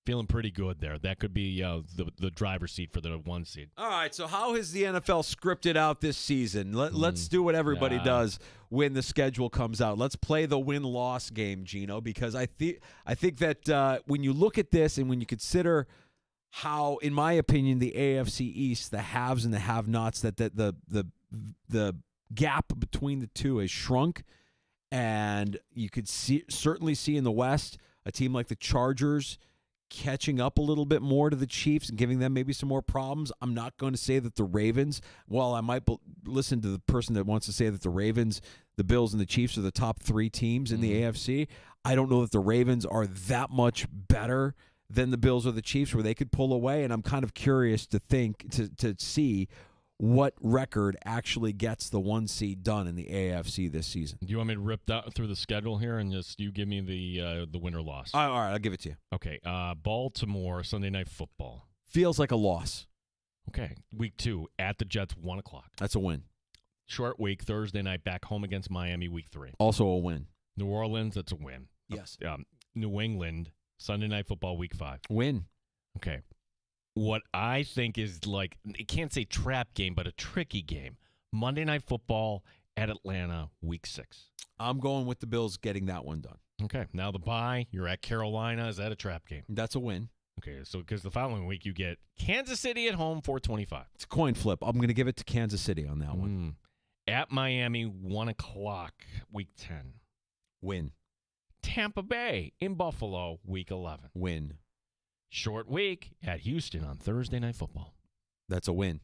feeling pretty good there. That could be the driver's seat for the 1 seed. All right, so how has the NFL scripted out this season? Let's do what everybody does when the schedule comes out. Let's play the win-loss game, Gino, because I think that when you look at this and when you consider how, in my opinion, the AFC East, the haves and the have-nots, that the gap between the two has shrunk, and you could certainly see in the West a team like the Chargers catching up a little bit more to the Chiefs and giving them maybe some more problems. I'm not going to say that the Ravens, while I might listen to the person that wants to say that the Ravens, the Bills, and the Chiefs are the top 3 teams in the AFC, I don't know that the Ravens are that much better than the Bills or the Chiefs where they could pull away, and I'm kind of curious to see what record actually gets the 1 seed done in the AFC this season. Do you want me to rip that through the schedule here and just you give me the win or loss? All right, I'll give it to you. Okay, Baltimore, Sunday Night Football. Feels like a loss. Okay, week 2, at the Jets, 1 o'clock. That's a win. Short week, Thursday night, back home against Miami, week 3. Also a win. New Orleans, that's a win. Yes. New England, Sunday Night Football, week 5. Win. Okay. What I think is like, I can't say trap game, but a tricky game. Monday Night Football at Atlanta, week 6. I'm going with the Bills getting that one done. Okay. Now the bye, you're at Carolina. Is that a trap game? That's a win. Okay. So because the following week you get Kansas City at home, 425. It's a coin flip. I'm going to give it to Kansas City on that one. At Miami, 1 o'clock, week 10. Win. Tampa Bay in Buffalo, week 11. Win. Short week at Houston on Thursday Night Football. That's a win.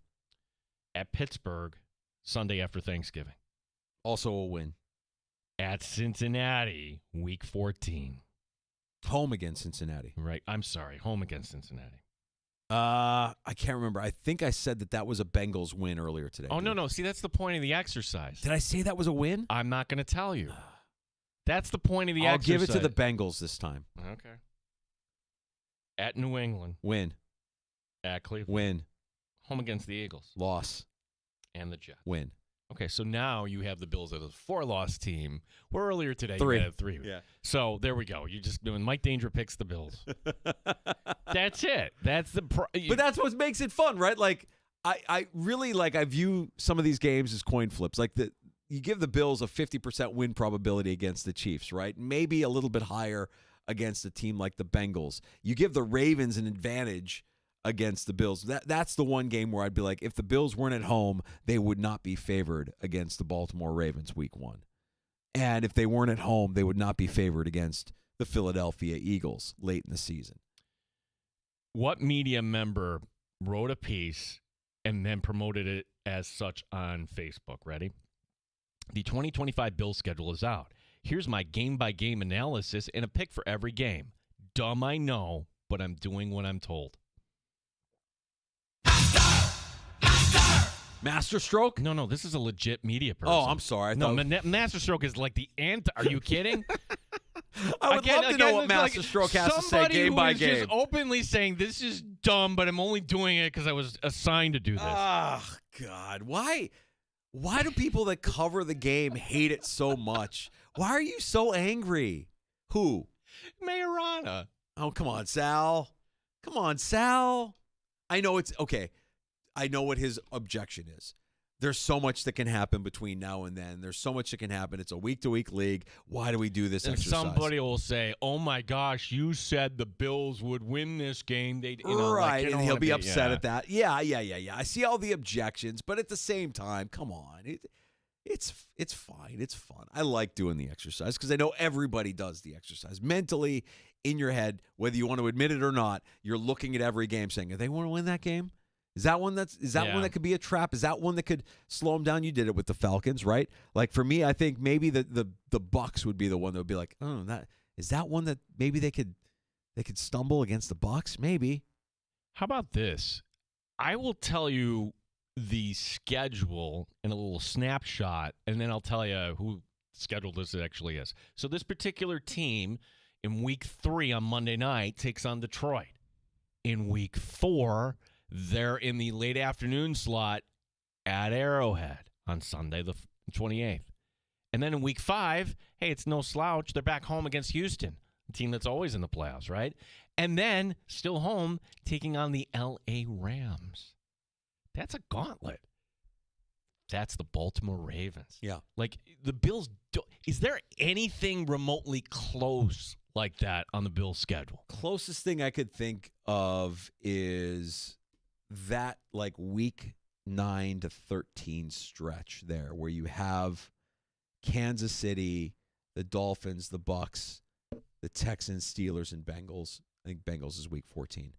At Pittsburgh, Sunday after Thanksgiving. Also a win. At Cincinnati, week 14. Home against Cincinnati. Right. I'm sorry. Home against Cincinnati. I can't remember. I think I said that was a Bengals win earlier today. Oh, no. See, that's the point of the exercise. Did I say that was a win? I'm not going to tell you. That's the point of the I'll exercise. give it to the Bengals this time. Okay. At New England. Win. At Cleveland. Win. Home against the Eagles. Loss. And the Jets. Win. Okay, so now you have the Bills as a 4-loss team. Where earlier today 3. you had 3. Yeah. So there we go. You're just doing Mike Danger picks the Bills. That's it. That's the. But that's what makes it fun, right? Like I really I view some of these games as coin flips. Like you give the Bills a 50% win probability against the Chiefs, right? Maybe a little bit higher against a team like the Bengals. You give the Ravens an advantage against the Bills. That's the one game where I'd be like, if the Bills weren't at home, they would not be favored against the Baltimore Ravens week 1. And if they weren't at home, they would not be favored against the Philadelphia Eagles late in the season. What media member wrote a piece and then promoted it as such on Facebook? Ready? The 2025 Bills schedule is out. Here's my game-by-game analysis and a pick for every game. Dumb, I know, but I'm doing what I'm told. Master Stroke? No, this is a legit media person. Oh, I'm sorry. Master Stroke is like the ant. Are you kidding? I would love to know what Master Stroke has to say game by game. Somebody who is just openly saying, this is dumb, but I'm only doing it because I was assigned to do this. Oh, God. Why do people that cover the game hate it so much? Why are you so angry? Who? Majorana. Oh, come on, Sal. Come on, Sal. I know it's okay. I know what his objection is. There's so much that can happen between now and then. There's so much that can happen. It's a week-to-week league. Why do we do this exercise? Somebody will say, oh, my gosh, you said the Bills would win this game. Right, and he'll be upset at that. Yeah. I see all the objections, but at the same time, come on. It's fine. It's fun. I like doing the exercise because I know everybody does the exercise. Mentally, in your head, whether you want to admit it or not, you're looking at every game saying, do they want to win that game? Is that one one that could be a trap? Is that one that could slow them down? You did it with the Falcons, right? Like for me, I think maybe the Bucs would be the one that would be like, oh, that one that maybe they could stumble against the Bucs, maybe. How about this? I will tell you the schedule in a little snapshot, and then I'll tell you who schedule this actually is. So this particular team in week 3 on Monday night takes on Detroit. In week 4, they're in the late afternoon slot at Arrowhead on Sunday the 28th. And then in week 5, hey, it's no slouch. They're back home against Houston, a team that's always in the playoffs, right? And then still home taking on the L.A. Rams. That's a gauntlet. That's the Baltimore Ravens. Yeah. Like the Bills, is there anything remotely close like that on the Bills' schedule? Closest thing I could think of is that like week 9 to 13 stretch there where you have Kansas City, the Dolphins, the Bucs, the Texans, Steelers, and Bengals. I think Bengals is week 14.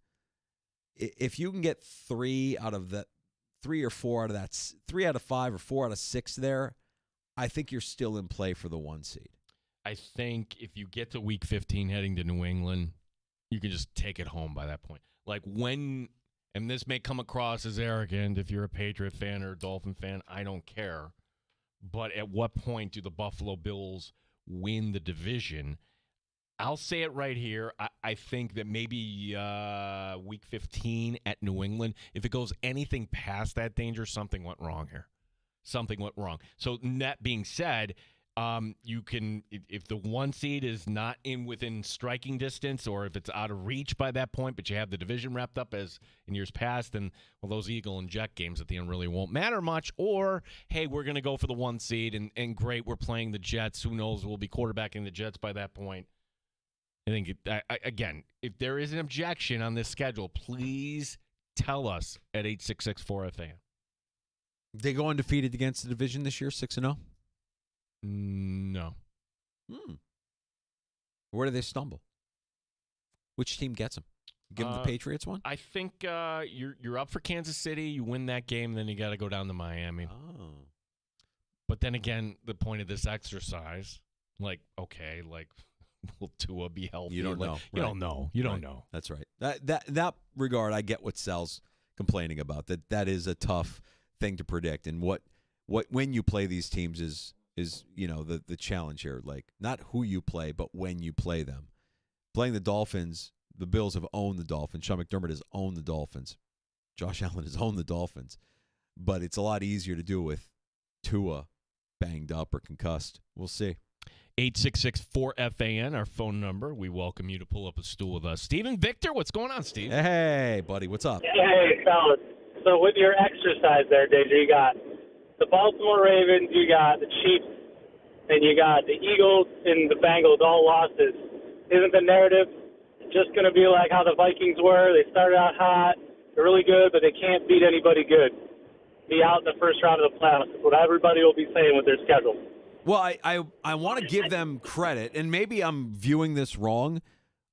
If you can get 3 out of 4 out of 5 or 4 out of 6 there, I think you're still in play for the 1 seed. I think if you get to week 15 heading to New England, you can just take it home by that point. Like when, and this may come across as arrogant if you're a Patriot fan or a Dolphin fan, I don't care. But at what point do the Buffalo Bills win the division? I'll say it right here. I think that maybe week 15 at New England, if it goes anything past that danger, something went wrong here. Something went wrong. So that being said, you can, if the 1 seed is not within striking distance, or if it's out of reach by that point, but you have the division wrapped up as in years past, then those Eagle and Jet games at the end really won't matter much. Or hey, we're going to go for the 1 seed, and great, we're playing the Jets. Who knows? We'll be quarterbacking the Jets by that point. I think again, if there is an objection on this schedule, please tell us at 866-4FAN. They go undefeated against the division this year, 6-0. No. Where do they stumble? Which team gets them? Give them the Patriots one? I think you're up for Kansas City. You win that game, then you got to go down to Miami. Oh. But then again, the point of this exercise, like, okay, like, will Tua be healthy? You don't know. You don't know. You don't know. That's right. That regard, I get what Sal's complaining about. That is a tough thing to predict. And what when you play these teams is the challenge here. Like not who you play, but when you play them. Playing the Dolphins, the Bills have owned the Dolphins. Sean McDermott has owned the Dolphins. Josh Allen has owned the Dolphins. But it's a lot easier to do with Tua banged up or concussed. We'll see. 866-4FAN, our phone number. We welcome you to pull up a stool with us. Steven Victor, what's going on, Steve? Hey, buddy, what's up? Hey, fellas. So with your exercise there, Danger, you got the Baltimore Ravens, you got the Chiefs, and you got the Eagles and the Bengals, all losses. Isn't the narrative just going to be like how the Vikings were? They started out hot, they're really good, but they can't beat anybody good. Be out in the first round of the playoffs. That's what everybody will be saying with their schedule. Well, I want to give them credit, and maybe I'm viewing this wrong.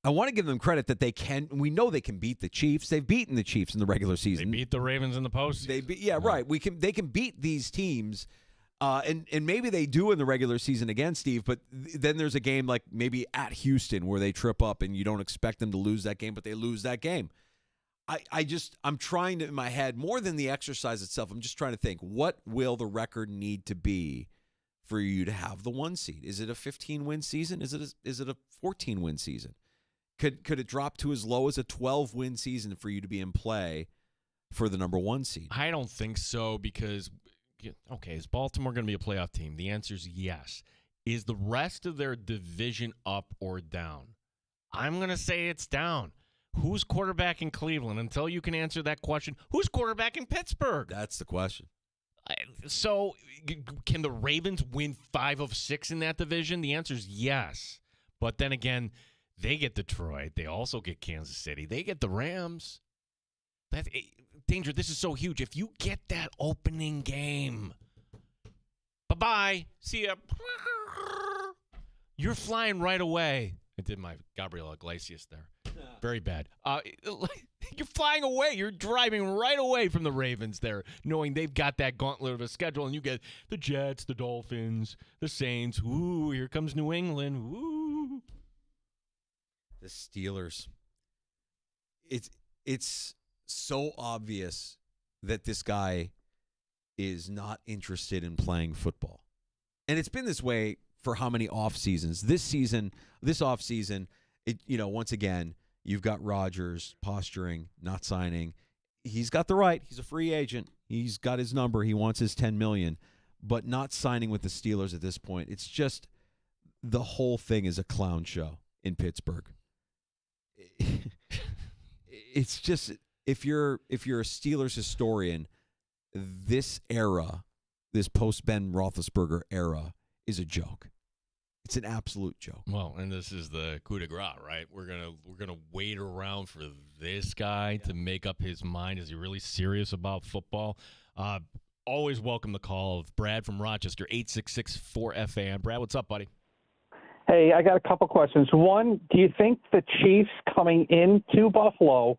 I want to give them credit that they can. We know they can beat the Chiefs. They've beaten the Chiefs in the regular season. They beat the Ravens in the postseason. Right. They can beat these teams, and maybe they do in the regular season again, Steve. But then there's a game like maybe at Houston where they trip up, and you don't expect them to lose that game, but they lose that game. I'm trying to, in my head, more than the exercise itself, I'm just trying to think, what will the record need to be for you to have the 1 seed? Is it a 15-win season? Is it a 14-win season? Could it drop to as low as a 12-win season for you to be in play for the number 1 seed? I don't think so because, okay, is Baltimore going to be a playoff team? The answer is yes. Is the rest of their division up or down? I'm going to say it's down. Who's quarterback in Cleveland? Until you can answer that question, who's quarterback in Pittsburgh? That's the question. So can the Ravens win 5 of 6 in that division? The answer is yes. But then again, they get Detroit. They also get Kansas City. They get the Rams. Danger, this is so huge. If you get that opening game, bye-bye. See ya. You're flying right away. I did my Gabriel Iglesias there. Very bad. You're flying away. You're driving right away from the Ravens there, knowing they've got that gauntlet of a schedule, and you get the Jets, the Dolphins, the Saints. Ooh, here comes New England. Ooh. The Steelers. It's so obvious that this guy is not interested in playing football. And it's been this way for how many off seasons? This off season, once again, you've got Rodgers posturing, not signing. He's got the right. He's a free agent. He's got his number. He wants his $10 million, but not signing with the Steelers at this point. It's just the whole thing is a clown show in Pittsburgh. It's just if you're a Steelers historian, this era, this post Ben Roethlisberger era, is a joke. It's an absolute joke. Well, and this is the coup de grace, right? We're gonna wait around for this guy to make up his mind. Is he really serious about football? Always welcome the call of Brad from Rochester, 866-4FAN. Brad, what's up, buddy? Hey, I got a couple questions. One, do you think the Chiefs coming into Buffalo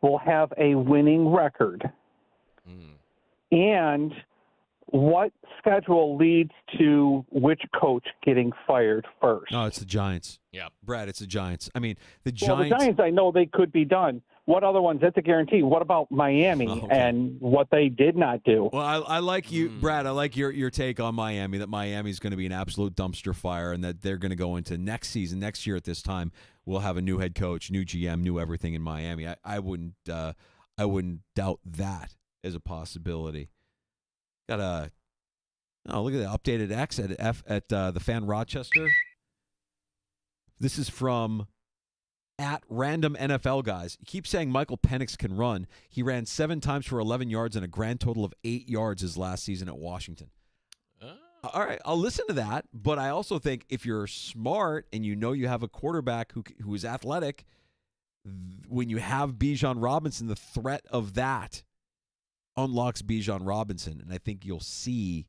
will have a winning record? And what schedule leads to which coach getting fired first? No, it's the Giants. Yeah. Brad, it's the Giants. I mean, the Giants. Well, the Giants, I know they could be done. What other ones? That's a guarantee. What about Miami and what they did not do? Well, I like you, Brad. I like your take on Miami, that Miami's going to be an absolute dumpster fire and that they're going to go into next season, next year at this time, we'll have a new head coach, new GM, new everything in Miami. I wouldn't doubt that as a possibility. Got a look at the updated X at the Fan Rochester. This is from at Random NFL Guys. You keep saying Michael Penix can run. He ran 7 times for 11 yards and a grand total of 8 yards his last season at Washington. All right, I'll listen to that, but I also think if you're smart and you know you have a quarterback who is athletic, when you have Bijan Robinson, the threat of that unlocks Bijan Robinson, and I think you'll see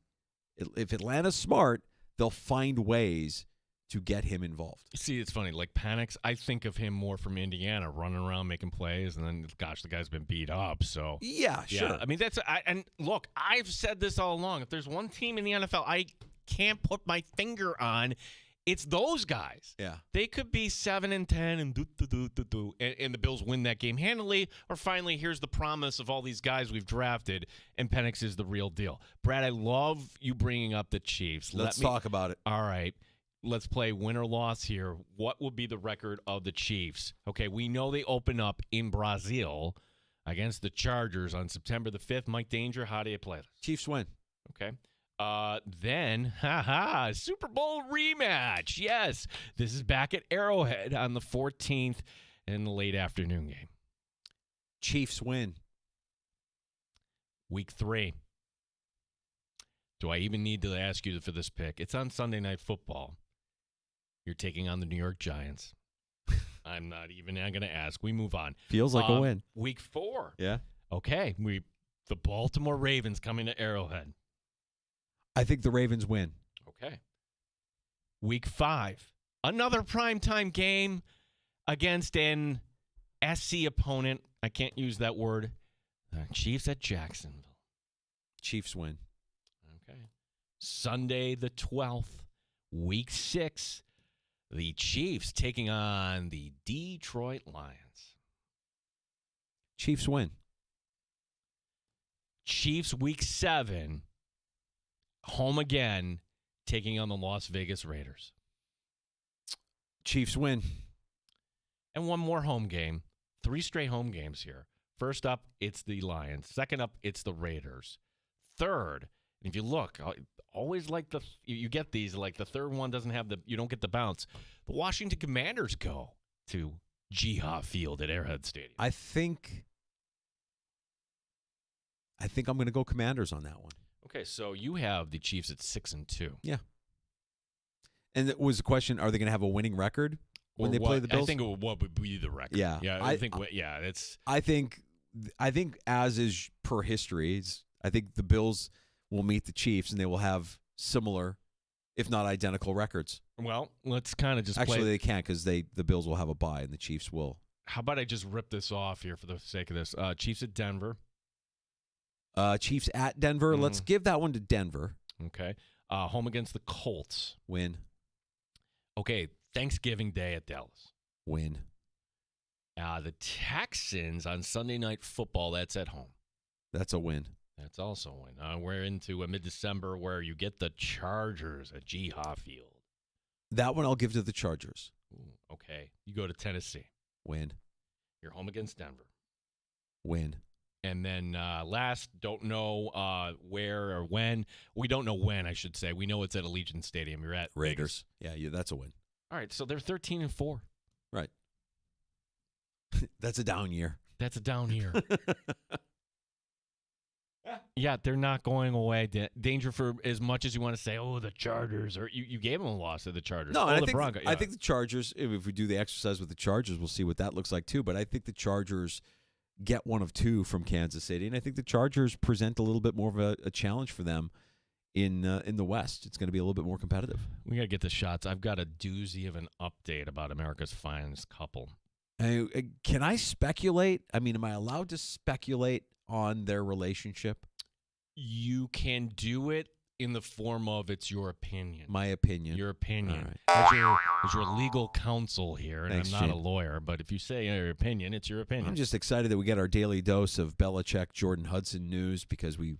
if Atlanta's smart, they'll find ways to get him involved. See, it's funny. Like Penix, I think of him more from Indiana, running around making plays, and then, gosh, the guy's been beat up. So yeah, sure. I mean, and look, I've said this all along. If there's one team in the NFL I can't put my finger on, it's those guys. Yeah, they could be 7-10 and and the Bills win that game handily. Or finally, here's the promise of all these guys we've drafted, and Penix is the real deal. Brad, I love you bringing up the Chiefs. Let's talk about it. All right. let's play win or loss here. What will be the record of the Chiefs? Okay, we know they open up in Brazil against the Chargers on September the 5th. Mike Danger, how do you play this? Chiefs win. Okay. Then, Super Bowl rematch. Yes, this is back at Arrowhead on the 14th in the late afternoon game. Chiefs win. Week 3. Do I even need to ask you for this pick? It's on Sunday Night Football. You're taking on the New York Giants. I'm not even going to ask. We move on. Feels like a win. Week 4. Yeah. Okay. The Baltimore Ravens coming to Arrowhead. I think the Ravens win. Okay. Week 5. Another primetime game against an SC opponent. I can't use that word. Chiefs at Jacksonville. Chiefs win. Okay. Sunday the 12th, week 6. The Chiefs taking on the Detroit Lions. Chiefs win. Chiefs week 7. Home again, taking on the Las Vegas Raiders. Chiefs win. And one more home game. 3 straight home games here. First up, it's the Lions. Second up, it's the Raiders. Third, if you look, always like you get these, like the third one doesn't have you don't get the bounce. The Washington Commanders go to Jihad Field at Arrowhead Stadium. I think I'm going to go Commanders on that one. Okay, so you have the Chiefs at 6-2. Yeah. And it was the question: are they going to have a winning record when they play the Bills? I think what would be the record? Yeah, I think it's. I think as is per history, I think the Bills will meet the Chiefs and they will have similar, if not identical, records. Well, let's kind of just actually they can't because the Bills will have a bye and the Chiefs will. How about I just rip this off here for the sake of this? Chiefs at Denver. Chiefs at Denver. Let's give that one to Denver. Okay. Home against the Colts. Win. Okay. Thanksgiving Day at Dallas. Win. The Texans on Sunday Night Football. That's at home. That's a win. That's also a win. We're into mid-December where you get the Chargers at Jihad Field. That one I'll give to the Chargers. Ooh, okay. You go to Tennessee. Win. You're home against Denver. Win. And then last, don't know where or when. We don't know when, I should say. We know it's at Allegiant Stadium. You're at Raiders. Vegas. Yeah, that's a win. All right, so they're 13-4. Right. That's a down year. That's a down year. Yeah, they're not going away. Danger for as much as you want to say, oh, the Chargers, or you gave them a loss to the Chargers. No, I think the Chargers, if we do the exercise with the Chargers, we'll see what that looks like too. But I think the Chargers get one of 2 from Kansas City, and I think the Chargers present a little bit more of a challenge for them in the West. It's going to be a little bit more competitive. We got to get the shots. I've got a doozy of an update about America's finest couple. Can I speculate? I mean, am I allowed to speculate on their relationship? You can do it in the form of it's your opinion. My opinion. Your opinion. Right. As your legal counsel here, and Thanks, I'm not Shane. a lawyer, but if you say your opinion, it's your opinion. I'm just excited that we get our daily dose of Belichick, Jordan Hudson news because we're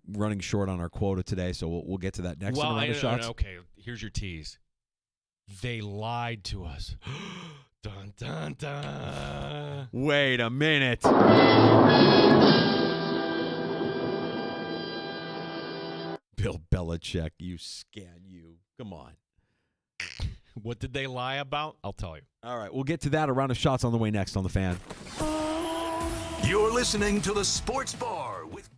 running short on our quota today, so we'll get to that next in a round of shots. Okay, here's your tease. They lied to us. Dun, dun, dun. Wait a minute. Bill Belichick, you. Come on. What did they lie about? I'll tell you. All right, we'll get to that. A round of shots on the way next on The Fan. You're listening to The Sports Bar with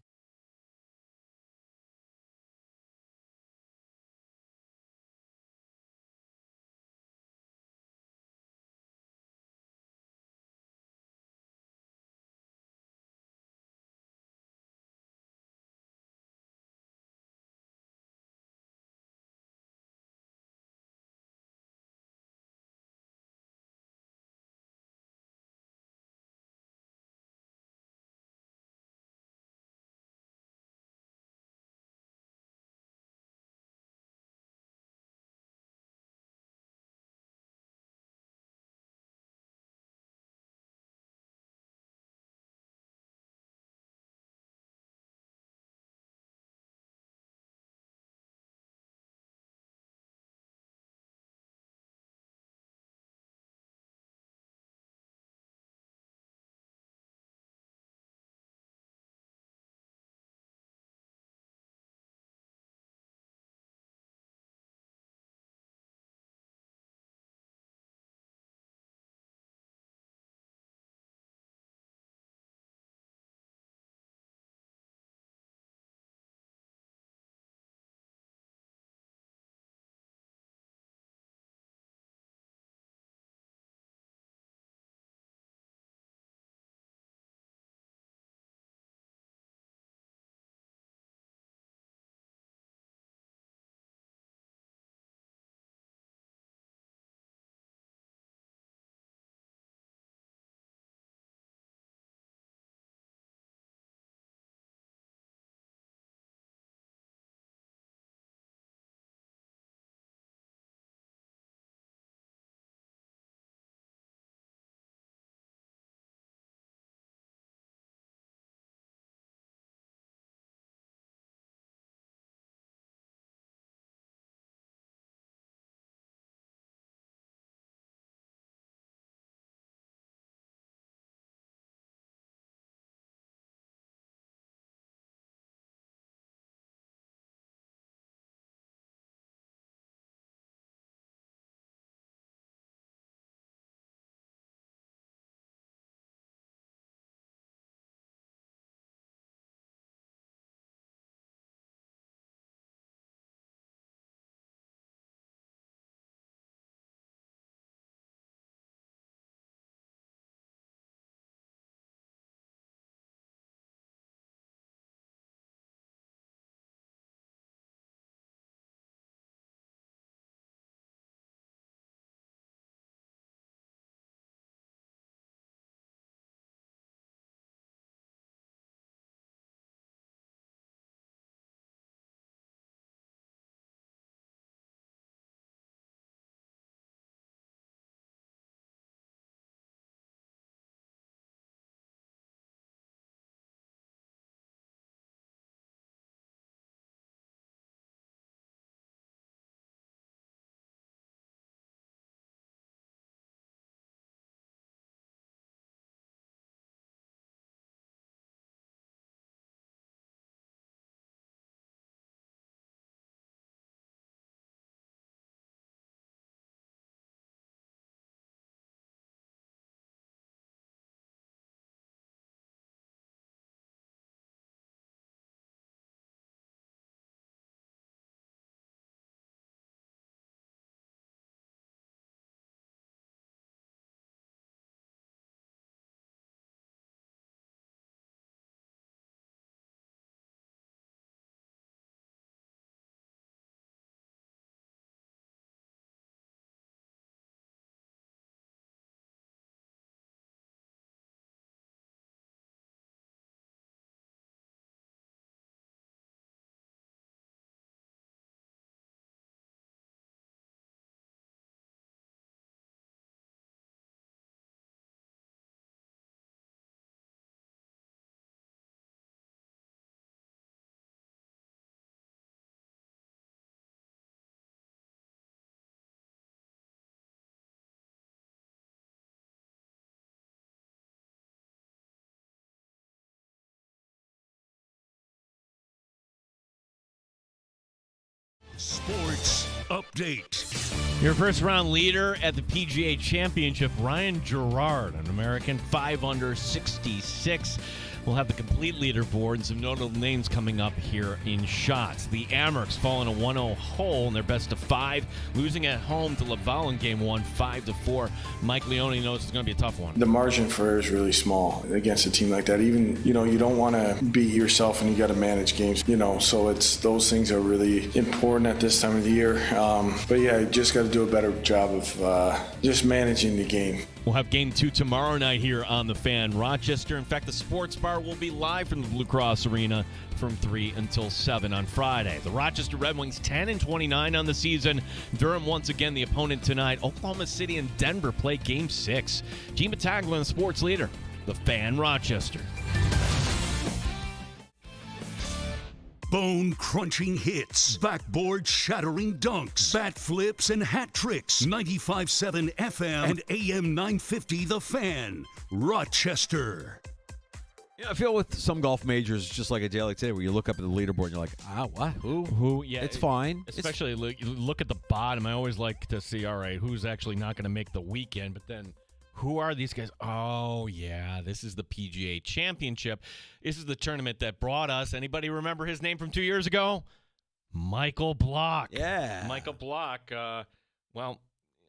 Sports Update. Your first round leader at the PGA Championship, Ryan Gerard, an American, 5 under 66. We'll have the complete leaderboard and some notable names coming up here in shots. The Amerks fall in a 1-0 hole in their best of 5, losing at home to Laval in Game 1, 5-4. Mike Leone knows it's going to be a tough one. The margin for error is really small against a team like that. Even, you don't want to beat yourself and you got to manage games, so those things are really important at this time of the year. But yeah, you just got to do a better job of just managing the game. We'll have Game 2 tomorrow night here on The Fan. Rochester, in fact, the Sports Bar will be live from the Blue Cross Arena from 3 until 7 on Friday. The Rochester Red Wings 10-29 on the season. Durham once again the opponent tonight. Oklahoma City and Denver play Game 6. Gene Battaglia, the sports leader. The Fan, Rochester. Bone-crunching hits, backboard-shattering dunks, bat flips, and hat tricks. 95.7 FM and AM 950 The Fan, Rochester. Yeah, I feel with some golf majors, just like a day like today, where you look up at the leaderboard and you're like, what? Who? Yeah, it's fine. Especially look at the bottom. I always like to see, all right, who's actually not going to make the weekend, but then who are these guys? Oh, yeah, this is the PGA Championship. This is the tournament that brought us, anybody remember his name from 2 years ago? Michael Block. Yeah. Michael Block, well,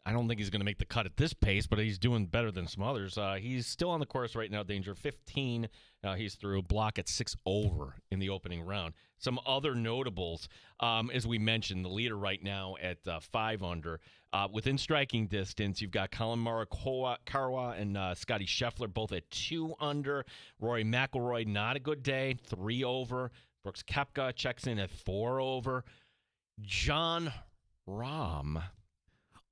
I don't think he's going to make the cut at this pace, but he's doing better than some others. He's still on the course right now, Danger 15. He's through. Block at 6 over in the opening round. Some other notables, as we mentioned, the leader right now at 5 under. Within striking distance, you've got Colin Morikawa and Scotty Scheffler both at 2 under. Rory McIlroy, not a good day, 3 over. Brooks Koepka checks in at 4 over. Jon Rahm.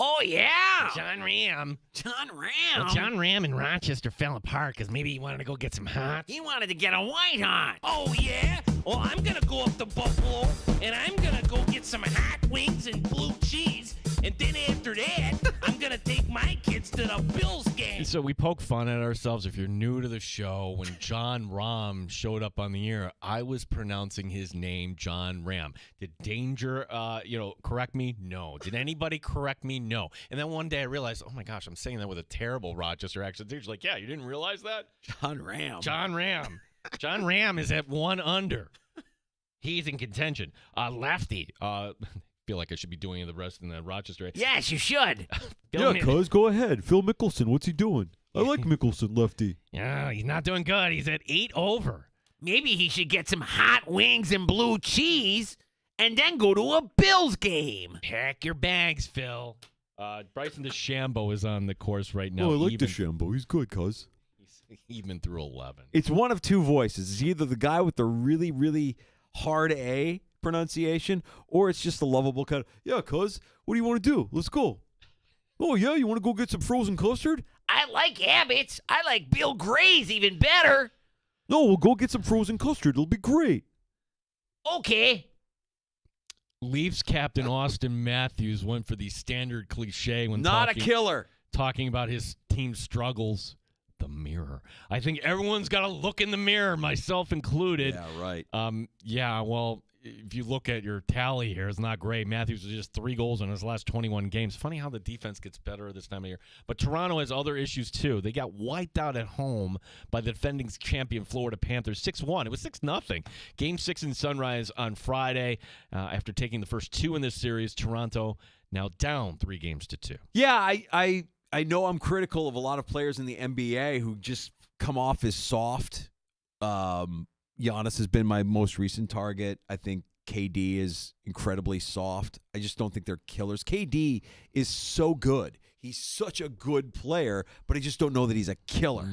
Oh, yeah. Jon Rahm. Well, Jon Rahm in Rochester fell apart because maybe he wanted to go get some hot. He wanted to get a white hot. Oh, yeah? Well, I'm going to go up to Buffalo, and I'm going to go get some hot wings and blue cheese. And then after that, I'm going to take my kids to the Bills game. So we poke fun at ourselves. If you're new to the show, when Jon Rahm showed up on the air, I was pronouncing his name Jon Rahm. Did Danger, correct me? No. Did anybody correct me? No. And then one day I realized, oh my gosh, I'm saying that with a terrible Rochester accent. Danger's like, yeah, you didn't realize that? Jon Rahm. Jon Rahm is at 1 under. He's in contention. Lefty. Feel like I should be doing the rest in the Rochester. Yes, you should. Cuz, go ahead. Phil Mickelson, what's he doing? I like Mickelson, lefty. Yeah, he's not doing good. He's at 8 over. Maybe he should get some hot wings and blue cheese and then go to a Bills game. Pack your bags, Phil. Bryson DeChambeau is on the course right now. Oh, I like DeChambeau. He's good, cuz. He's even through 11. It's one of two voices. It's either the guy with the really, really hard A pronunciation, or it's just a lovable kind of, yeah, cuz, what do you want to do? Let's go. Oh, yeah, you want to go get some frozen custard? I like Abbott's. I like Bill Gray's even better. No, we'll go get some frozen custard. It'll be great. Okay. Leafs captain Austin Matthews went for the standard cliche when a killer. Talking about his team's struggles. The mirror. I think everyone's got to look in the mirror, myself included. Yeah, right. Well, if you look at your tally here, it's not great. Matthews was just 3 goals in his last 21 games. Funny how the defense gets better this time of year. But Toronto has other issues, too. They got wiped out at home by the defending champion Florida Panthers 6-1. It was 6-0. Game 6 in Sunrise on Friday. After taking the first 2 in this series, Toronto now down 3-2. Yeah, I know I'm critical of a lot of players in the NBA who just come off as soft. Giannis has been my most recent target. I think KD is incredibly soft. I just don't think they're killers. KD is so good. He's such a good player, but I just don't know that he's a killer.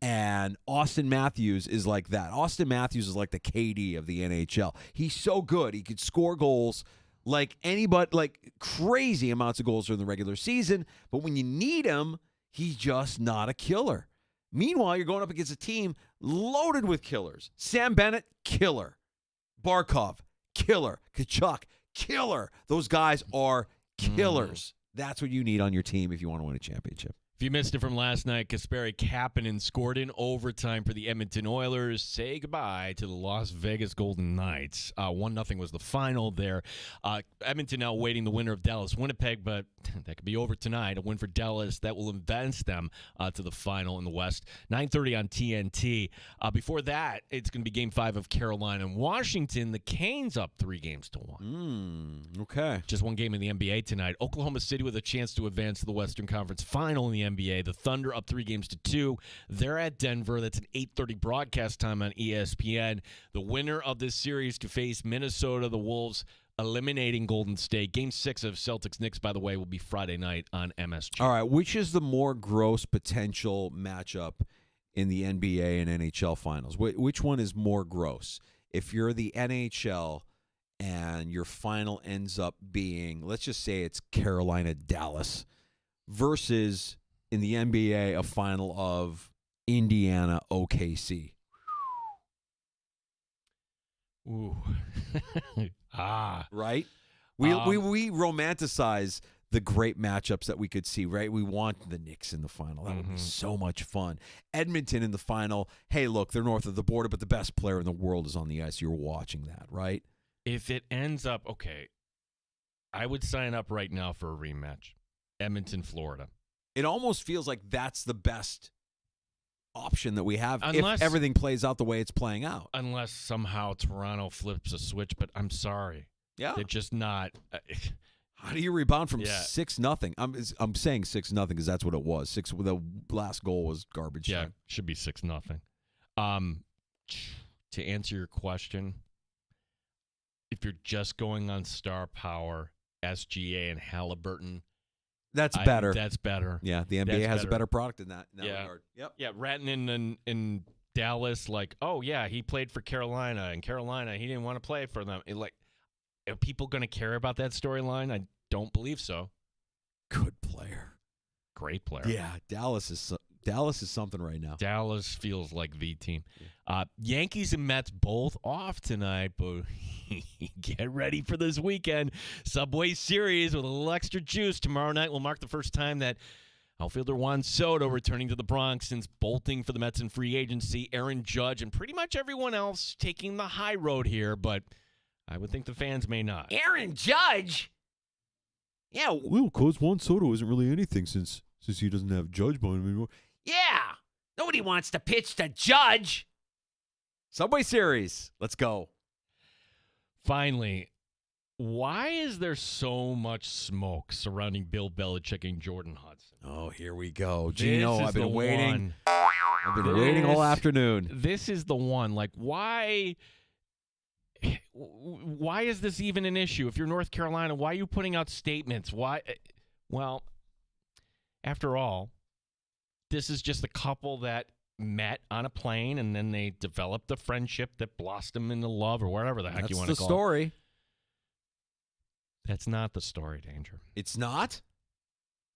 And Austin Matthews is like that. Austin Matthews is like the KD of the NHL. He's so good. He could score goals like anybody, like crazy amounts of goals during the regular season. But when you need him, he's just not a killer. Meanwhile, you're going up against a team loaded with killers. Sam Bennett, killer. Barkov, killer. Kachuk, killer. Those guys are killers. That's what you need on your team if you want to win a championship. If you missed it from last night, Kasperi Kapanen scored in overtime for the Edmonton Oilers. Say goodbye to the Las Vegas Golden Knights. 1-0 was the final there. Edmonton now awaiting the winner of Dallas-Winnipeg, but that could be over tonight. A win for Dallas that will advance them to the final in the West. 9:30 on TNT. Before that, it's going to be Game 5 of Carolina and Washington. The Canes up 3-1. Okay. Just one game in the NBA tonight. Oklahoma City with a chance to advance to the Western Conference Final in the NBA. The Thunder up 3-2. They're at Denver. That's an 8:30 broadcast time on ESPN. The winner of this series to face Minnesota, the Wolves, eliminating Golden State. Game 6 of Celtics-Knicks, by the way, will be Friday night on MSG. All right, which is the more gross potential matchup in the NBA and NHL finals? Which one is more gross? If you're the NHL and your final ends up being, let's just say it's Carolina-Dallas versus in the NBA a final of Indiana-OKC. Ooh. Right? We romanticize the great matchups that we could see, right? We want the Knicks in the final. That would be so much fun. Edmonton in the final. Hey, look, they're north of the border, but the best player in the world is on the ice. You're watching that, right? If it ends up, okay, I would sign up right now for a rematch. Edmonton, Florida. It almost feels like that's the best option that we have Unless, if everything plays out the way it's playing out. Unless somehow Toronto flips a switch, but I'm sorry. Yeah. They're just not. How do you rebound from 6-0? I'm saying 6-0 because that's what it was. The last goal was garbage time. Should be 6-0. To answer your question, if you're just going on star power, SGA and Halliburton, that's better. That's better. Yeah, the NBA has a better product in that regard. Yep. Yeah, Rantanen in Dallas, like, oh yeah, he played for Carolina, and Carolina, he didn't want to play for them. Are people going to care about that storyline? I don't believe so. Good player. Great player. Yeah, Dallas is something right now. Dallas feels like the team. Yankees and Mets both off tonight, but get ready for this weekend. Subway Series with a little extra juice. Tomorrow night will mark the first time that outfielder Juan Soto returning to the Bronx since bolting for the Mets in free agency. Aaron Judge and pretty much everyone else taking the high road here, but I would think the fans may not. Aaron Judge? Yeah. Well, because Juan Soto isn't really anything since he doesn't have Judge behind him anymore. Yeah. Nobody wants to pitch to Judge. Subway Series. Let's go. Finally, why is there so much smoke surrounding Bill Belichick and Jordan Hudson? Oh, here we go. Gino, I've been waiting. One. I've been waiting all afternoon. This is the one. Like, why is this even an issue? If you're North Carolina, why are you putting out statements? Why? Well, after all, this is just a couple that met on a plane, and then they developed a friendship that blossomed into love, or whatever the heck you want to call it. That's the story. That's not the story, Danger. It's not?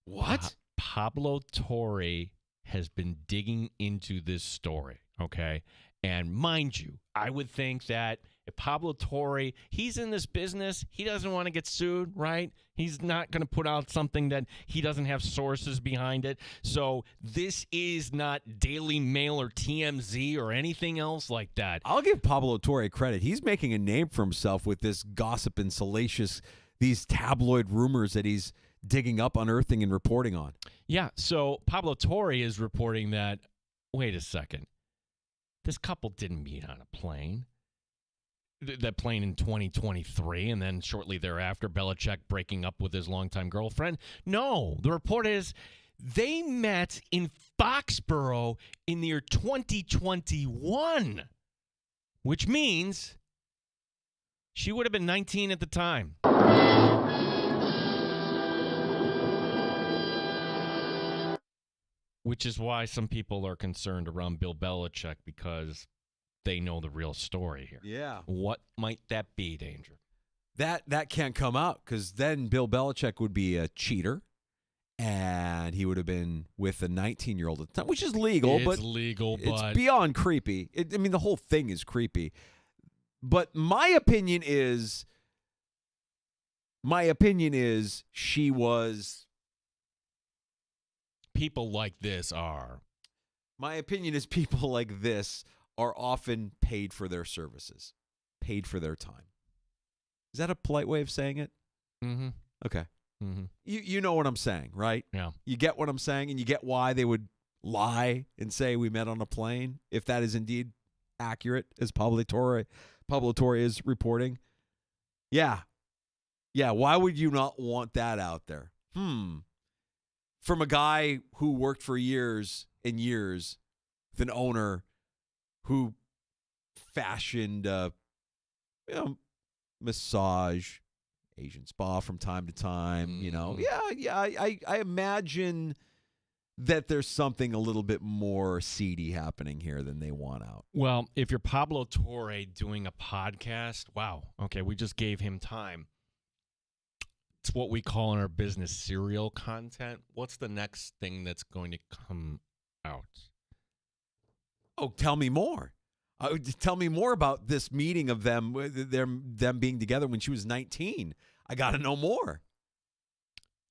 What? Pablo Torre has been digging into this story, okay? And mind you, I would think that if Pablo Torre, he's in this business, he doesn't want to get sued, right? He's not going to put out something that he doesn't have sources behind it. So this is not Daily Mail or TMZ or anything else like that. I'll give Pablo Torre credit. He's making a name for himself with this gossip and salacious, these tabloid rumors that he's digging up, unearthing, and reporting on. Yeah, so Pablo Torre is reporting that, wait a second, this couple didn't meet on a plane. That plane in 2023, and then shortly thereafter, Belichick breaking up with his longtime girlfriend. No, the report is they met in Foxborough in the year 2021, which means she would have been 19 at the time. Which is why some people are concerned around Bill Belichick, because they know the real story here. Yeah. What might that be, Danger? That can't come out, because then Bill Belichick would be a cheater, and he would have been with a 19-year-old at the time, which is legal. It's legal, but it's beyond creepy. The whole thing is creepy. But my opinion is she was people like this are? My opinion is people like this are often paid for their services, paid for their time. Is that a polite way of saying it? Mm-hmm. Okay. Mm-hmm. You know what I'm saying, right? Yeah. You get what I'm saying, and you get why they would lie and say we met on a plane, if that is indeed accurate, as Pablo Torre is reporting. Yeah. Yeah, why would you not want that out there? From a guy who worked for years and years with an owner who fashioned massage, Asian spa from time to time, I imagine that there's something a little bit more seedy happening here than they want out. Well, if you're Pablo Torre doing a podcast, wow, okay, we just gave him time. It's what we call in our business serial content. What's the next thing that's going to come out? Oh, tell me more. Tell me more about this meeting of them being together when she was 19. I got to know more.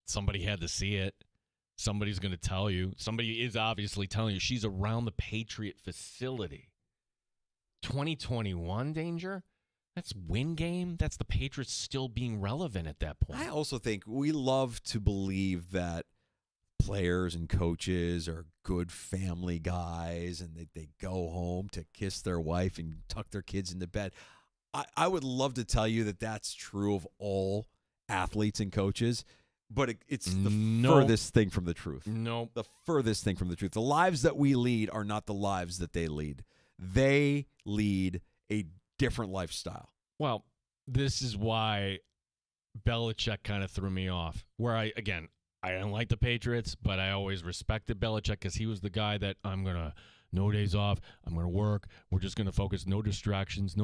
Somebody had to see it. Somebody's going to tell you. Somebody is obviously telling you. She's around the Patriot facility. 2021 danger? That's win game. That's the Patriots still being relevant at that point. I also think we love to believe that players and coaches are good family guys and they go home to kiss their wife and tuck their kids into bed. I would love to tell you that that's true of all athletes and coaches, but it's the furthest thing from the truth. Nope. The furthest thing from the truth. The lives that we lead are not the lives that they lead. They lead a different lifestyle. Well, this is why Belichick kind of threw me off. Where I don't like the Patriots, but I always respected Belichick because he was the guy that no days off, I'm going to work, we're just going to focus, no distractions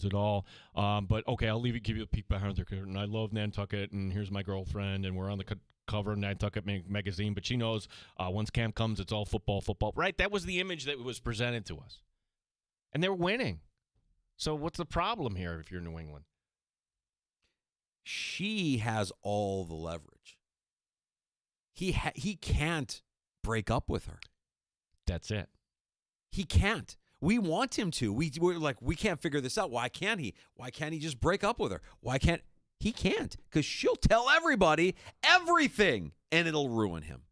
at all. But, okay, I'll give you a peek behind the curtain. I love Nantucket, and here's my girlfriend, and we're on the cover of Nantucket magazine, but she knows once camp comes, it's all football, right? That was the image that was presented to us. And they were winning. So what's the problem here if you're New England? She has all the leverage. He can't break up with her. That's it. He can't. We want him to. We're like, we can't figure this out. Why can't he? Why can't he just break up with her? He can't, because she'll tell everybody everything, and it'll ruin him.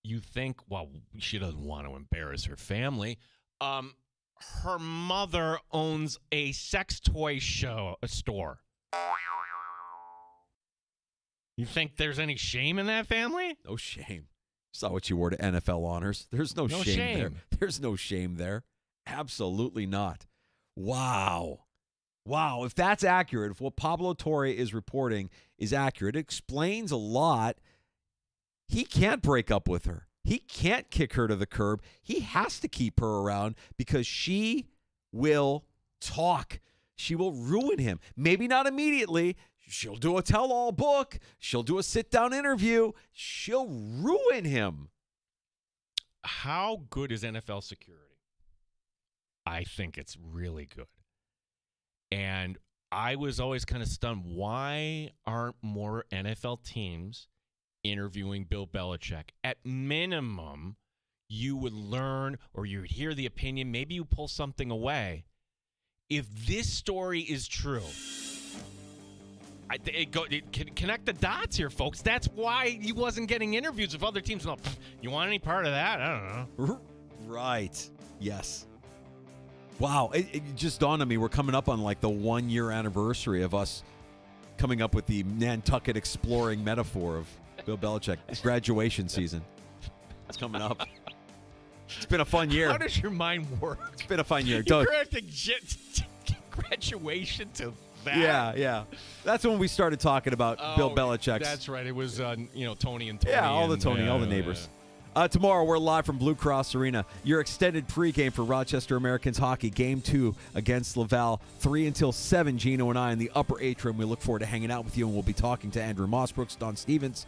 You think, well, she doesn't want to embarrass her family. Her mother owns a sex toy store. You think there's any shame in that family? No shame. Saw what you wore to NFL honors. There's no shame there. There's no shame there. Absolutely not. Wow. If that's accurate, if what Pablo Torre is reporting is accurate, it explains a lot. He can't break up with her. He can't kick her to the curb. He has to keep her around because she will talk. She will ruin him. Maybe not immediately. She'll do a tell-all book. She'll do a sit-down interview. She'll ruin him. How good is NFL security? I think it's really good. And I was always kind of stunned. Why aren't more NFL teams interviewing Bill Belichick? At minimum, you would learn or you would hear the opinion. Maybe you pull something away. If this story is true, connect the dots here, folks. That's why he wasn't getting interviews with other teams. You want any part of that? I don't know. Right. Yes. Wow. It just dawned on me. We're coming up on like the 1-year anniversary of us coming up with the Nantucket exploring metaphor of Bill Belichick. Graduation season. It's coming up. It's been a fun year. How does your mind work? It's been a fun year. You're connecting graduation to that? Yeah. That's when we started talking about Bill Belichick's. That's right. It was, Tony and Tony. Yeah, all the neighbors. Tomorrow, we're live from Blue Cross Arena. Your extended pregame for Rochester Americans hockey. Game 2 against Laval. 3 until 7, Gino and I in the upper atrium. We look forward to hanging out with you, and we'll be talking to Andrew Mossbrooks, Don Stevens,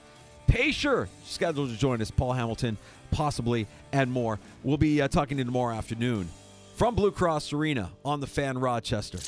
Pacer, scheduled to join us, Paul Hamilton, possibly, and more. We'll be talking to you tomorrow afternoon from Blue Cross Arena on the Fan Rochester.